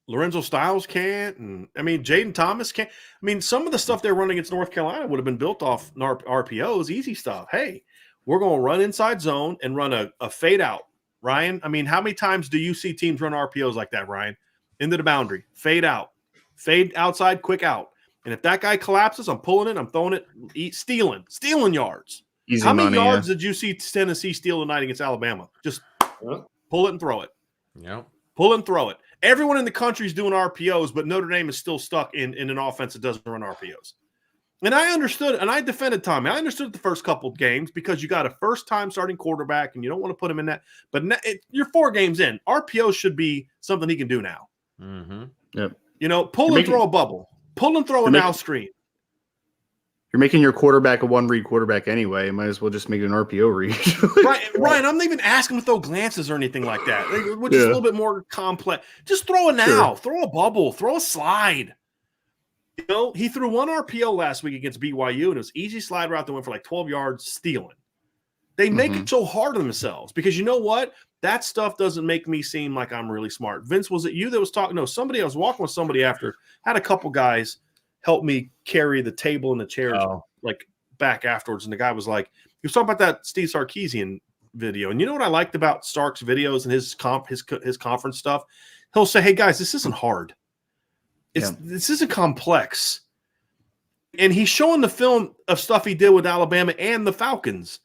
Lorenzo Styles can't, and I mean Jaden Thomas can't. I mean, some of the stuff they're running against North Carolina would have been built off RPOs, easy stuff. Hey, we're going to run inside zone and run a fade out. Ryan, I mean, how many times do you see teams run RPOs like that, Ryan? Into the boundary, fade out, fade outside, quick out. And if that guy collapses, I'm pulling it, I'm throwing it, stealing yards. Easy How many money, yards did you see Tennessee steal tonight against Alabama? Just pull it and throw it. Yeah. Pull and throw it. Everyone in the country is doing RPOs, but Notre Dame is still stuck in an offense that doesn't run RPOs. And I understood, and I defended Tommy. I understood the first couple of games because you got a first-time starting quarterback, and you don't want to put him in that. But you're 4 games in. RPOs should be something he can do now. Mm-hmm. Yep. Pull and throw a bubble. Pull and throw a now screen. You're making your quarterback a one-read quarterback anyway. You might as well just make it an RPO read. Ryan, I'm not even asking to throw glances or anything like that, which is a little bit more complex. Just throw a now. Sure. Throw a bubble. Throw a slide. He threw 1 RPO last week against BYU, and it was easy slide route that went for like 12 yards stealing. They make it so hard on themselves because you know what? That stuff doesn't make me seem like I'm really smart. Vince, was it you that was talking? No, somebody, I was walking with somebody after, had a couple guys help me carry the table and the chairs like back afterwards. And the guy was like, he was talking about that Steve Sarkisian video. And you know what I liked about Stark's videos and his conference stuff? He'll say, hey guys, this isn't hard. This isn't complex. And he's showing the film of stuff he did with Alabama and the Falcons.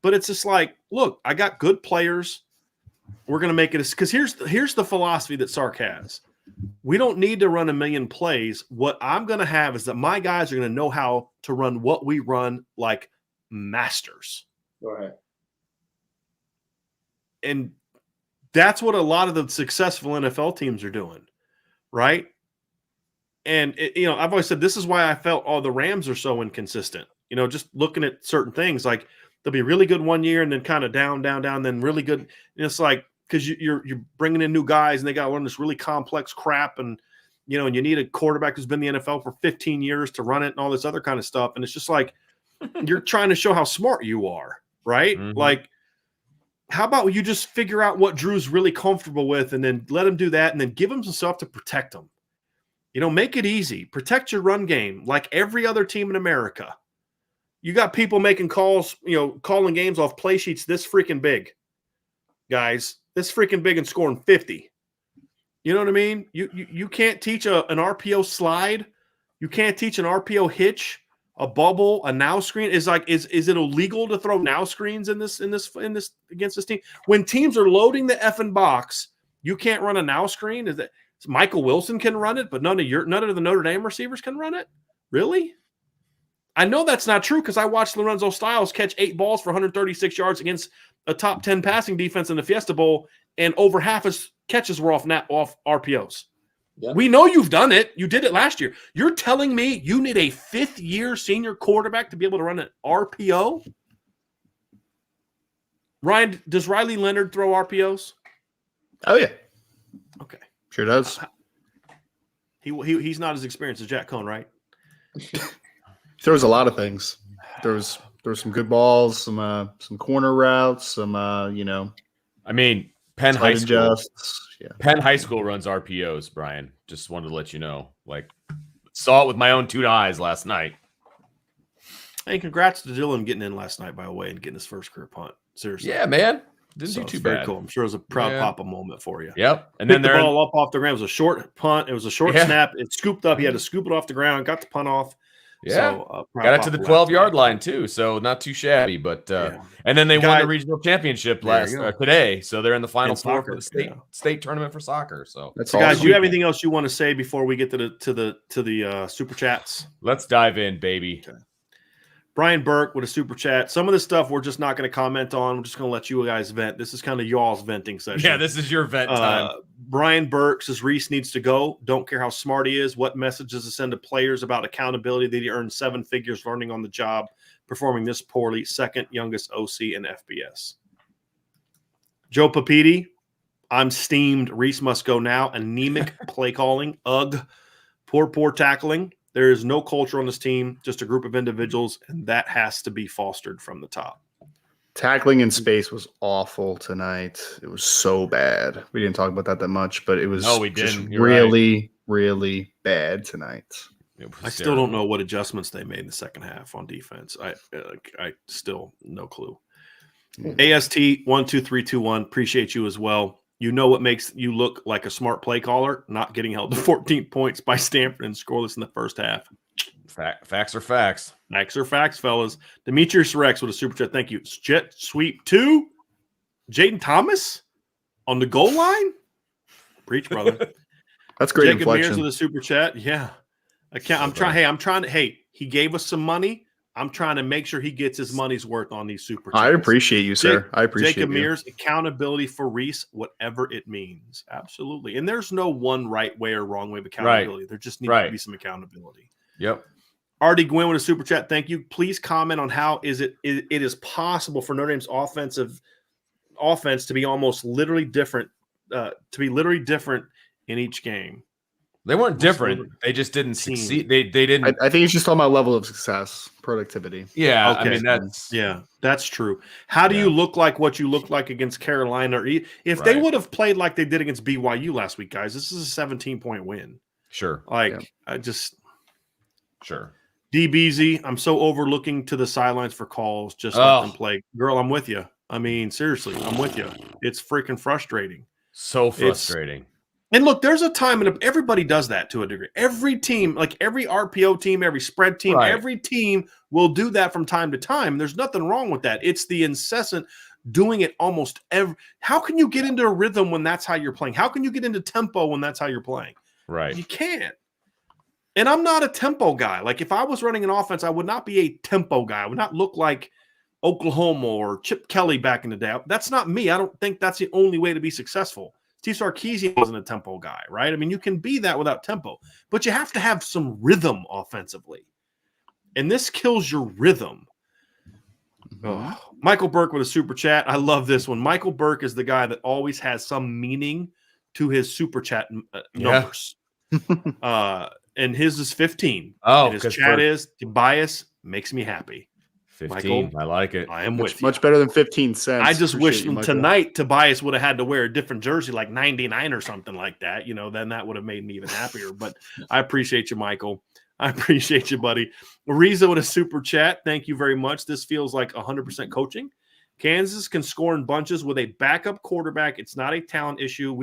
But it's just like, look, I got good players. We're going to make it because here's the philosophy that Sark has. We don't need to run a million plays. What I'm going to have is that my guys are going to know how to run what we run like masters. Go ahead. And that's what a lot of the successful NFL teams are doing, right? And, I've always said this is why I felt the Rams are so inconsistent. Just looking at certain things, like they'll be really good one year and then kind of down, then really good. And it's like, because you're bringing in new guys and they got to learn this really complex crap. And, and you need a quarterback who's been in the NFL for 15 years to run it and all this other kind of stuff. And it's just like, you're trying to show how smart you are, right? Mm-hmm. Like, how about you just figure out what Drew's really comfortable with and then let him do that and then give him some stuff to protect him. Make it easy. Protect your run game like every other team in America. You got people making calls, calling games off play sheets this freaking big, guys. This freaking big and scoring 50. You know what I mean? You can't teach an RPO slide. You can't teach an RPO hitch, a bubble, a now screen. Is it illegal to throw now screens in this against this team? When teams are loading the effing box, you can't run a now screen. Is that Michael Wilson can run it, but none of the Notre Dame receivers can run it? Really? I know that's not true because I watched Lorenzo Styles catch 8 balls for 136 yards against a top 10 passing defense in the Fiesta Bowl, and over half his catches were off RPOs. Yeah. We know you've done it. You did it last year. You're telling me you need a 5th-year senior quarterback to be able to run an RPO? Ryan, does Riley Leonard throw RPOs? Oh, yeah. Okay. Sure does. He's not as experienced as Jack Cohn, right? Throws a lot of things. There was some good balls, some corner routes, some I mean, Penn High slight School. adjusts. Yeah. Penn High School runs RPOs, Brian. Just wanted to let you know. Like, saw it with my own 2 eyes last night. Hey, congrats to Dylan getting in last night, by the way, and getting his first career punt. Seriously. Yeah, man. Didn't So do too it's very bad. cool. I'm sure it was a proud papa moment for you. Yep. And Picked then the ball up off the ground. It was a short punt. It was a short Yeah. snap. It scooped up. He had to scoop it off the ground. Got the punt off. Yeah. So, got it to the 12-yard line too, so not too shabby. But and then they won the regional championship today, so they're in the final four for the state tournament for soccer. So, guys, do you have anything else you want to say before we get to the super chats? Let's dive in, baby. Okay. Brian Burke with a super chat. Some of this stuff we're just not going to comment on. We're just going to let you guys vent. This is kind of y'all's venting session. Yeah, this is your vent time. Brian Burke says Reese needs to go. Don't care how smart he is. What message does it send to players about accountability that he earned 7 figures learning on the job, performing this poorly? Second youngest OC in FBS. Joe Papiti, I'm steamed. Reese must go now. Anemic play calling. Ugh. Poor tackling. There is no culture on this team, just a group of individuals, and that has to be fostered from the top. Tackling in space was awful tonight. It was so bad. We didn't talk about that much, but it was just really, really bad tonight. I still don't know what adjustments they made in the second half on defense. I still no clue. AST 12321, appreciate you as well. You know what makes you look like a smart play caller? Not getting held to 14 points by Stanford and scoreless in the first half. Facts are facts. Facts are facts, fellas. Demetrius Rex with a super chat. Thank you. Jet sweep 2. Jaden Thomas on the goal line. Preach, brother. That's great. Jacob inflection. Mears with a super chat. Yeah. I'm trying. Hey, he gave us some money. I'm trying to make sure he gets his money's worth on these super chats. I appreciate you, sir. I appreciate Jacob you. Mears, accountability for Reese, whatever it means. Absolutely. And there's no one right way or wrong way of accountability. There just needs to be some accountability. Yep. Artie Gwynn with a super chat. Thank you. Please comment on how it is possible for Notre Dame's offense to be almost literally different, in each game. They weren't different. They just didn't succeed. They didn't. I think it's just on my level of success, productivity. Yeah. Okay. I mean, that's true. How do you look like what you look like against Carolina? Or if they would have played like they did against BYU last week, guys, this is a 17-point win. Sure. Sure. DBZ, I'm so overlooking to the sidelines for calls. Just let them play. Girl, I'm with you. I mean, seriously, I'm with you. It's freaking frustrating. So frustrating. And look, there's a time, and everybody does that to a degree. Every team, like every RPO team, every spread team, every team will do that from time to time. There's nothing wrong with that. It's the incessant doing it almost every. How can you get into a rhythm when that's how you're playing? How can you get into tempo when that's how you're playing? Right. You can't. And I'm not a tempo guy. Like if I was running an offense, I would not be a tempo guy. I would not look like Oklahoma or Chip Kelly back in the day. That's not me. I don't think that's the only way to be successful. Steve Sarkisian wasn't a tempo guy, right? I mean, you can be that without tempo, but you have to have some rhythm offensively. And this kills your rhythm. Oh. Michael Burke with a super chat. I love this one. Michael Burke is the guy that always has some meaning to his super chat numbers. And his is 15. Oh, and his chat is Tobias makes me happy. 15. Michael, I like it. I am with much better than 15 cents. I just wish tonight Tobias would have had to wear a different jersey, like 99 or something like that. You know, then that would have made me even happier. But I appreciate you, Michael. I appreciate you, buddy. Ariza with a super chat. Thank you very much. This feels like 100% coaching. Kansas can score in bunches with a backup quarterback. It's not a talent issue. What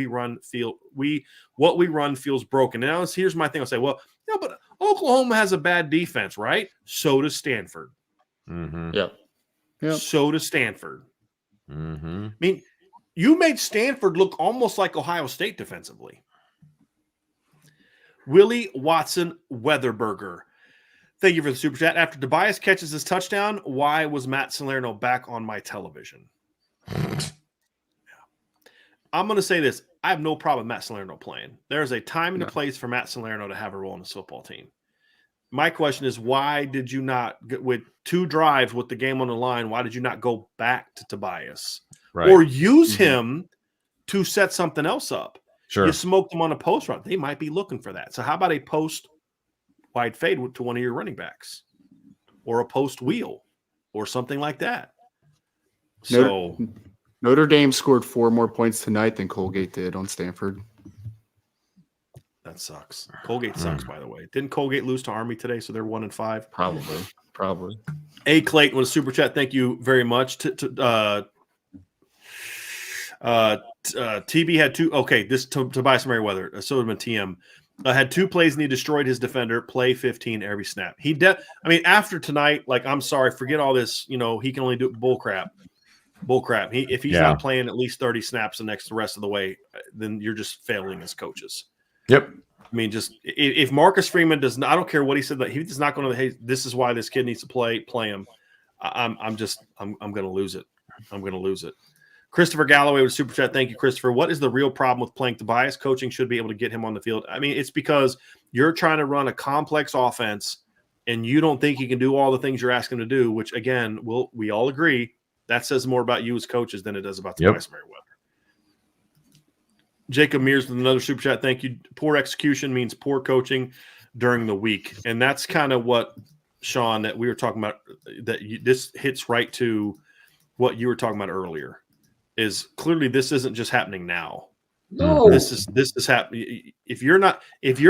we run feels broken. Now, here's my thing. I'll say, well, but Oklahoma has a bad defense, right? So does Stanford. Mm-hmm. Yep. So does Stanford. Mm-hmm. I mean, you made Stanford look almost like Ohio State defensively. Willie Watson Weatherberger. Thank you for the super chat. After Tobias catches his touchdown, why was Matt Salerno back on my television? I'm going to say this. I have no problem with Matt Salerno playing. There's a time and a place for Matt Salerno to have a role in this football team. My question is, why did you not, with 2 drives with the game on the line, why did you not go back to Tobias? Right. Or use him to set something else up? Sure. You smoked him on a post route. They might be looking for that. So how about a post wide fade to one of your running backs? or a post wheel or something like that. So Notre Dame scored 4 more points tonight than Colgate did on Stanford. that sucks. Colgate sucks, by the way. Didn't Colgate lose to Army today? So they're 1-5. Probably. A. Clayton with a super chat. Thank you very much. TB had 2. Okay, this Tobias Merriweather. So would have been TM. Had 2 plays and he destroyed his defender. Play 15 every snap. After tonight, like, I'm sorry, forget all this. He can only do bull crap. If he's not playing at least 30 snaps the rest of the way, then you're just failing as coaches. Yep. I mean, just if Marcus Freeman does not, I don't care what he said, that he's not going to, hey, this is why this kid needs to play him. I'm going to lose it. I'm going to lose it. Christopher Galloway with super chat. Thank you, Christopher. What is the real problem with playing Tobias? Coaching should be able to get him on the field. I mean, it's because you're trying to run a complex offense and you don't think he can do all the things you're asking him to do, which again, we all agree that says more about you as coaches than it does about Tobias Merriweather. Jacob Mears with another super chat. Thank you. Poor execution means poor coaching during the week. And that's kind of what, Sean, that we were talking about, this hits right to what you were talking about earlier, is clearly this isn't just happening now. No, This is happening. If you're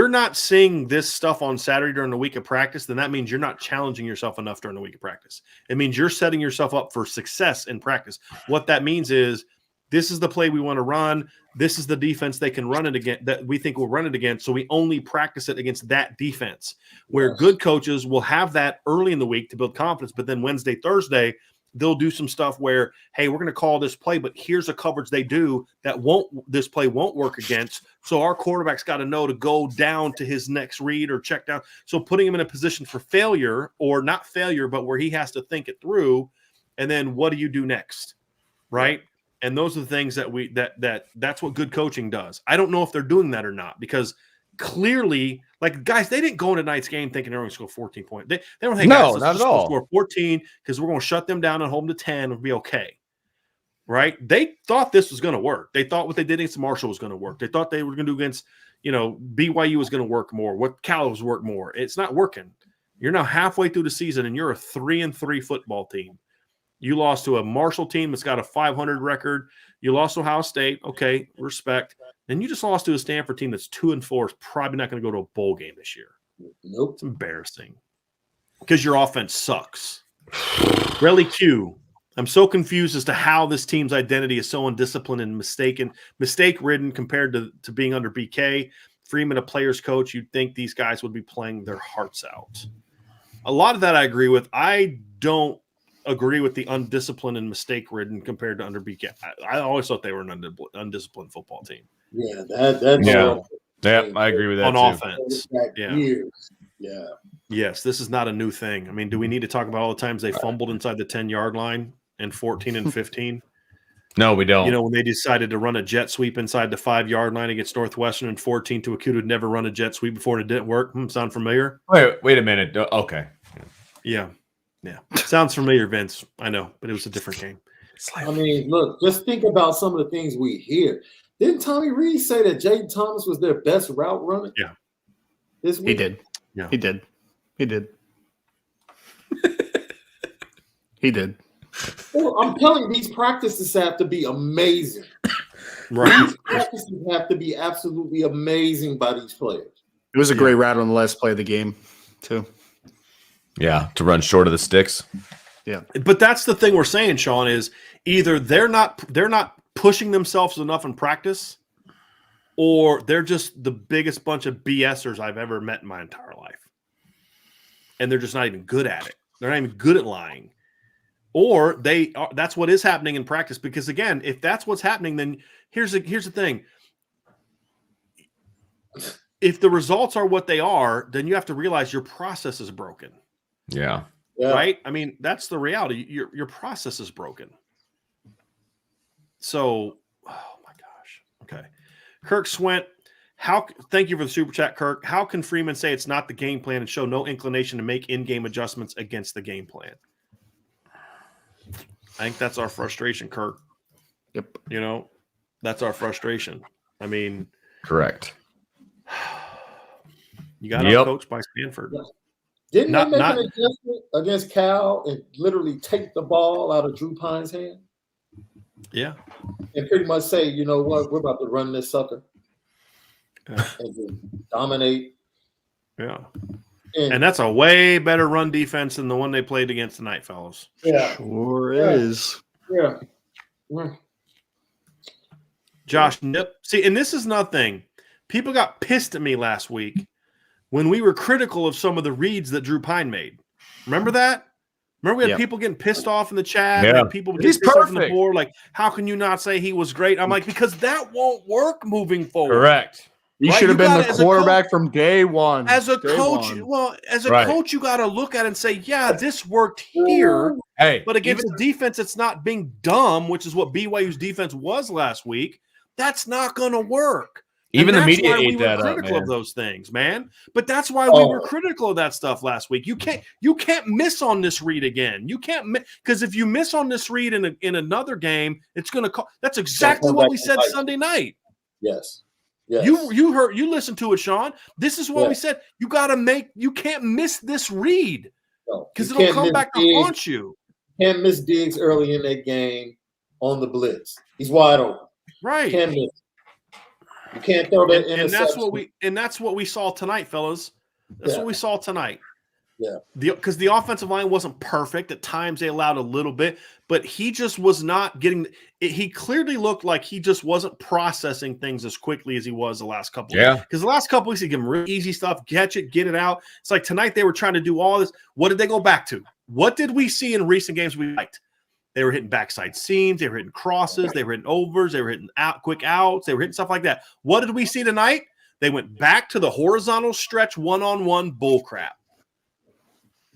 not seeing this stuff on Saturday during the week of practice, then that means you're not challenging yourself enough during the week of practice. It means you're setting yourself up for success in practice. What that means is, this is the play we want to run. This is the defense they can run it against, that we think we'll run it against. So we only practice it against that defense. Where good coaches will have that early in the week to build confidence, but then Wednesday, Thursday, they'll do some stuff where, hey, we're going to call this play, but here's a coverage they do that this play won't work against. So our quarterback's got to know to go down to his next read or check down. So putting him in a position for failure, or not failure, but where he has to think it through. And then what do you do next? Right. And those are the things that's what good coaching does. I don't know if they're doing that or not, because clearly, like, guys, they didn't go into tonight's game thinking they're going to score 14 points. They don't think, No, guys, not at all. Score 14 because we're going to shut them down and hold them to 10 and be okay. Right? They thought this was going to work. They thought what they did against Marshall was going to work. They thought they were going to do against, BYU was going to work more. What Cal was work more. It's not working. You're now halfway through the season and you're a 3-3 football team. You lost to a Marshall team that's got a 500 record. You lost to Ohio State. Okay, respect. Then you just lost to a Stanford team that's 2-4. Is probably not going to go to a bowl game this year. Nope. It's embarrassing because your offense sucks. Relly Q. I'm so confused as to how this team's identity is so undisciplined and mistake-ridden compared to being under BK. Freeman, a player's coach, you'd think these guys would be playing their hearts out. A lot of that I agree with. I don't agree with the undisciplined and mistake-ridden compared to under BK. I always thought they were an undisciplined football team. Yeah, that's Yeah, I agree with that on too. offense. Yeah. Years. Yeah. Yes, this is not a new thing. I mean, do we need to talk about all the times they fumbled inside the 10-yard line in 14 and 15? No, we don't. When they decided to run a jet sweep inside the 5-yard line against Northwestern in 14 to a kid who'd never run a jet sweep before and it didn't work. Sound familiar? Wait a minute. Okay. Yeah. Sounds familiar, Vince. I know, but it was a different game. I mean, look, just think about some of the things we hear. Didn't Tommy Reed say that Jaden Thomas was their best route runner? Yeah. This week? He did. Yeah. He did. He did. Well, I'm telling you, these practices have to be amazing. Right. These practices have to be absolutely amazing by these players. It was a great route on the last play of the game, too. Yeah, to run short of the sticks. Yeah. But that's the thing we're saying, Sean, is either they're not pushing themselves enough in practice, or they're just the biggest bunch of BSers I've ever met in my entire life. And they're just not even good at it. They're not even good at lying. Or that's what is happening in practice. Because again, if that's what's happening, then here's the thing. If the results are what they are, then you have to realize your process is broken. Yeah. Right? I mean, that's the reality. Your process is broken. So, oh my gosh. Okay. Kirk Swent, thank you for the super chat, Kirk. How can Freeman say it's not the game plan and show no inclination to make in-game adjustments against the game plan? I think that's our frustration, Kirk. Yep. That's our frustration. I mean, Correct. you got out coached by Stanford. Didn't Not they make not an adjustment against Cal and literally take the ball out of Drew Pine's hand yeah. and pretty much say, you know what, we're about to run this sucker Yeah. and just dominate. Yeah. And that's a way better run defense than the one they played against tonight, fellas. Yeah. Sure Yeah. is. Yeah. Yeah. Josh Nip. See, and this is nothing. People got pissed at me last week when we were critical of some of the reads that Drew Pine made. Remember that? Remember we had people getting pissed off in the chat? Yeah. And people getting pissed off on the board. Like, how can you not say he was great? I'm like, because that won't work moving forward. Correct. He Right? should have You been gotta, the as a quarterback from day one. As a Day coach, one. well, as a Right. coach, you got to look at it and say, yeah, this worked here. Hey, But against a defense that's not being dumb, which is what BYU's defense was last week, that's not going to work. Even And the that's media why we ate were that up, critical man. of those things, man. But that's why we were critical of that stuff last week. You can't miss on this read again. You can't because if you miss on this read in another game, it's going to call. That's exactly what we said Sunday night. Yes. Yes. You listened to it, Sean. This is what we said. You can't miss this read because it'll come back to haunt you. Can't miss Diggs early in that game on the blitz. He's wide open. Right. Can't miss. You can't throw that and that's what we saw tonight, fellas. That's what we saw tonight. Yeah. Because the offensive line wasn't perfect. At times they allowed a little bit, but he just was not getting – he clearly looked like he just wasn't processing things as quickly as he was the last couple of weeks. Because the last couple of weeks, he gave him really easy stuff, catch it, get it out. It's like tonight they were trying to do all this. What did they go back to? What did we see in recent games we liked? They were hitting backside seams. They were hitting crosses. They were hitting overs. They were hitting quick outs. They were hitting stuff like that. What did we see tonight? They went back to the horizontal stretch one-on-one bullcrap.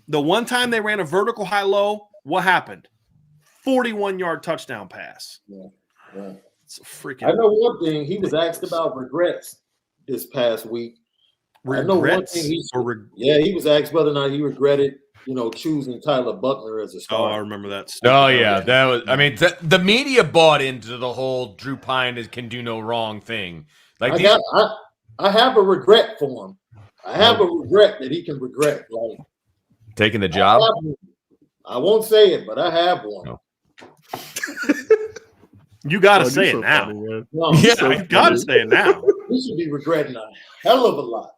The one time they ran a vertical high-low, what happened? 41-yard touchdown pass. Yeah. It's a freaking. I know one thing. He was asked about regrets this past week. Regrets? I know one thing. He was asked whether or not he regretted, choosing Tyler Buckner as a starter. Oh, I remember that. Oh yeah, that was. I mean, the media bought into the whole Drew Pine can do no wrong thing. Like I have a regret for him. I have a regret that he can regret. Like taking the job. I won't say it, but I have one. No. You got to say it now. Funny, you got to say it now. He should be regretting a hell of a lot.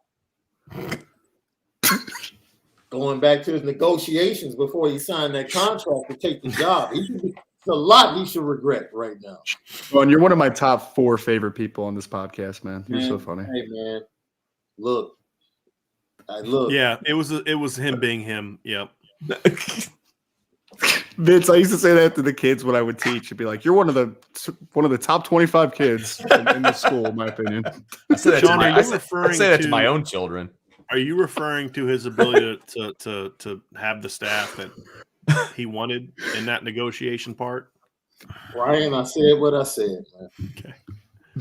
Going back to his negotiations before he signed that contract to take the job. It's a lot he should regret right now. Well, and you're one of my top 4 favorite people on this podcast, man. You're so funny. Hey, man. Look. Yeah, it was him being him. Yep. Vince, I used to say that to the kids when I would teach. It'd be like, you're one of the top 25 kids in the school, in my opinion. I say that, Sean, to my own children. Are you referring to his ability to have the staff that he wanted in that negotiation part? Ryan, I said what I said, man. Okay.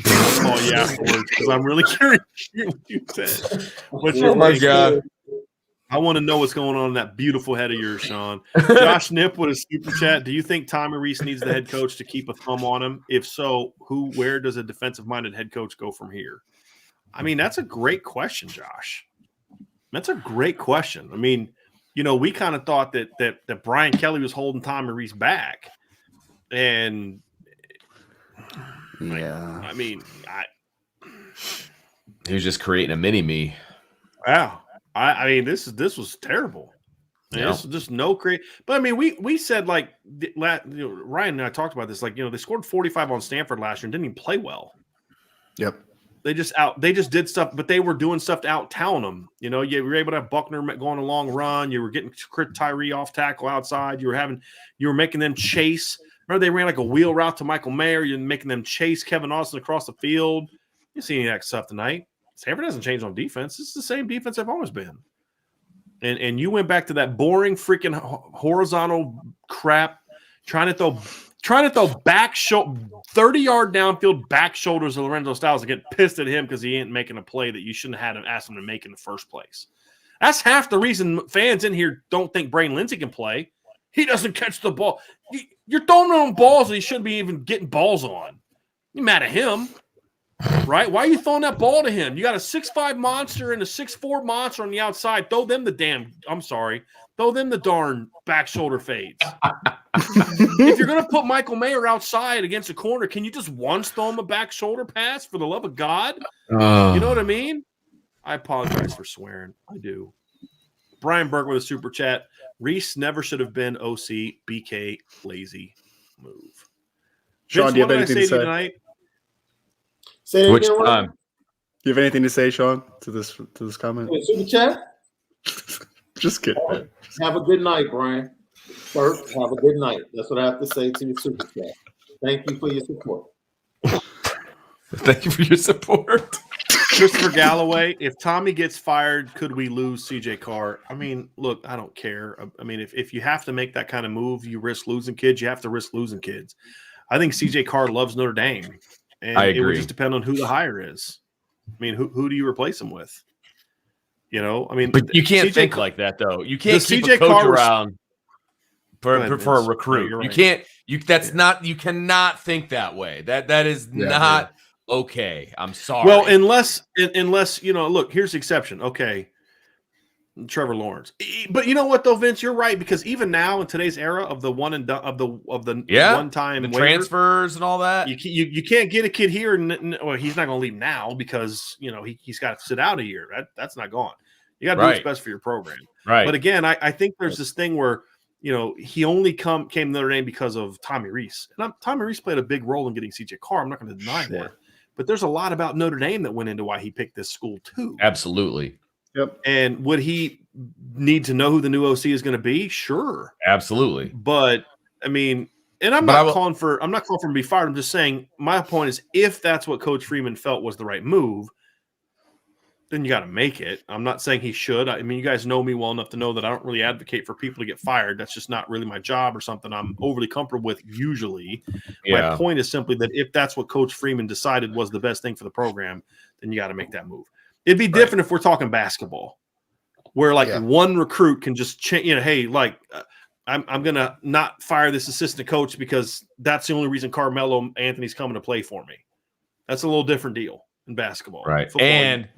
I'll call you afterwards because I'm really curious to hear what you said. Oh my God. I want to know what's going on in that beautiful head of yours, Sean. Josh Nip with a super chat. Do you think Tommy Rees needs the head coach to keep a thumb on him? If so, where does a defensive-minded head coach go from here? I mean, that's a great question, Josh. That's a great question. I mean, we kind of thought that Brian Kelly was holding Tommy Rees back. And yeah, I mean, he was just creating a mini-me. Wow. I mean, this was terrible. Yeah. This is just no create. But I mean, we said like Ryan and I talked about this. Like they scored 45 on Stanford last year and didn't even play well. Yep. They just did stuff, but they were doing stuff to out-town them. You were able to have Buckner going a long run. You were getting Tyree off tackle outside. You were making them chase. Remember they ran like a wheel route to Michael Mayer. You're making them chase Kevin Austin across the field. You see any of that stuff tonight? Stanford hasn't changed on defense. It's the same defense they've always been. And you went back to that boring freaking horizontal crap, trying to throw back 30-yard downfield back shoulders of Lorenzo Styles and get pissed at him because he ain't making a play that you shouldn't have had him ask him to make in the first place. That's half the reason fans in here don't think Brain Lindsey can play. He doesn't catch the ball. You're throwing him balls that he shouldn't be even getting balls on. You mad at him? Right? Why are you throwing that ball to him? You got a 6'5" monster and a 6'4" monster on the outside. Throw them the darn back shoulder fades. If you're going to put Michael Mayer outside against a corner, can you just once throw him a back shoulder pass for the love of God? You know what I mean? I apologize for swearing. I do. Brian Burke with a super chat. Reese never should have been OC. BK lazy move. Sean, Vince, do you what have did I anything say to to you say? tonight? Say it Which again, Ron. time? Do you have anything to say, Sean, to this comment? Super chat. Just kidding, man. Have a good night, Brian. Burke, have a good night. That's what I have to say to your super chat. Thank you for your support. Thank you for your support. Christopher Galloway, if Tommy gets fired, could we lose CJ Carr? I mean, look, I don't care. I mean, if you have to make that kind of move, you risk losing kids, you have to risk losing kids. I think CJ Carr loves Notre Dame, and I it would agree. just depend on who the hire is. I mean, who do you replace him with? You know, I mean, But you can't CJ think Carr- like that, though. You can't Does keep CJ a coach Carr around Go ahead, for a Vince. No, recruit. you're You right. can't. That's Yeah. not. You cannot think that way. That is not okay. I'm sorry. Well, unless look, here's the exception. Okay, Trevor Lawrence. But you know what though, Vince, you're right, because even now in today's era of the one and done, of the one time the transfers and all that. you can't get a kid here, and well, he's not going to leave now because he's got to sit out a year. That's not gone. You got to do what's best for your program. Right. But again, I think there's this thing where he only came to Notre Dame because of Tommy Rees, and Tommy Rees played a big role in getting CJ Carr. I'm not going to deny that. But there's a lot about Notre Dame that went into why he picked this school too. Absolutely. Yep. And would he need to know who the new OC is going to be? Sure. Absolutely. But I mean, and I'm not calling for him to be fired. I'm just saying my point is, if that's what Coach Freeman felt was the right move, then you got to make it. I'm not saying he should. I mean, you guys know me well enough to know that I don't really advocate for people to get fired. That's just not really my job or something I'm overly comfortable with usually. Yeah. My point is simply that if that's what Coach Freeman decided was the best thing for the program, then you got to make that move. It'd be different if we're talking basketball, where one recruit can just change, hey, I'm going to not fire this assistant coach because that's the only reason Carmelo Anthony's coming to play for me. That's a little different deal in basketball. Right. Football, and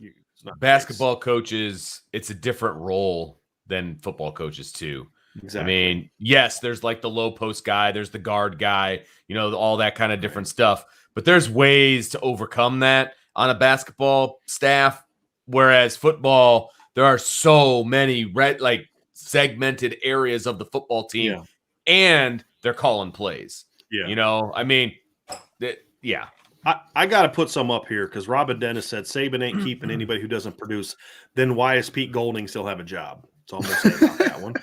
basketball coaches, it's a different role than football coaches too. Exactly. I mean, yes, there's like the low post guy, there's the guard guy, all that kind of different stuff. But there's ways to overcome that on a basketball staff. Whereas football, there are so many segmented areas of the football team, and they're calling plays. Yeah. I mean, yeah. I got to put some up here because Robin Dennis said Saban ain't keeping anybody who doesn't produce. Then why is Pete Golding still have a job? So I'm going to say about that one.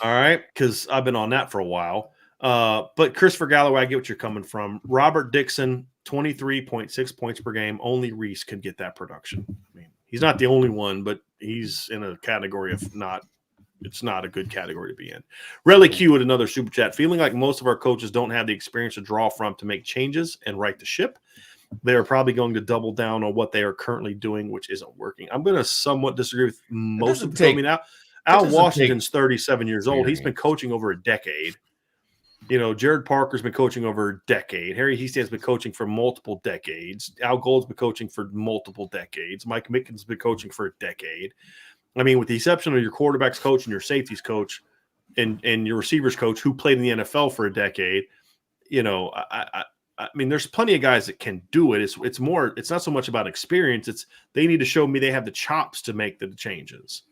All right, because I've been on that for a while. But Christopher Galloway, I get what you're coming from. Robert Dixon, 23.6 points per game. Only Reese could get that production. I mean, he's not the only one, but he's in a category of not. It's not a good category to be in. Relly Q with another super chat. Feeling like most of our coaches don't have the experience to draw from to make changes and right the ship. They are probably going to double down on what they are currently doing, which isn't working. I'm going to somewhat disagree with most of the people. I mean, Al Washington's 37 years old. He's been coaching over a decade. Jared Parker's been coaching over a decade. Harry Hiestan's been coaching for multiple decades. Al Gold's been coaching for multiple decades. Mike Mickens been coaching for a decade. I mean, with the exception of your quarterback's coach and your safeties coach and your receivers coach who played in the NFL for a decade, I mean, there's plenty of guys that can do it. It's not so much about experience. It's they need to show me they have the chops to make the changes.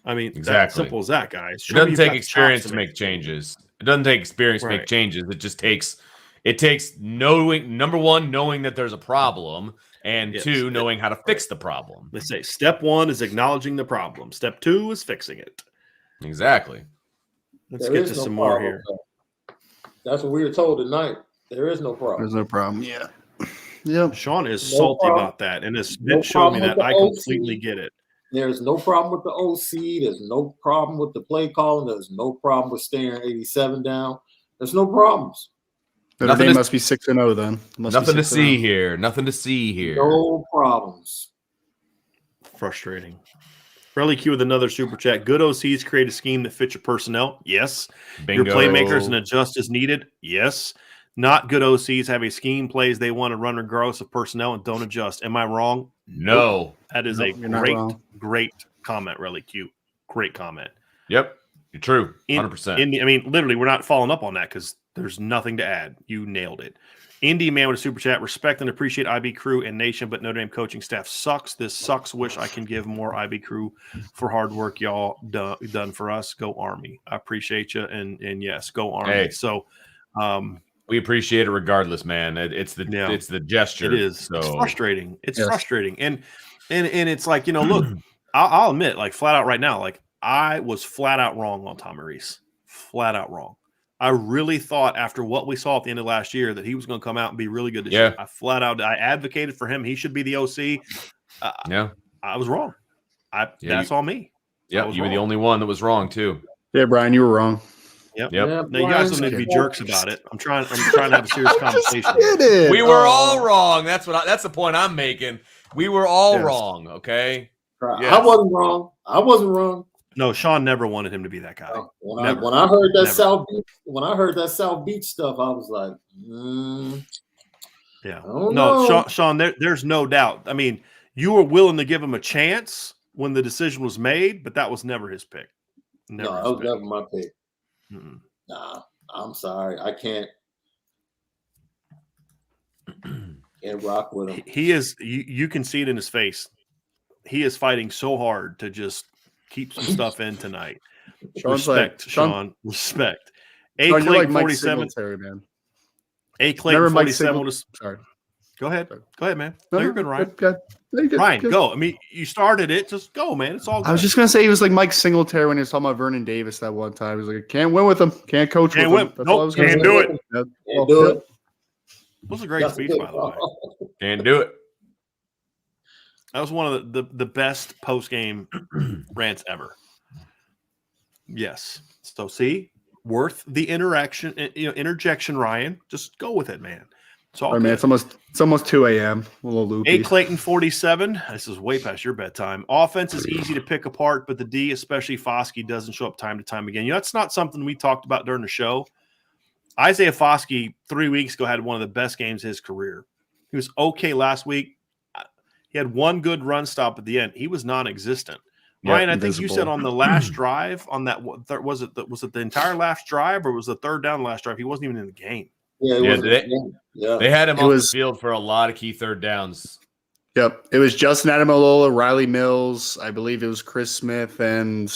I mean, that's simple as that, guys. It doesn't take experience to make changes. It doesn't take experience to make changes. It just takes knowing, number one, knowing that there's a problem, and two, knowing how to fix the problem. Let's say step one is acknowledging the problem. Step two is fixing it. Exactly. Let's get to some more here. That's what we were told tonight. There is no problem. There's no problem. Yeah. Yeah. Sean is salty about that, and it's showing me that I completely get it. There's no problem with the OC. There's no problem with the play calling. There's no problem with staring 87 down. There's no problems. Notre Dame must be 6-0 then. Nothing to see here. Nothing to see here. No problems. Frustrating. Relly Q with another super chat. Good OCs create a scheme that fits your personnel. Yes. Bingo. Your playmakers and adjust as needed. Yes. Not good OCs have a scheme plays they want to run regardless of personnel and don't adjust. Am I wrong? No. That is Nope, you're not wrong. great comment. Really cute. Great comment. Yep. You're true. 100%. I mean, literally, we're not following up on that because there's nothing to add. You nailed it. Indy Man with a super chat. Respect and appreciate IB crew and nation, but Notre Dame coaching staff sucks. This sucks. Wish I can give more IB crew for hard work y'all done for us. Go Army. I appreciate you. And yes, go Army. Hey. So we appreciate it regardless, man. It's the gesture. It is. So. It's frustrating. It's frustrating. And it's like, look, I'll admit, like flat out right now, like I was flat out wrong on Tom Reese. Flat out wrong. I really thought after what we saw at the end of last year that he was going to come out and be really good this year. I advocated for him. He should be the OC. I was wrong. That's all me. Yeah, you were the only one that was wrong too. Yeah, Brian, you were wrong. Yep. Yeah, now, you guys don't need to be jerks about it. I'm trying to have a serious conversation. We were all wrong. That's the point I'm making. We were all wrong. Okay. Yes. I wasn't wrong. No, Sean never wanted him to be that guy. When I heard that South Beach stuff, I was like, yeah. No, Sean, there's no doubt. I mean, you were willing to give him a chance when the decision was made, but that was never his pick. That was never my pick. Mm-mm. Nah, I'm sorry. I can't rock with him. He is, you can see it in his face. He is fighting so hard to just keep some stuff in tonight. Respect. A Sean, Clayton like 47. Man. A Clayton 47 was sorry. Go ahead, man. No, you're good, Ryan. Good. Ryan, go. I mean, you started it. Just go, man. It's all good. I was just gonna say he was like Mike Singletary when he was talking about Vernon Davis that one time. He was like, can't win with him, can't coach with him. That's all I was gonna can't say. do it. Can't do it. It was a great speech, by the way. Can't do it. That was one of the best post-game rants ever. Yes. So see, worth the interjection, Ryan. Just go with it, man. It's all, right, man. It's almost 2 a.m. A little loopy. A Clayton 47. This is way past your bedtime. Offense is easy to pick apart, but the D, especially Foskey, doesn't show up time to time again. That's not something we talked about during the show. Isaiah Foskey 3 weeks ago had one of the best games of his career. He was okay last week. He had one good run stop at the end. He was non-existent. Ryan, I think you said on the last drive on that was it the entire last drive or was the third down last drive? He wasn't even in the game. They had him on the field for a lot of key third downs. Yep, it was Justin Adamalola, Riley Mills, I believe it was Chris Smith and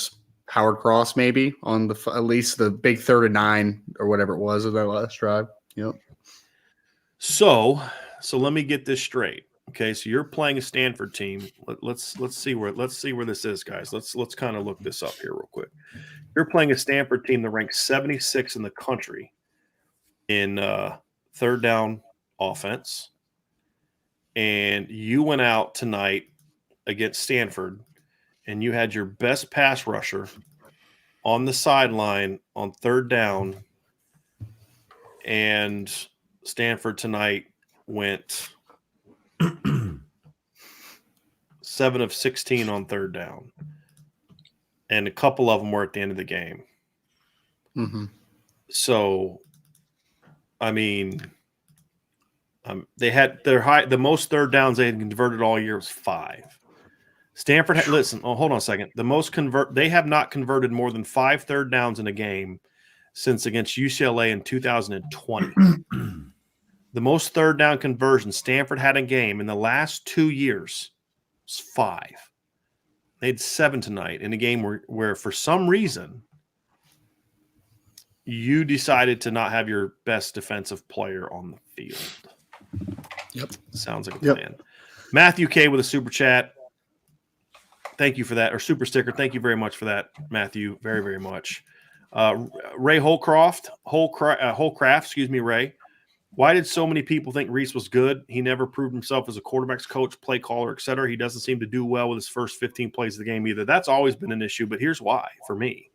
Howard Cross, maybe on at least the big 3rd and 9 or whatever it was of that last drive. Yep. So let me get this straight. Okay, so you're playing a Stanford team. Let's see where this is, guys. Let's kind of look this up here real quick. You're playing a Stanford team that ranks 76 in the country in third down offense, and you went out tonight against Stanford, and you had your best pass rusher on the sideline on third down, and Stanford tonight went 7 of 16 on third down, and a couple of them were at the end of the game. Mm-hmm. So, I mean, they had the most third downs they had converted all year was 5. Stanford had, hold on a second. They have not converted more than 5 third downs in a game since against UCLA in 2020. The most third down conversions Stanford had in a game in the last 2 years was 5. They had 7 tonight in a game where for some reason you decided to not have your best defensive player on the field. Yep. Sounds like a plan. Matthew K with a super chat. Thank you for that. Or super sticker. Thank you very much for that, Matthew. Very, very much. Ray Holcraft, Ray. Why did so many people think Reese was good? He never proved himself as a quarterback's coach, play caller, etc. He doesn't seem to do well with his first 15 plays of the game either. That's always been an issue, but here's why for me.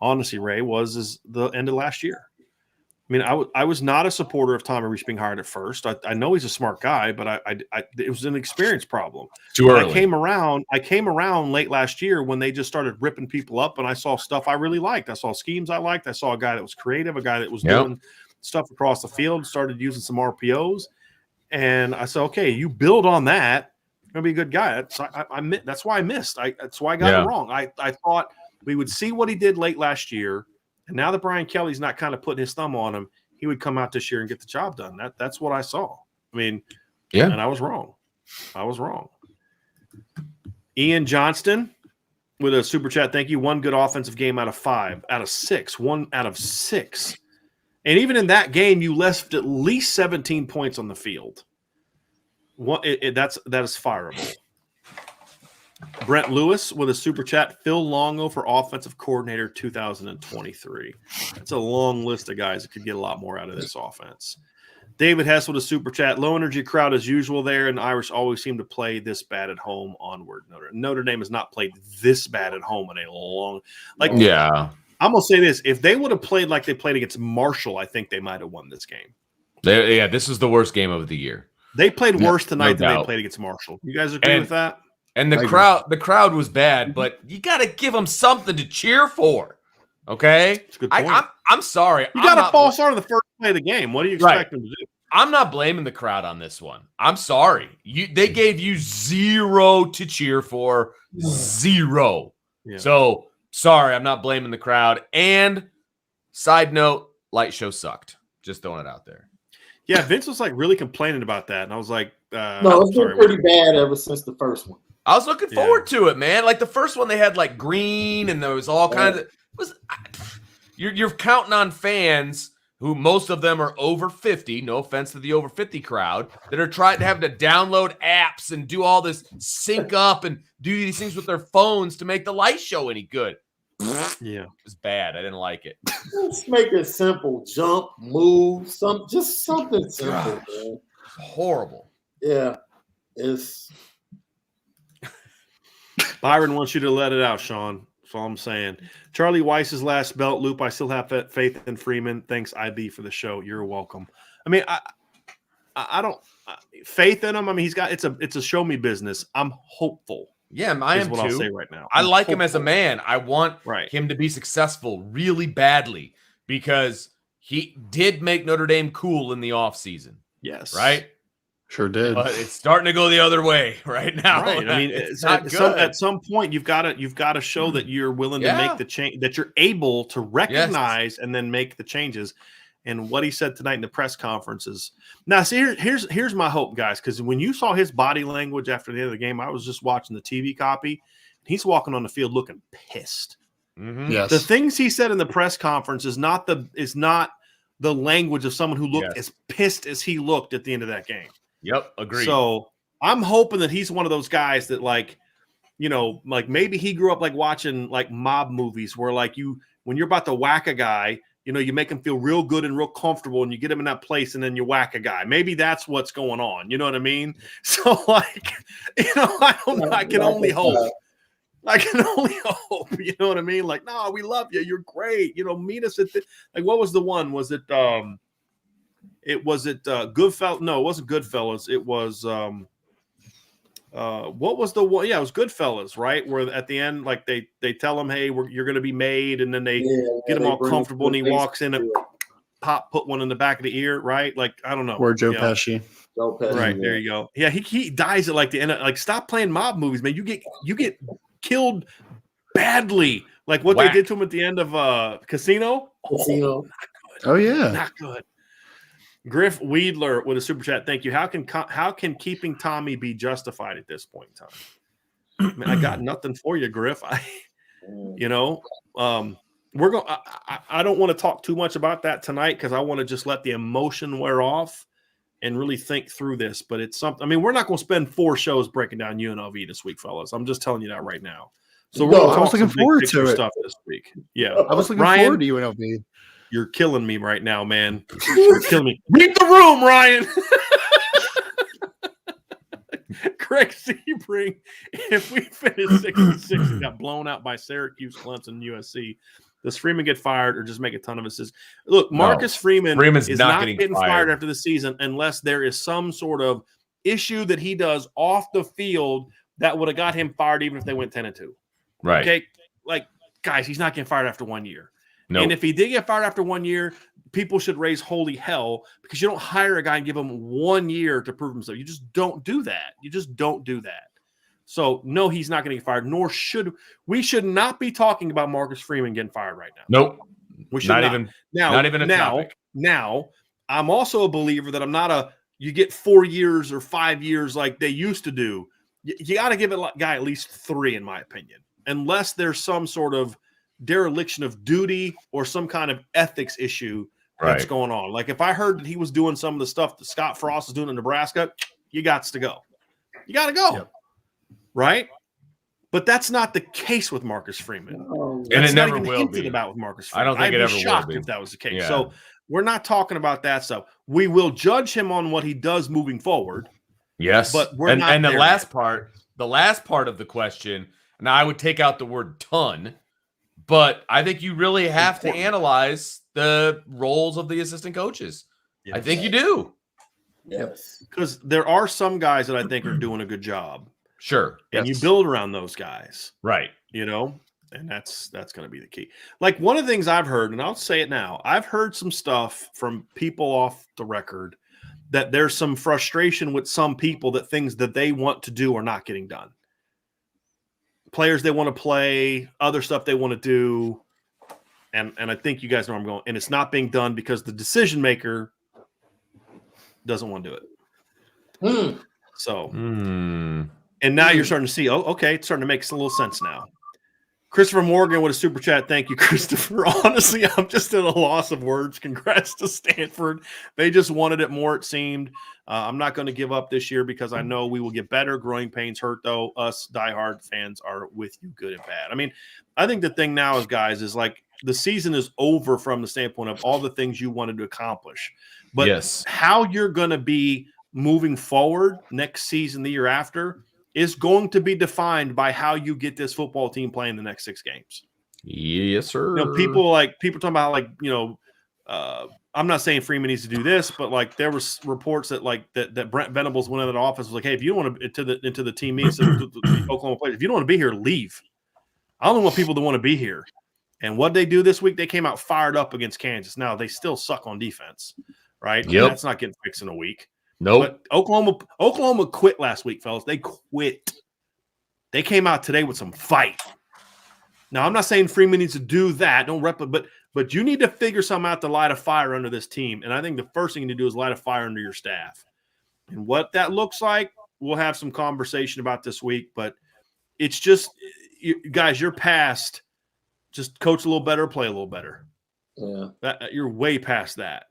Honestly, Ray, is the end of last year. I mean, I was not a supporter of Tommy Reese being hired at first. I know he's a smart guy, but it was an experience problem. Too early. I came around late last year when they just started ripping people up, and I saw stuff I really liked. I saw schemes I liked. I saw a guy that was creative, a guy that was doing stuff across the field, started using some RPOs. And I said, okay, you build on that. You're going to be a good guy. That's why I missed. That's why I got it wrong. I thought we would see what he did late last year. And now that Brian Kelly's not kind of putting his thumb on him, he would come out this year and get the job done. That's what I saw. I mean, and I was wrong. Ian Johnston with a super chat. Thank you. One good offensive game out of 5, out of 6, 1 out of 6. And even in that game, you left at least 17 points on the field. That is fireable. Brent Lewis with a super chat. Phil Longo for offensive coordinator 2023. That's a long list of guys that could get a lot more out of this offense. David Hess with a super chat. Low energy crowd as usual there, and Irish always seem to play this bad at home. Onward. Notre Dame has not played this bad at home in a long. I'm gonna say this: if they would have played like they played against Marshall, I think they might have won this game. This is the worst game of the year. They played worse tonight than they played against Marshall. You guys agree with that? And the crowd was bad, but you got to give them something to cheer for. Okay, that's a good point. I'm sorry. You got a false start on the first play of the game. What do you expect them to do? I'm not blaming the crowd on this one. I'm sorry. They gave you 0 to cheer for. 0. Yeah. So sorry, I'm not blaming the crowd. And side note, light show sucked. Just throwing it out there. Yeah, Vince was like really complaining about that, and I was like, "No, it's been pretty bad ever since the first one." I was looking forward to it, man. Like the first one, they had like green, and there was all kinds of. You're counting on fans who most of them are over 50. No offense to the over 50 crowd that are trying to have to download apps and do all this sync up and do these things with their phones to make the light show any good. Yeah, it was bad. I didn't like it. Let's make it simple. Jump, move, just something simple. Man. Horrible. Yeah, it's. Byron wants you to let it out, Sean. That's all I'm saying. Charlie Weiss's last belt loop. I still have faith in Freeman. Thanks, IB, for the show. You're welcome. I mean, I don't faith in him. I mean, it's a show me business. I'm hopeful. Yeah, I am what too. I'll say right now. I like him as a man. I want right. him to be successful really badly because he did make Notre Dame cool in the offseason. Yes. Right? Sure did. But it's starting to go the other way right now. Right. I mean, it's not good. At some point, you've got to show that you're willing to make the change, that you're able to recognize and then make the changes. And what he said tonight in the press conference is now. See, here's my hope, guys, because when you saw his body language after the end of the game, I was just watching the TV copy. He's walking on the field looking pissed. Mm-hmm. Yes. The things he said in the press conference is not the language of someone who looked as pissed as he looked at the end of that game. Yep, agreed. So I'm hoping that he's one of those guys that, like, you know, like maybe he grew up like watching like mob movies where like when you're about to whack a guy, you know, you make him feel real good and real comfortable and you get him in that place and then you whack a guy. Maybe that's what's going on. You know what I mean? So like, you know, I can only hope. I can only hope. You know what I mean? Like, no, we love you. You're great. You know, meet us at like, what was the one? Was it Goodfellas? No, it wasn't Goodfellas. It was what was the one? Yeah, it was Goodfellas, right? Where at the end, like they tell him, "Hey, you're going to be made," and then they get him all comfortable, and he walks in and put one in the back of the ear, right? Like I don't know. Or Joe Pesci. Right there, you go. Yeah, he dies at like the end. Like stop playing mob movies, man. You get killed badly, like what they did to him at the end of Casino. Casino. Oh yeah, not good. Griff Weedler with a super chat. Thank you. How can keeping Tommy be justified at this point in time? I mean, I got nothing for you, Griff. We're going. I don't want to talk too much about that tonight because I want to just let the emotion wear off and really think through this. But it's something. I mean, we're not going to spend 4 shows breaking down UNLV this week, fellas. I'm just telling you that right now. So I was looking forward to it stuff this week. Yeah, I was looking forward to UNLV. You're killing me right now, man. You're killing me. Read the room, Ryan. Craig Sebring, if we finish 6-6 and got blown out by Syracuse, Clemson, USC, does Freeman get fired or just make a ton of assists? Look, Marcus Freeman's is not getting fired after the season unless there is some sort of issue that he does off the field that would have got him fired even if they went 10-2. Right. Okay. Like, guys, he's not getting fired after 1 year. And if he did get fired after 1 year, people should raise holy hell, because you don't hire a guy and give him 1 year to prove himself. You just don't do that. You just don't do that. So, no, he's not going to get fired, nor should we. Should not be talking about Marcus Freeman getting fired right now. Nope. We should not. Not even a topic. Now, I'm also a believer that I'm not you get 4 years or 5 years like they used to do. You got to give a guy at least 3, in my opinion, unless there's some sort of dereliction of duty or some kind of ethics issue that's going on. Like if I heard that he was doing some of the stuff that Scott Frost is doing in Nebraska, you got to go. You got to go. Yep. Right? But that's not the case with Marcus Freeman. And it never will be. About with Marcus Freeman. I don't think it ever will be. I'd be shocked if that was the case. Yeah. So we're not talking about that stuff. We will judge him on what he does moving forward. Yes. But we're not. And the last part of the question, now I would take out the word ton, but I think you really have to analyze the roles of the assistant coaches. Yes. I think you do. Yes. Because there are some guys that I think are doing a good job. Sure. And you build around those guys. Right. You know, and that's going to be the key. Like one of the things I've heard, and I'll say it now, I've heard some stuff from people off the record that there's some frustration with some people that things that they want to do are not getting done. Players they want to play, other stuff they want to do. And I think you guys know where I'm going. And it's not being done because the decision maker doesn't want to do it. So, and now you're starting to see, okay, it's starting to make a little sense now. Christopher Morgan with a super chat. Thank you, Christopher. Honestly, I'm just at a loss of words. Congrats to Stanford. They just wanted it more, it seemed. I'm not going to give up this year because I know we will get better. Growing pains hurt, though. Us diehard fans are with you good and bad. I mean, I think the thing now is, guys, is like the season is over from the standpoint of all the things you wanted to accomplish. But how you're going to be moving forward next season, the year after, is going to be defined by how you get this football team playing the next 6 games. Yes, sir. You know, people talking about like, you know, I'm not saying Freeman needs to do this, but like there was reports that like that Brent Venables went into the office was like, hey, if you don't want to into the team meetings, the Oklahoma players, if you don't want to be here, leave. I only want people to want to be here. And what they do this week, they came out fired up against Kansas. Now they still suck on defense, right? Yep. That's not getting fixed in a week. Nope. But Oklahoma quit last week, fellas. They quit. They came out today with some fight. Now, I'm not saying Freeman needs to do that. Don't but you need to figure something out to light a fire under this team. And I think the first thing you need to do is light a fire under your staff. And what that looks like, we'll have some conversation about this week. But it's just, guys, you're past just coach a little better, play a little better. Yeah. You're way past that.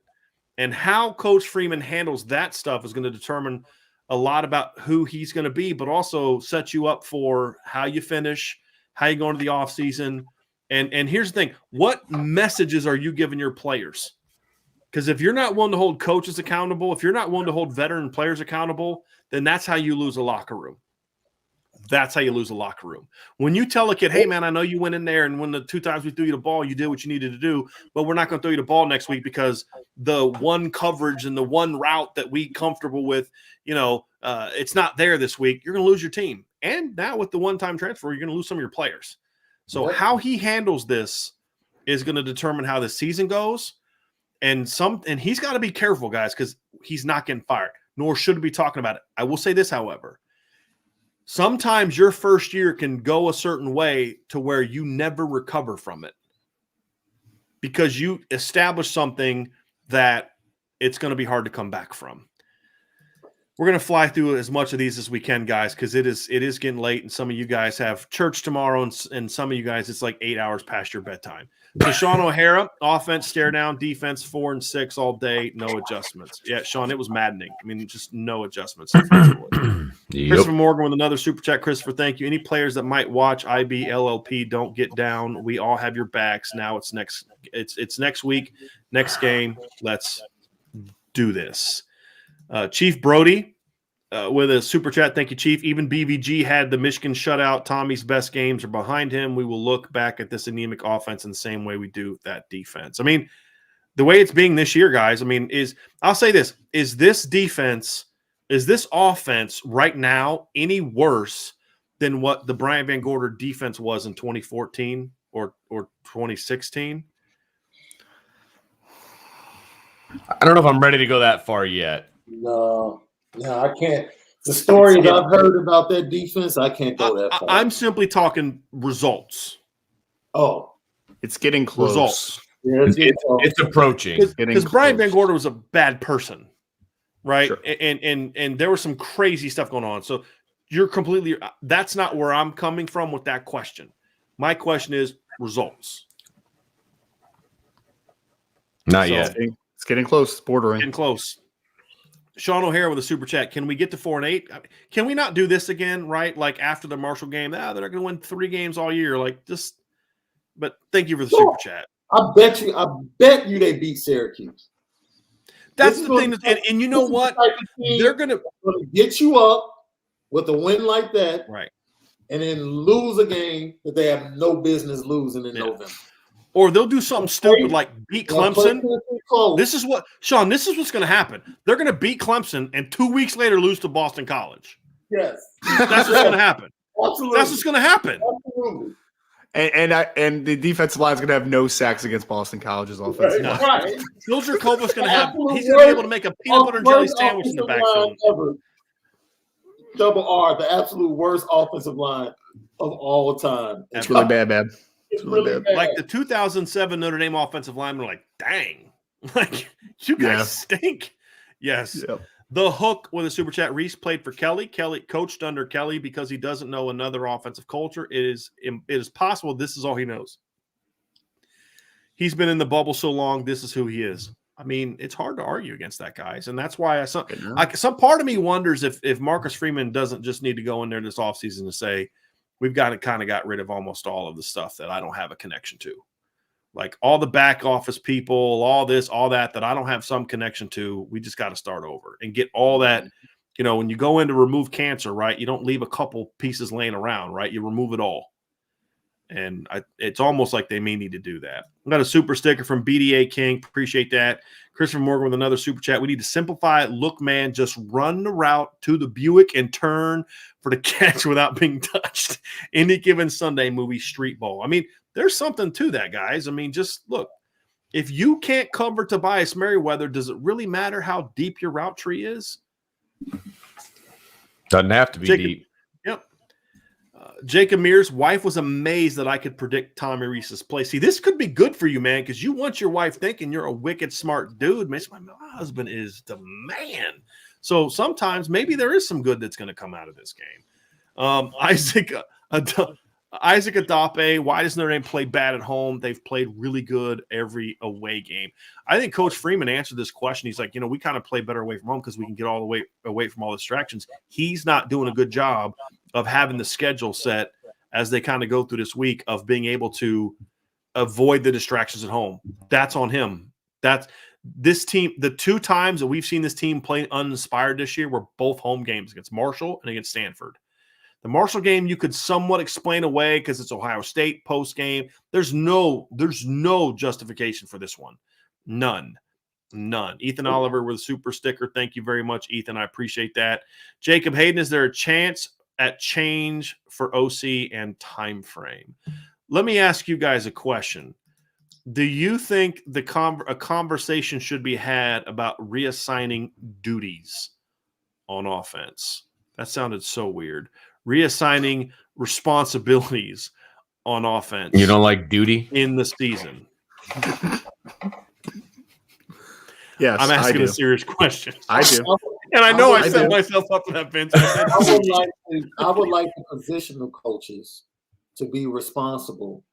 And how Coach Freeman handles that stuff is going to determine a lot about who he's going to be, but also set you up for how you finish, how you go into the offseason. And here's the thing. What messages are you giving your players? Because if you're not willing to hold coaches accountable, if you're not willing to hold veteran players accountable, then that's how you lose a locker room. That's how you lose a locker room. When you tell a kid, hey, man, I know you went in there and when the 2 times we threw you the ball, you did what you needed to do, but we're not going to throw you the ball next week because the one coverage and the one route that we comfortable with, you know, it's not there this week. You're going to lose your team. And now with the one-time transfer, you're going to lose some of your players. So how he handles this is going to determine how the season goes. And he's got to be careful, guys, because he's not getting fired, nor should we be talking about it. I will say this, however. Sometimes your first year can go a certain way to where you never recover from it because you establish something that it's going to be hard to come back from. We're going to fly through as much of these as we can, guys, because it is getting late, and some of you guys have church tomorrow, and some of you guys, it's like 8 hours past your bedtime. So Sean O'Hara, offense, stare down, defense, 4 and 6 all day, no adjustments. Yeah, Sean, it was maddening. I mean, just no adjustments. Christopher Morgan with another super chat. Christopher, thank you. Any players that might watch IB LLP, don't get down. We all have your backs. Now it's next week, next game. Let's do this. Chief Brody with a super chat. Thank you, Chief. Even BVG had the Michigan shutout. Tommy's best games are behind him. We will look back at this anemic offense in the same way we do that defense. I mean, the way it's being this year, guys, I mean, I'll say this. Is this offense right now any worse than what the Brian Van Gorder defense was in 2014 or 2016? I don't know if I'm ready to go that far yet. No, I can't. The stories I've heard about that defense, I can't go that far. I'm simply talking results. Oh, It's getting close. Results. yeah, It's approaching. Because Brian Van Gorder was a bad person, right? Sure. And there was some crazy stuff going on. So you're completely – that's not where I'm coming from with that question. My question is results. Not yet. It's getting close. It's bordering. Getting close. Sean O'Hara with a super chat. Can we get to 4-8? Can we not do this again, right? Like after the Marshall game, they're not going to win 3 games all year. Like just – but thank you for the super chat. I bet you they beat Syracuse. That's the thing. And you know what? They're going to get you up with a win like that. Right. And then lose a game that they have no business losing in November. Or they'll do something stupid like beat Clemson. This is what's going to happen. They're going to beat Clemson and 2 weeks later lose to Boston College. Yes. That's what's going to happen. Absolutely. That's what's going to happen. Absolutely. And the defensive line is going to have no sacks against Boston College's offensive line. Right. Phil Jerkova's going to have – he's going to be able to make a peanut butter and jelly sandwich in the backfield. Double R, the absolute worst offensive line of all time. It's really bad, man. It's really bad. Like the 2007 Notre Dame offensive line were like, dang, like you guys stink. Yes. Yep. The Hook with a super chat. Reese played for Kelly. Kelly coached under Kelly because he doesn't know another offensive culture. It is possible this is all he knows. He's been in the bubble so long. This is who he is. I mean, it's hard to argue against that, guys. And that's why some part of me wonders if Marcus Freeman doesn't just need to go in there this offseason to say, we've got rid of almost all of the stuff that I don't have a connection to. Like all the back office people, all this, all that I don't have some connection to. We just got to start over and get all that. You know, when you go in to remove cancer, right, you don't leave a couple pieces laying around, right? You remove it all. And it's almost like they may need to do that. I got a super sticker from BDA King. Appreciate that. Christopher Morgan with another super chat. We need to simplify it. Look, man, just run the route to the Buick and turn for the catch without being touched. Any given Sunday movie, Street Ball. I mean, there's something to that, guys. I mean, just look. If you can't cover Tobias Merriweather, does it really matter how deep your route tree is? Doesn't have to be deep. Yep. Jacob Mears' wife was amazed that I could predict Tommy Reese's play. See, this could be good for you, man, because you want your wife thinking you're a wicked smart dude. Man, my husband is the man. So sometimes maybe there is some good that's going to come out of this game. Isaac Adape, why does Notre Dame play bad at home? They've played really good every away game. I think Coach Freeman answered this question. He's like, we kind of play better away from home because we can get all the way away from all the distractions. He's not doing a good job of having the schedule set as they kind of go through this week of being able to avoid the distractions at home. That's on him. That's this team. The 2 times that we've seen this team play uninspired this year were both home games against Marshall and against Stanford. The Marshall game you could somewhat explain away because it's Ohio State post game. There's no justification for this one. None. Ethan Oliver with a super sticker. Thank you very much, Ethan. I appreciate that. Jacob Hayden, is there a chance at change for OC and time frame? Let me ask you guys a question. Do you think a conversation should be had about reassigning duties on offense? That sounded so weird. Reassigning responsibilities on offense. You don't like duty in the season? Yes, I'm asking a serious question. I do. And I know I set myself up for that, Vince. I would like the positional coaches to be responsible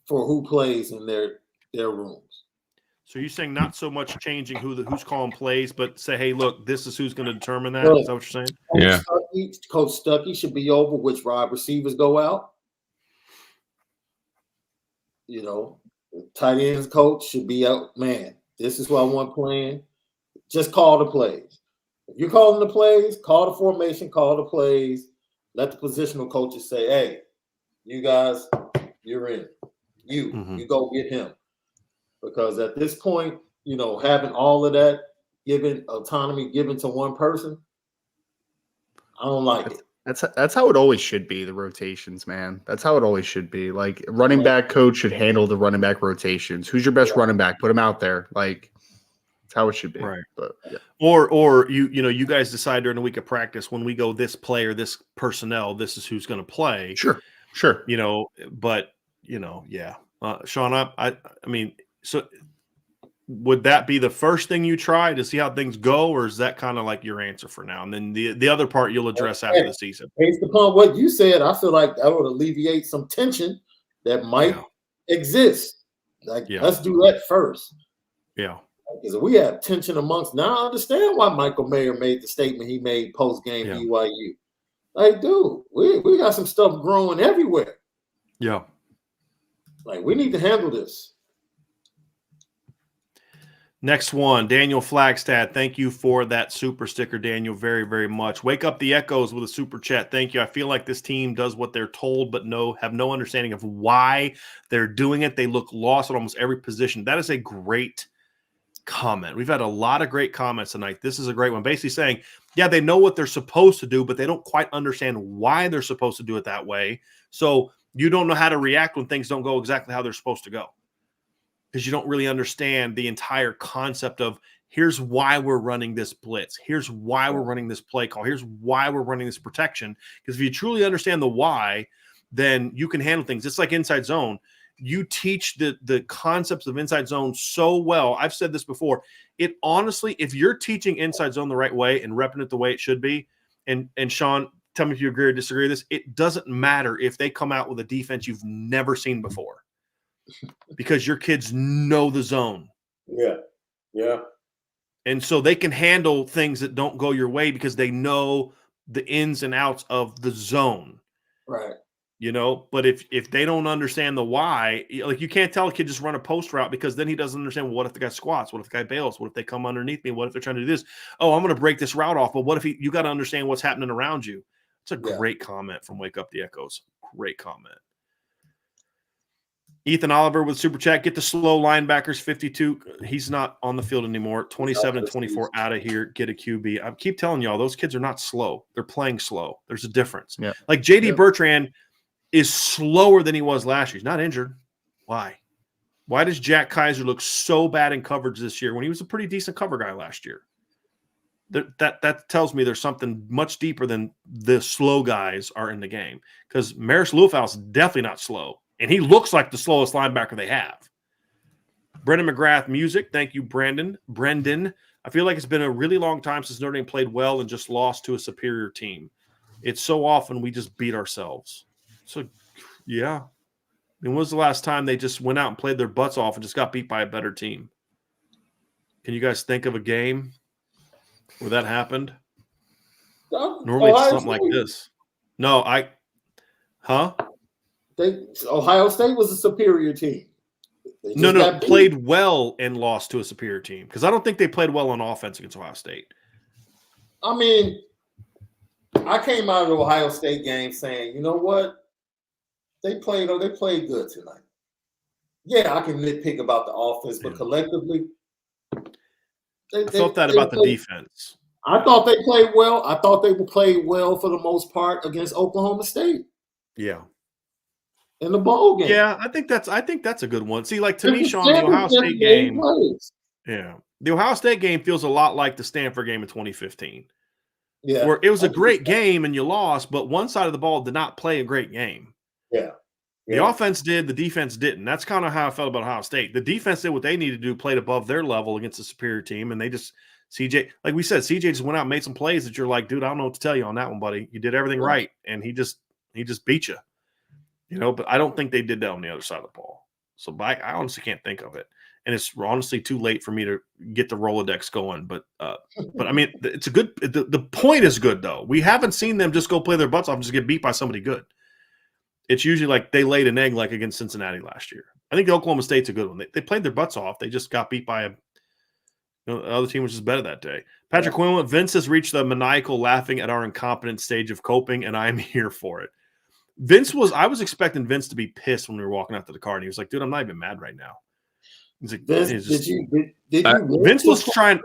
for who plays in their rooms. So you're saying not so much changing who's calling plays, but say, hey, look, this is who's going to determine that. Is that what you're saying? Yeah. Coach Stuckey should be over which wide receivers go out. Tight ends coach should be out. Man, this is what I want playing. Just call the plays. If you're calling the plays, call the formation, call the plays. Let the positional coaches say, hey, you guys, you're in. You go get him. Because at this point, having all of that autonomy given to one person, I don't like it. That's how it always should be, the rotations, man. That's how it always should be. Like, running back coach should handle the running back rotations. Who's your best running back? Put him out there. Like, It's how it should be. Right. But yeah. Or you guys decide during the week of practice when we go this player, this personnel, this is who's going to play. Sure. But yeah. Sean, I mean, so would that be the first thing you try to see how things go, or is that kind of like your answer for now? And then the other part you'll address after the season. Based upon what you said, I feel like that would alleviate some tension that might exist. Let's do that first. Yeah. Because we have tension amongst. Now I understand why Michael Mayer made the statement he made post game BYU. Like, dude, we got some stuff growing everywhere. Yeah. Like, we need to handle this. Next one, Daniel Flagstad. Thank you for that super sticker, Daniel, very, very much. Wake up the Echoes with a super chat. Thank you. I feel like this team does what they're told, but have no understanding of why they're doing it. They look lost at almost every position. That is a great comment. We've had a lot of great comments tonight. This is a great one. Basically saying, yeah, they know what they're supposed to do, but they don't quite understand why they're supposed to do it that way. So you don't know how to react when things don't go exactly how they're supposed to go, because you don't really understand the entire concept of here's why we're running this blitz. Here's why we're running this play call. Here's why we're running this protection. Because if you truly understand the why, then you can handle things. It's like inside zone. You teach the concepts of inside zone so well. I've said this before. It honestly, if you're teaching inside zone the right way and repping it the way it should be, and Sean, tell me if you agree or disagree with this, it doesn't matter if they come out with a defense you've never seen before. Because your kids know the zone. Yeah. And so they can handle things that don't go your way because they know the ins and outs of the zone. Right. But if they don't understand the why, like you can't tell a kid just run a post route, because then he doesn't understand, well, what if the guy squats? What if the guy bails? What if they come underneath me? What if they're trying to do this? Oh, I'm going to break this route off. But what if you got to understand what's happening around you? It's a great comment from Wake Up the Echoes. Great comment. Ethan Oliver with super chat. Get the slow linebackers 52. He's not on the field anymore. 27 and 24 out of here. Get a QB. I keep telling y'all, those kids are not slow. They're playing slow. There's a difference. Yeah. Like JD Bertrand is slower than he was last year. He's not injured. Why? Why does Jack Kaiser look so bad in coverage this year when he was a pretty decent cover guy last year? That tells me there's something much deeper than the slow guys are in the game, because Maris Lufau is definitely not slow. And he looks like the slowest linebacker they have. Brendan McGrath music. Thank you, Brendan. I feel like it's been a really long time since Notre Dame played well and just lost to a superior team. It's so often we just beat ourselves. So, yeah. I mean, when was the last time they just went out and played their butts off and just got beat by a better team? Can you guys think of a game where that happened? Normally it's something like this. No, Ohio State was a superior team. No, played well and lost to a superior team, because I don't think they played well on offense against Ohio State. I mean, I came out of the Ohio State game saying, you know what? They played good tonight. Yeah, I can nitpick about the offense, but collectively, I felt that about the defense. I thought they played well. I thought they played well for the most part against Oklahoma State. Yeah. In the bowl game. Yeah, I think that's a good one. See, like to me, Sean, the Ohio State game. Yeah. The Ohio State game feels a lot like the Stanford game in 2015. Yeah. Where it was a great game and you lost, but one side of the ball did not play a great game. Yeah. The offense did, the defense didn't. That's kind of how I felt about Ohio State. The defense did what they needed to do, played above their level against a superior team, and they just CJ, like we said, CJ just went out and made some plays that you're like, dude, I don't know what to tell you on that one, buddy. You did everything right, and he just beat you. But I don't think they did that on the other side of the ball. So I honestly can't think of it. And it's honestly too late for me to get the Rolodex going. But I mean, it's a good – the point is good, though. We haven't seen them just go play their butts off and just get beat by somebody good. It's usually like they laid an egg like against Cincinnati last year. I think Oklahoma State's a good one. They played their butts off. They just got beat by the other team was just better that day. Patrick Quinlan, Vince has reached the maniacal laughing at our incompetent stage of coping, and I am here for it. I was expecting Vince to be pissed when we were walking out to the car, and he was like, dude, I'm not even mad right now. He's like, Vince was trying,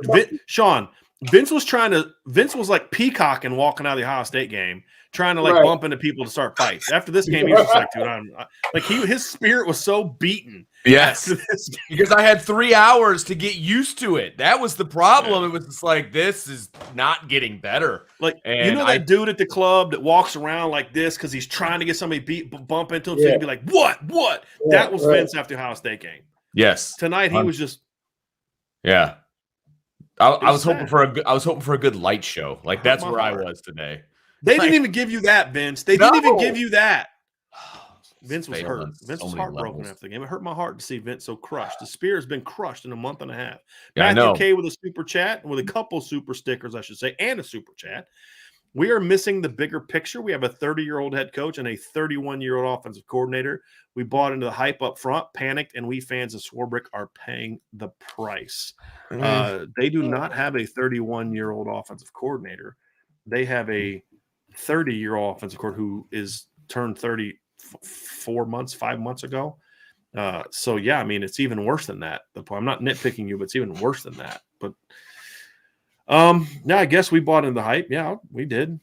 Sean, Vince was like peacocking walking out of the Ohio State game, trying to like Right. bump into people to start fights. After this game, he was just like, dude, his spirit was so beaten. Yes, After this game. because I had 3 hours to get used to it. That was the problem. It was just like, this is not getting better. Like, And you know that dude at the club that walks around like this because he's trying to get somebody bump into him, so he'd be like, what? Yeah, That was Vince after the Ohio State game. Yes, Tonight he was just yeah. I was hoping sad. for a good light show. Like Hurt that's my where I heart. was today. They Like- didn't even give you that, Vince. They didn't even No. give you that. Vince was Failed hurt. on Vince so was many heartbroken levels. after the game. It hurt my heart to see Vince so crushed. The spear has been crushed in a month and a half. Yeah, I Matthew know. K with a super chat, with a couple super stickers, I should say, and a super chat. We are missing the bigger picture. We have a 30-year-old head coach and a 31-year-old offensive coordinator. We bought into the hype up front, panicked, and we fans of Swarbrick are paying the price. They do not have a 31-year-old offensive coordinator. They have a 30-year-old offensive coordinator who is turned 30 5 months ago. So yeah, I mean, it's even worse than that. I'm not nitpicking you, but it's even worse than that. But yeah, I guess we bought into the hype. Yeah, we did.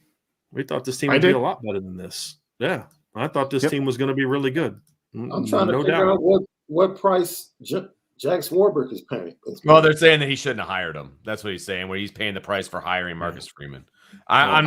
We thought this team would be a lot better than this. Yeah, I thought this team was going to be really good. I'm trying to figure out what price Jack Swarbrick is paying. Well, they're saying that he shouldn't have hired him. That's what he's saying. Where he's paying the price for hiring Marcus Freeman. I'm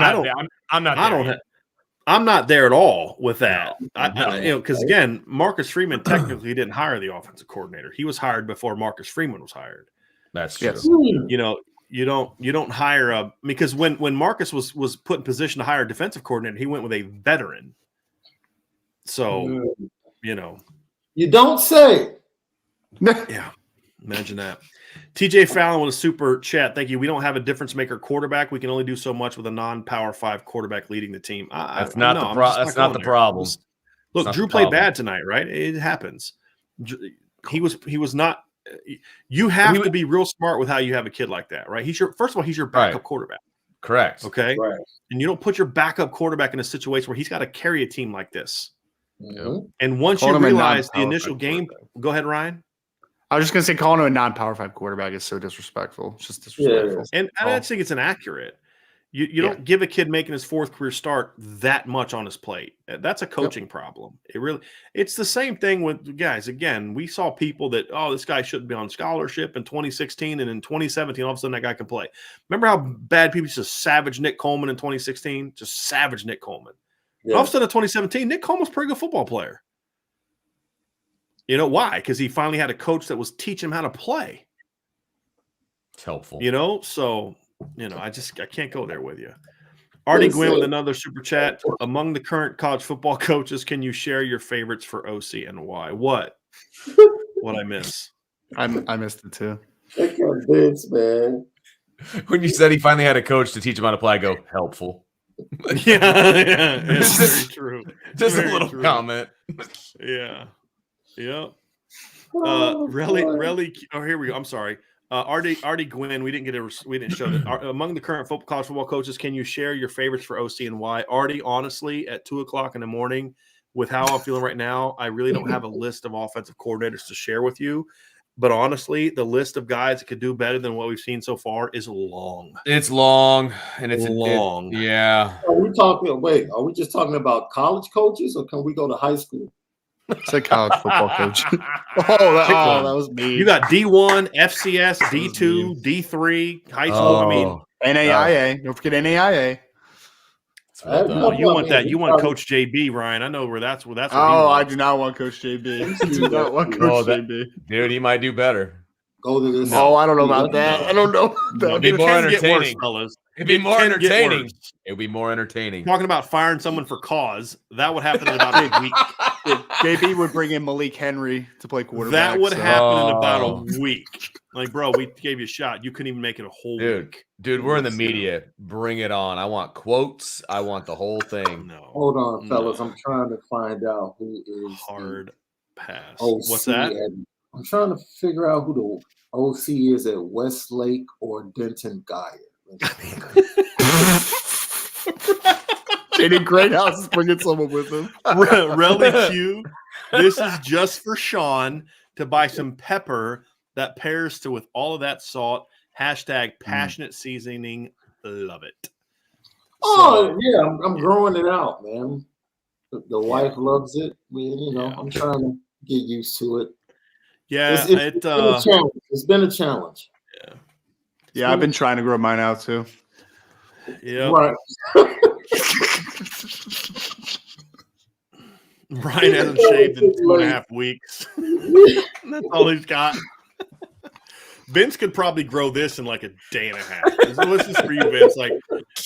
not there at all with that. No. Because again, Marcus Freeman technically didn't hire the offensive coordinator. He was hired before Marcus Freeman was hired. That's true. Yes. You know, you don't hire because when Marcus was put in position to hire a defensive coordinator, he went with a veteran. So, you know, you don't say. Yeah, imagine that. TJ Fallon with a super chat. Thank you. We don't have a difference maker quarterback. We can only do so much with a non-power 5 quarterback leading the team. That's not the problem. Look, Drew played bad tonight, right? It happens. He was not. You have to be real smart with how you have a kid like that, right? He's your backup quarterback. Correct. Okay. Right. And you don't put your backup quarterback in a situation where he's got to carry a team like this. Mm-hmm. And once you realize the initial game, go ahead, Ryan. I was just going to say calling him a non-power 5 quarterback is so disrespectful. It's just disrespectful. And I don't think it's inaccurate. You don't give a kid making his 4th career start that much on his plate. That's a coaching problem. It's the same thing with guys. Again, we saw people that, this guy shouldn't be on scholarship in 2016, and in 2017, all of a sudden that guy can play. Remember how bad people just savage Nick Coleman in 2016? Just savage Nick Coleman. Yeah. All of a sudden in 2017, Nick Coleman's a pretty good football player. You know why? Because he finally had a coach that was teaching him how to play. It's helpful. So I can't go there with you. Artie Gwynn with another super chat. Among the current college football coaches, can you share your favorites for OC and why? What I miss? I missed it too. Check your Vince, man. When you said he finally had a coach to teach him how to play, I go, helpful. Yeah, it's very true. Just a little comment. Yeah. Yep. Really. Oh, here we go. I'm sorry. Artie Gwynn. We didn't show that. Among the current college football coaches, can you share your favorites for OC and why? Artie, honestly, at 2:00 in the morning, with how I'm feeling right now, I really don't have a list of offensive coordinators to share with you. But honestly, the list of guys that could do better than what we've seen so far is long. It's long, and it's long. Yeah. Are we just talking about college coaches, or can we go to high school? It's a college football coach. that was me. You got D1, FCS, D2, D3, high school. I mean, NAIA. Don't forget NAIA. You want that? You want Coach JB, Ryan? I know where that's. I do not want Coach JB. I do not want Coach JB. Dude, he might do better. Go to this. Oh, I don't know about that. I don't know. It'd be more entertaining, fellas. It'd be more entertaining. It'd be more entertaining. Talking about firing someone for cause, that would happen in about a week. JB would bring in Malik Henry to play quarterback. That would happen in about a week. Like, bro, we gave you a shot. You couldn't even make it a whole week. Dude, we're in the media. Bring it on. I want quotes. I want the whole thing. No. Hold on, fellas. I'm trying to find out who is hard pass. OC. What's that? I'm trying to figure out who the OC is at Westlake or Denton Guyer. JD Greathouse is bringing someone with him. Really cute. This is just for Sean to buy some pepper that pairs with all of that salt. Hashtag passionate seasoning. Love it. Oh, yeah, I'm growing it out, man. The wife loves it. I'm trying to get used to it. Yeah, It's been a challenge. It's been a challenge. Yeah, I've been trying to grow mine out too. Yeah. Right. Ryan hasn't shaved in 2.5 weeks. That's all he's got. Vince could probably grow this in like a day and a half. This is for you, Vince. Like,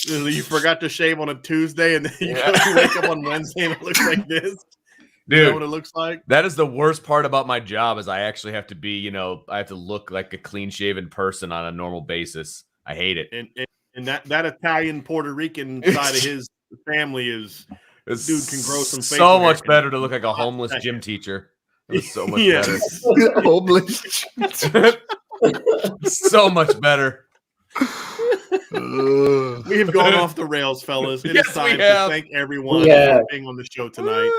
you forgot to shave on a Tuesday, and then you wake up on Wednesday and it looks like this. Dude, is that what it looks like? That is the worst part about my job is I actually have to be, I have to look like a clean-shaven person on a normal basis. I hate it. And that Italian Puerto Rican side of his family is dude can grow some facial so hair. much better to look like a homeless gym teacher. It was so much better. Homeless. So much better. We have gone off the rails, fellas. It is time to thank everyone for being on the show tonight.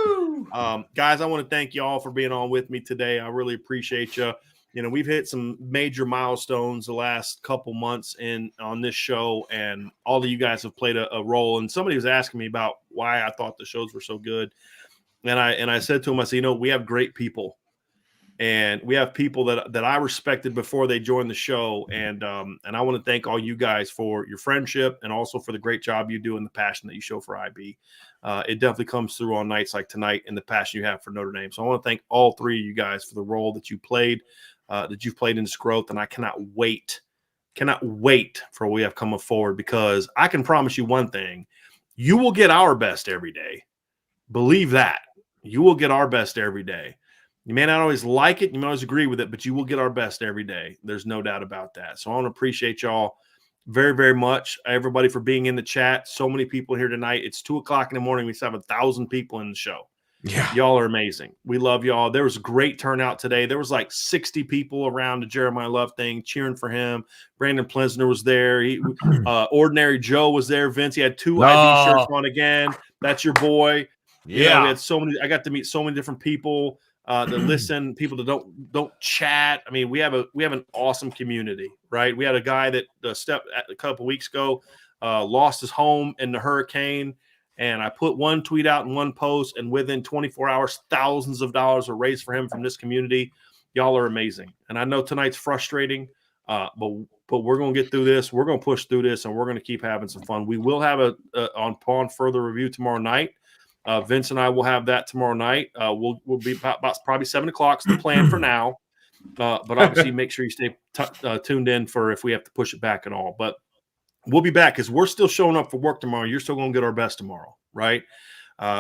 Guys, I want to thank y'all for being on with me today. I really appreciate you. We've hit some major milestones the last couple months on this show, and all of you guys have played a role. And somebody was asking me about why I thought the shows were so good. And I said to him, I said, we have great people. And we have people that I respected before they joined the show. And I want to thank all you guys for your friendship and also for the great job you do and the passion that you show for IB. It definitely comes through on nights like tonight and the passion you have for Notre Dame. So I want to thank all three of you guys for the role that you've played in this growth. And I cannot wait for what we have coming forward, because I can promise you one thing: you will get our best every day. Believe that. You will get our best every day. You may not always like it, you may always agree with it, but you will get our best every day. There's no doubt about that. So I want to appreciate y'all very, very much. Everybody for being in the chat. So many people here tonight. It's 2:00 in the morning. We still have 1,000 people in the show. Yeah. Y'all are amazing. We love y'all. There was a great turnout today. There was like 60 people around the Jeremiah Love thing cheering for him. Brandon Plesner was there. Ordinary Joe was there. Vince, he had 2 IB shirts on again. That's your boy. Yeah. We had so many. I got to meet so many different people that listen, people that don't chat. I mean, we have an awesome community, right? We had a guy that a couple weeks ago lost his home in the hurricane, and I put one tweet out in one post, and within 24 hours, thousands of dollars were raised for him from this community. Y'all are amazing, and I know tonight's frustrating, but we're gonna get through this. We're gonna push through this, and we're gonna keep having some fun. We will have on further review tomorrow night. Vince and I will have that tomorrow night. We'll be about probably 7 o'clock. It's the plan for now. But obviously make sure you stay tuned in for if we have to push it back at all. But we'll be back because we're still showing up for work tomorrow. You're still going to get our best tomorrow, right?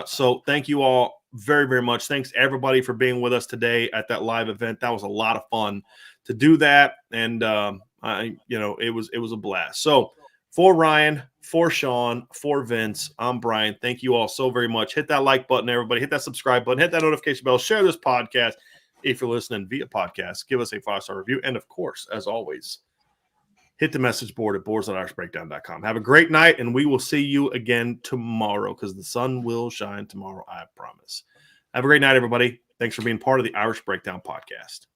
So thank you all very, very much. Thanks everybody for being with us today at that live event. That was a lot of fun to do that. And, it was a blast. So for Ryan, for Sean, for Vince, I'm Brian. Thank you all so very much. Hit that like button, everybody. Hit that subscribe button. Hit that notification bell. Share this podcast. If you're listening via podcast, give us a 5-star review. And, of course, as always, hit the message board at boards.irishbreakdown.com. Have a great night, and we will see you again tomorrow because the sun will shine tomorrow, I promise. Have a great night, everybody. Thanks for being part of the Irish Breakdown podcast.